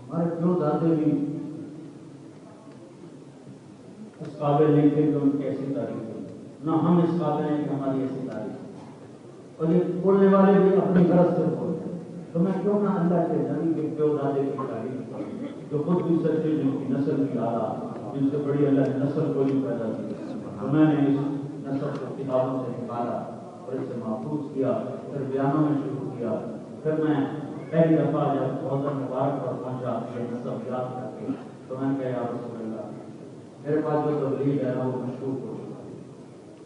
ہمارے پیو دادے بھی اس قابل نہیں تھے کہ ان کی ایسی تعریف ہو، نہ ہم اس قابل ہیں کہ ہماری ایسی تعریف ہو. اور یہ بولنے والے بھی اپنی غرض سے بولتے ہیں تو میں کیوں نہ اللہ کے نبی کے پیو دادے کی تعریف کروں جو خود بھی سچے جن کی نسل بھی اعلیٰ جن سے بڑی اللہ نے نسل کو بھی پیدا کی. تو میں نے اس نسب کو کتابوں سے نکالا اور اسے محفوظ کیا، پھر بیانوں میں شروع کیا۔ پھر میں پہلی دفعہ جب حوض مبارک پر پہنچا یہ نسب یاد کر کے، تو میں نے کہا یا رسول اللہ میرے پاس جو تبلیغ ہے وہ مشکوک ہو چکا ہے،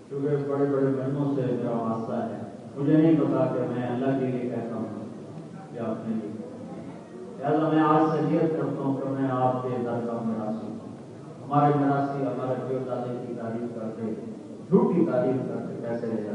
کیونکہ بڑے بڑے بہنوں سے میرا واسطہ ہے، مجھے نہیں پتا کہ میں اللہ کے لیے کہتا ہوں یا اپنے لیے۔ لہٰذا میں آج سے نیت کرتا ہوں کہ میں آپ کے درگاہ میں راضی ہوں۔ ہمارے مراثی ہمارے پیو دادے کی تعریف کرتے، جھوٹی تعریف کرتے کیسے لے جاتے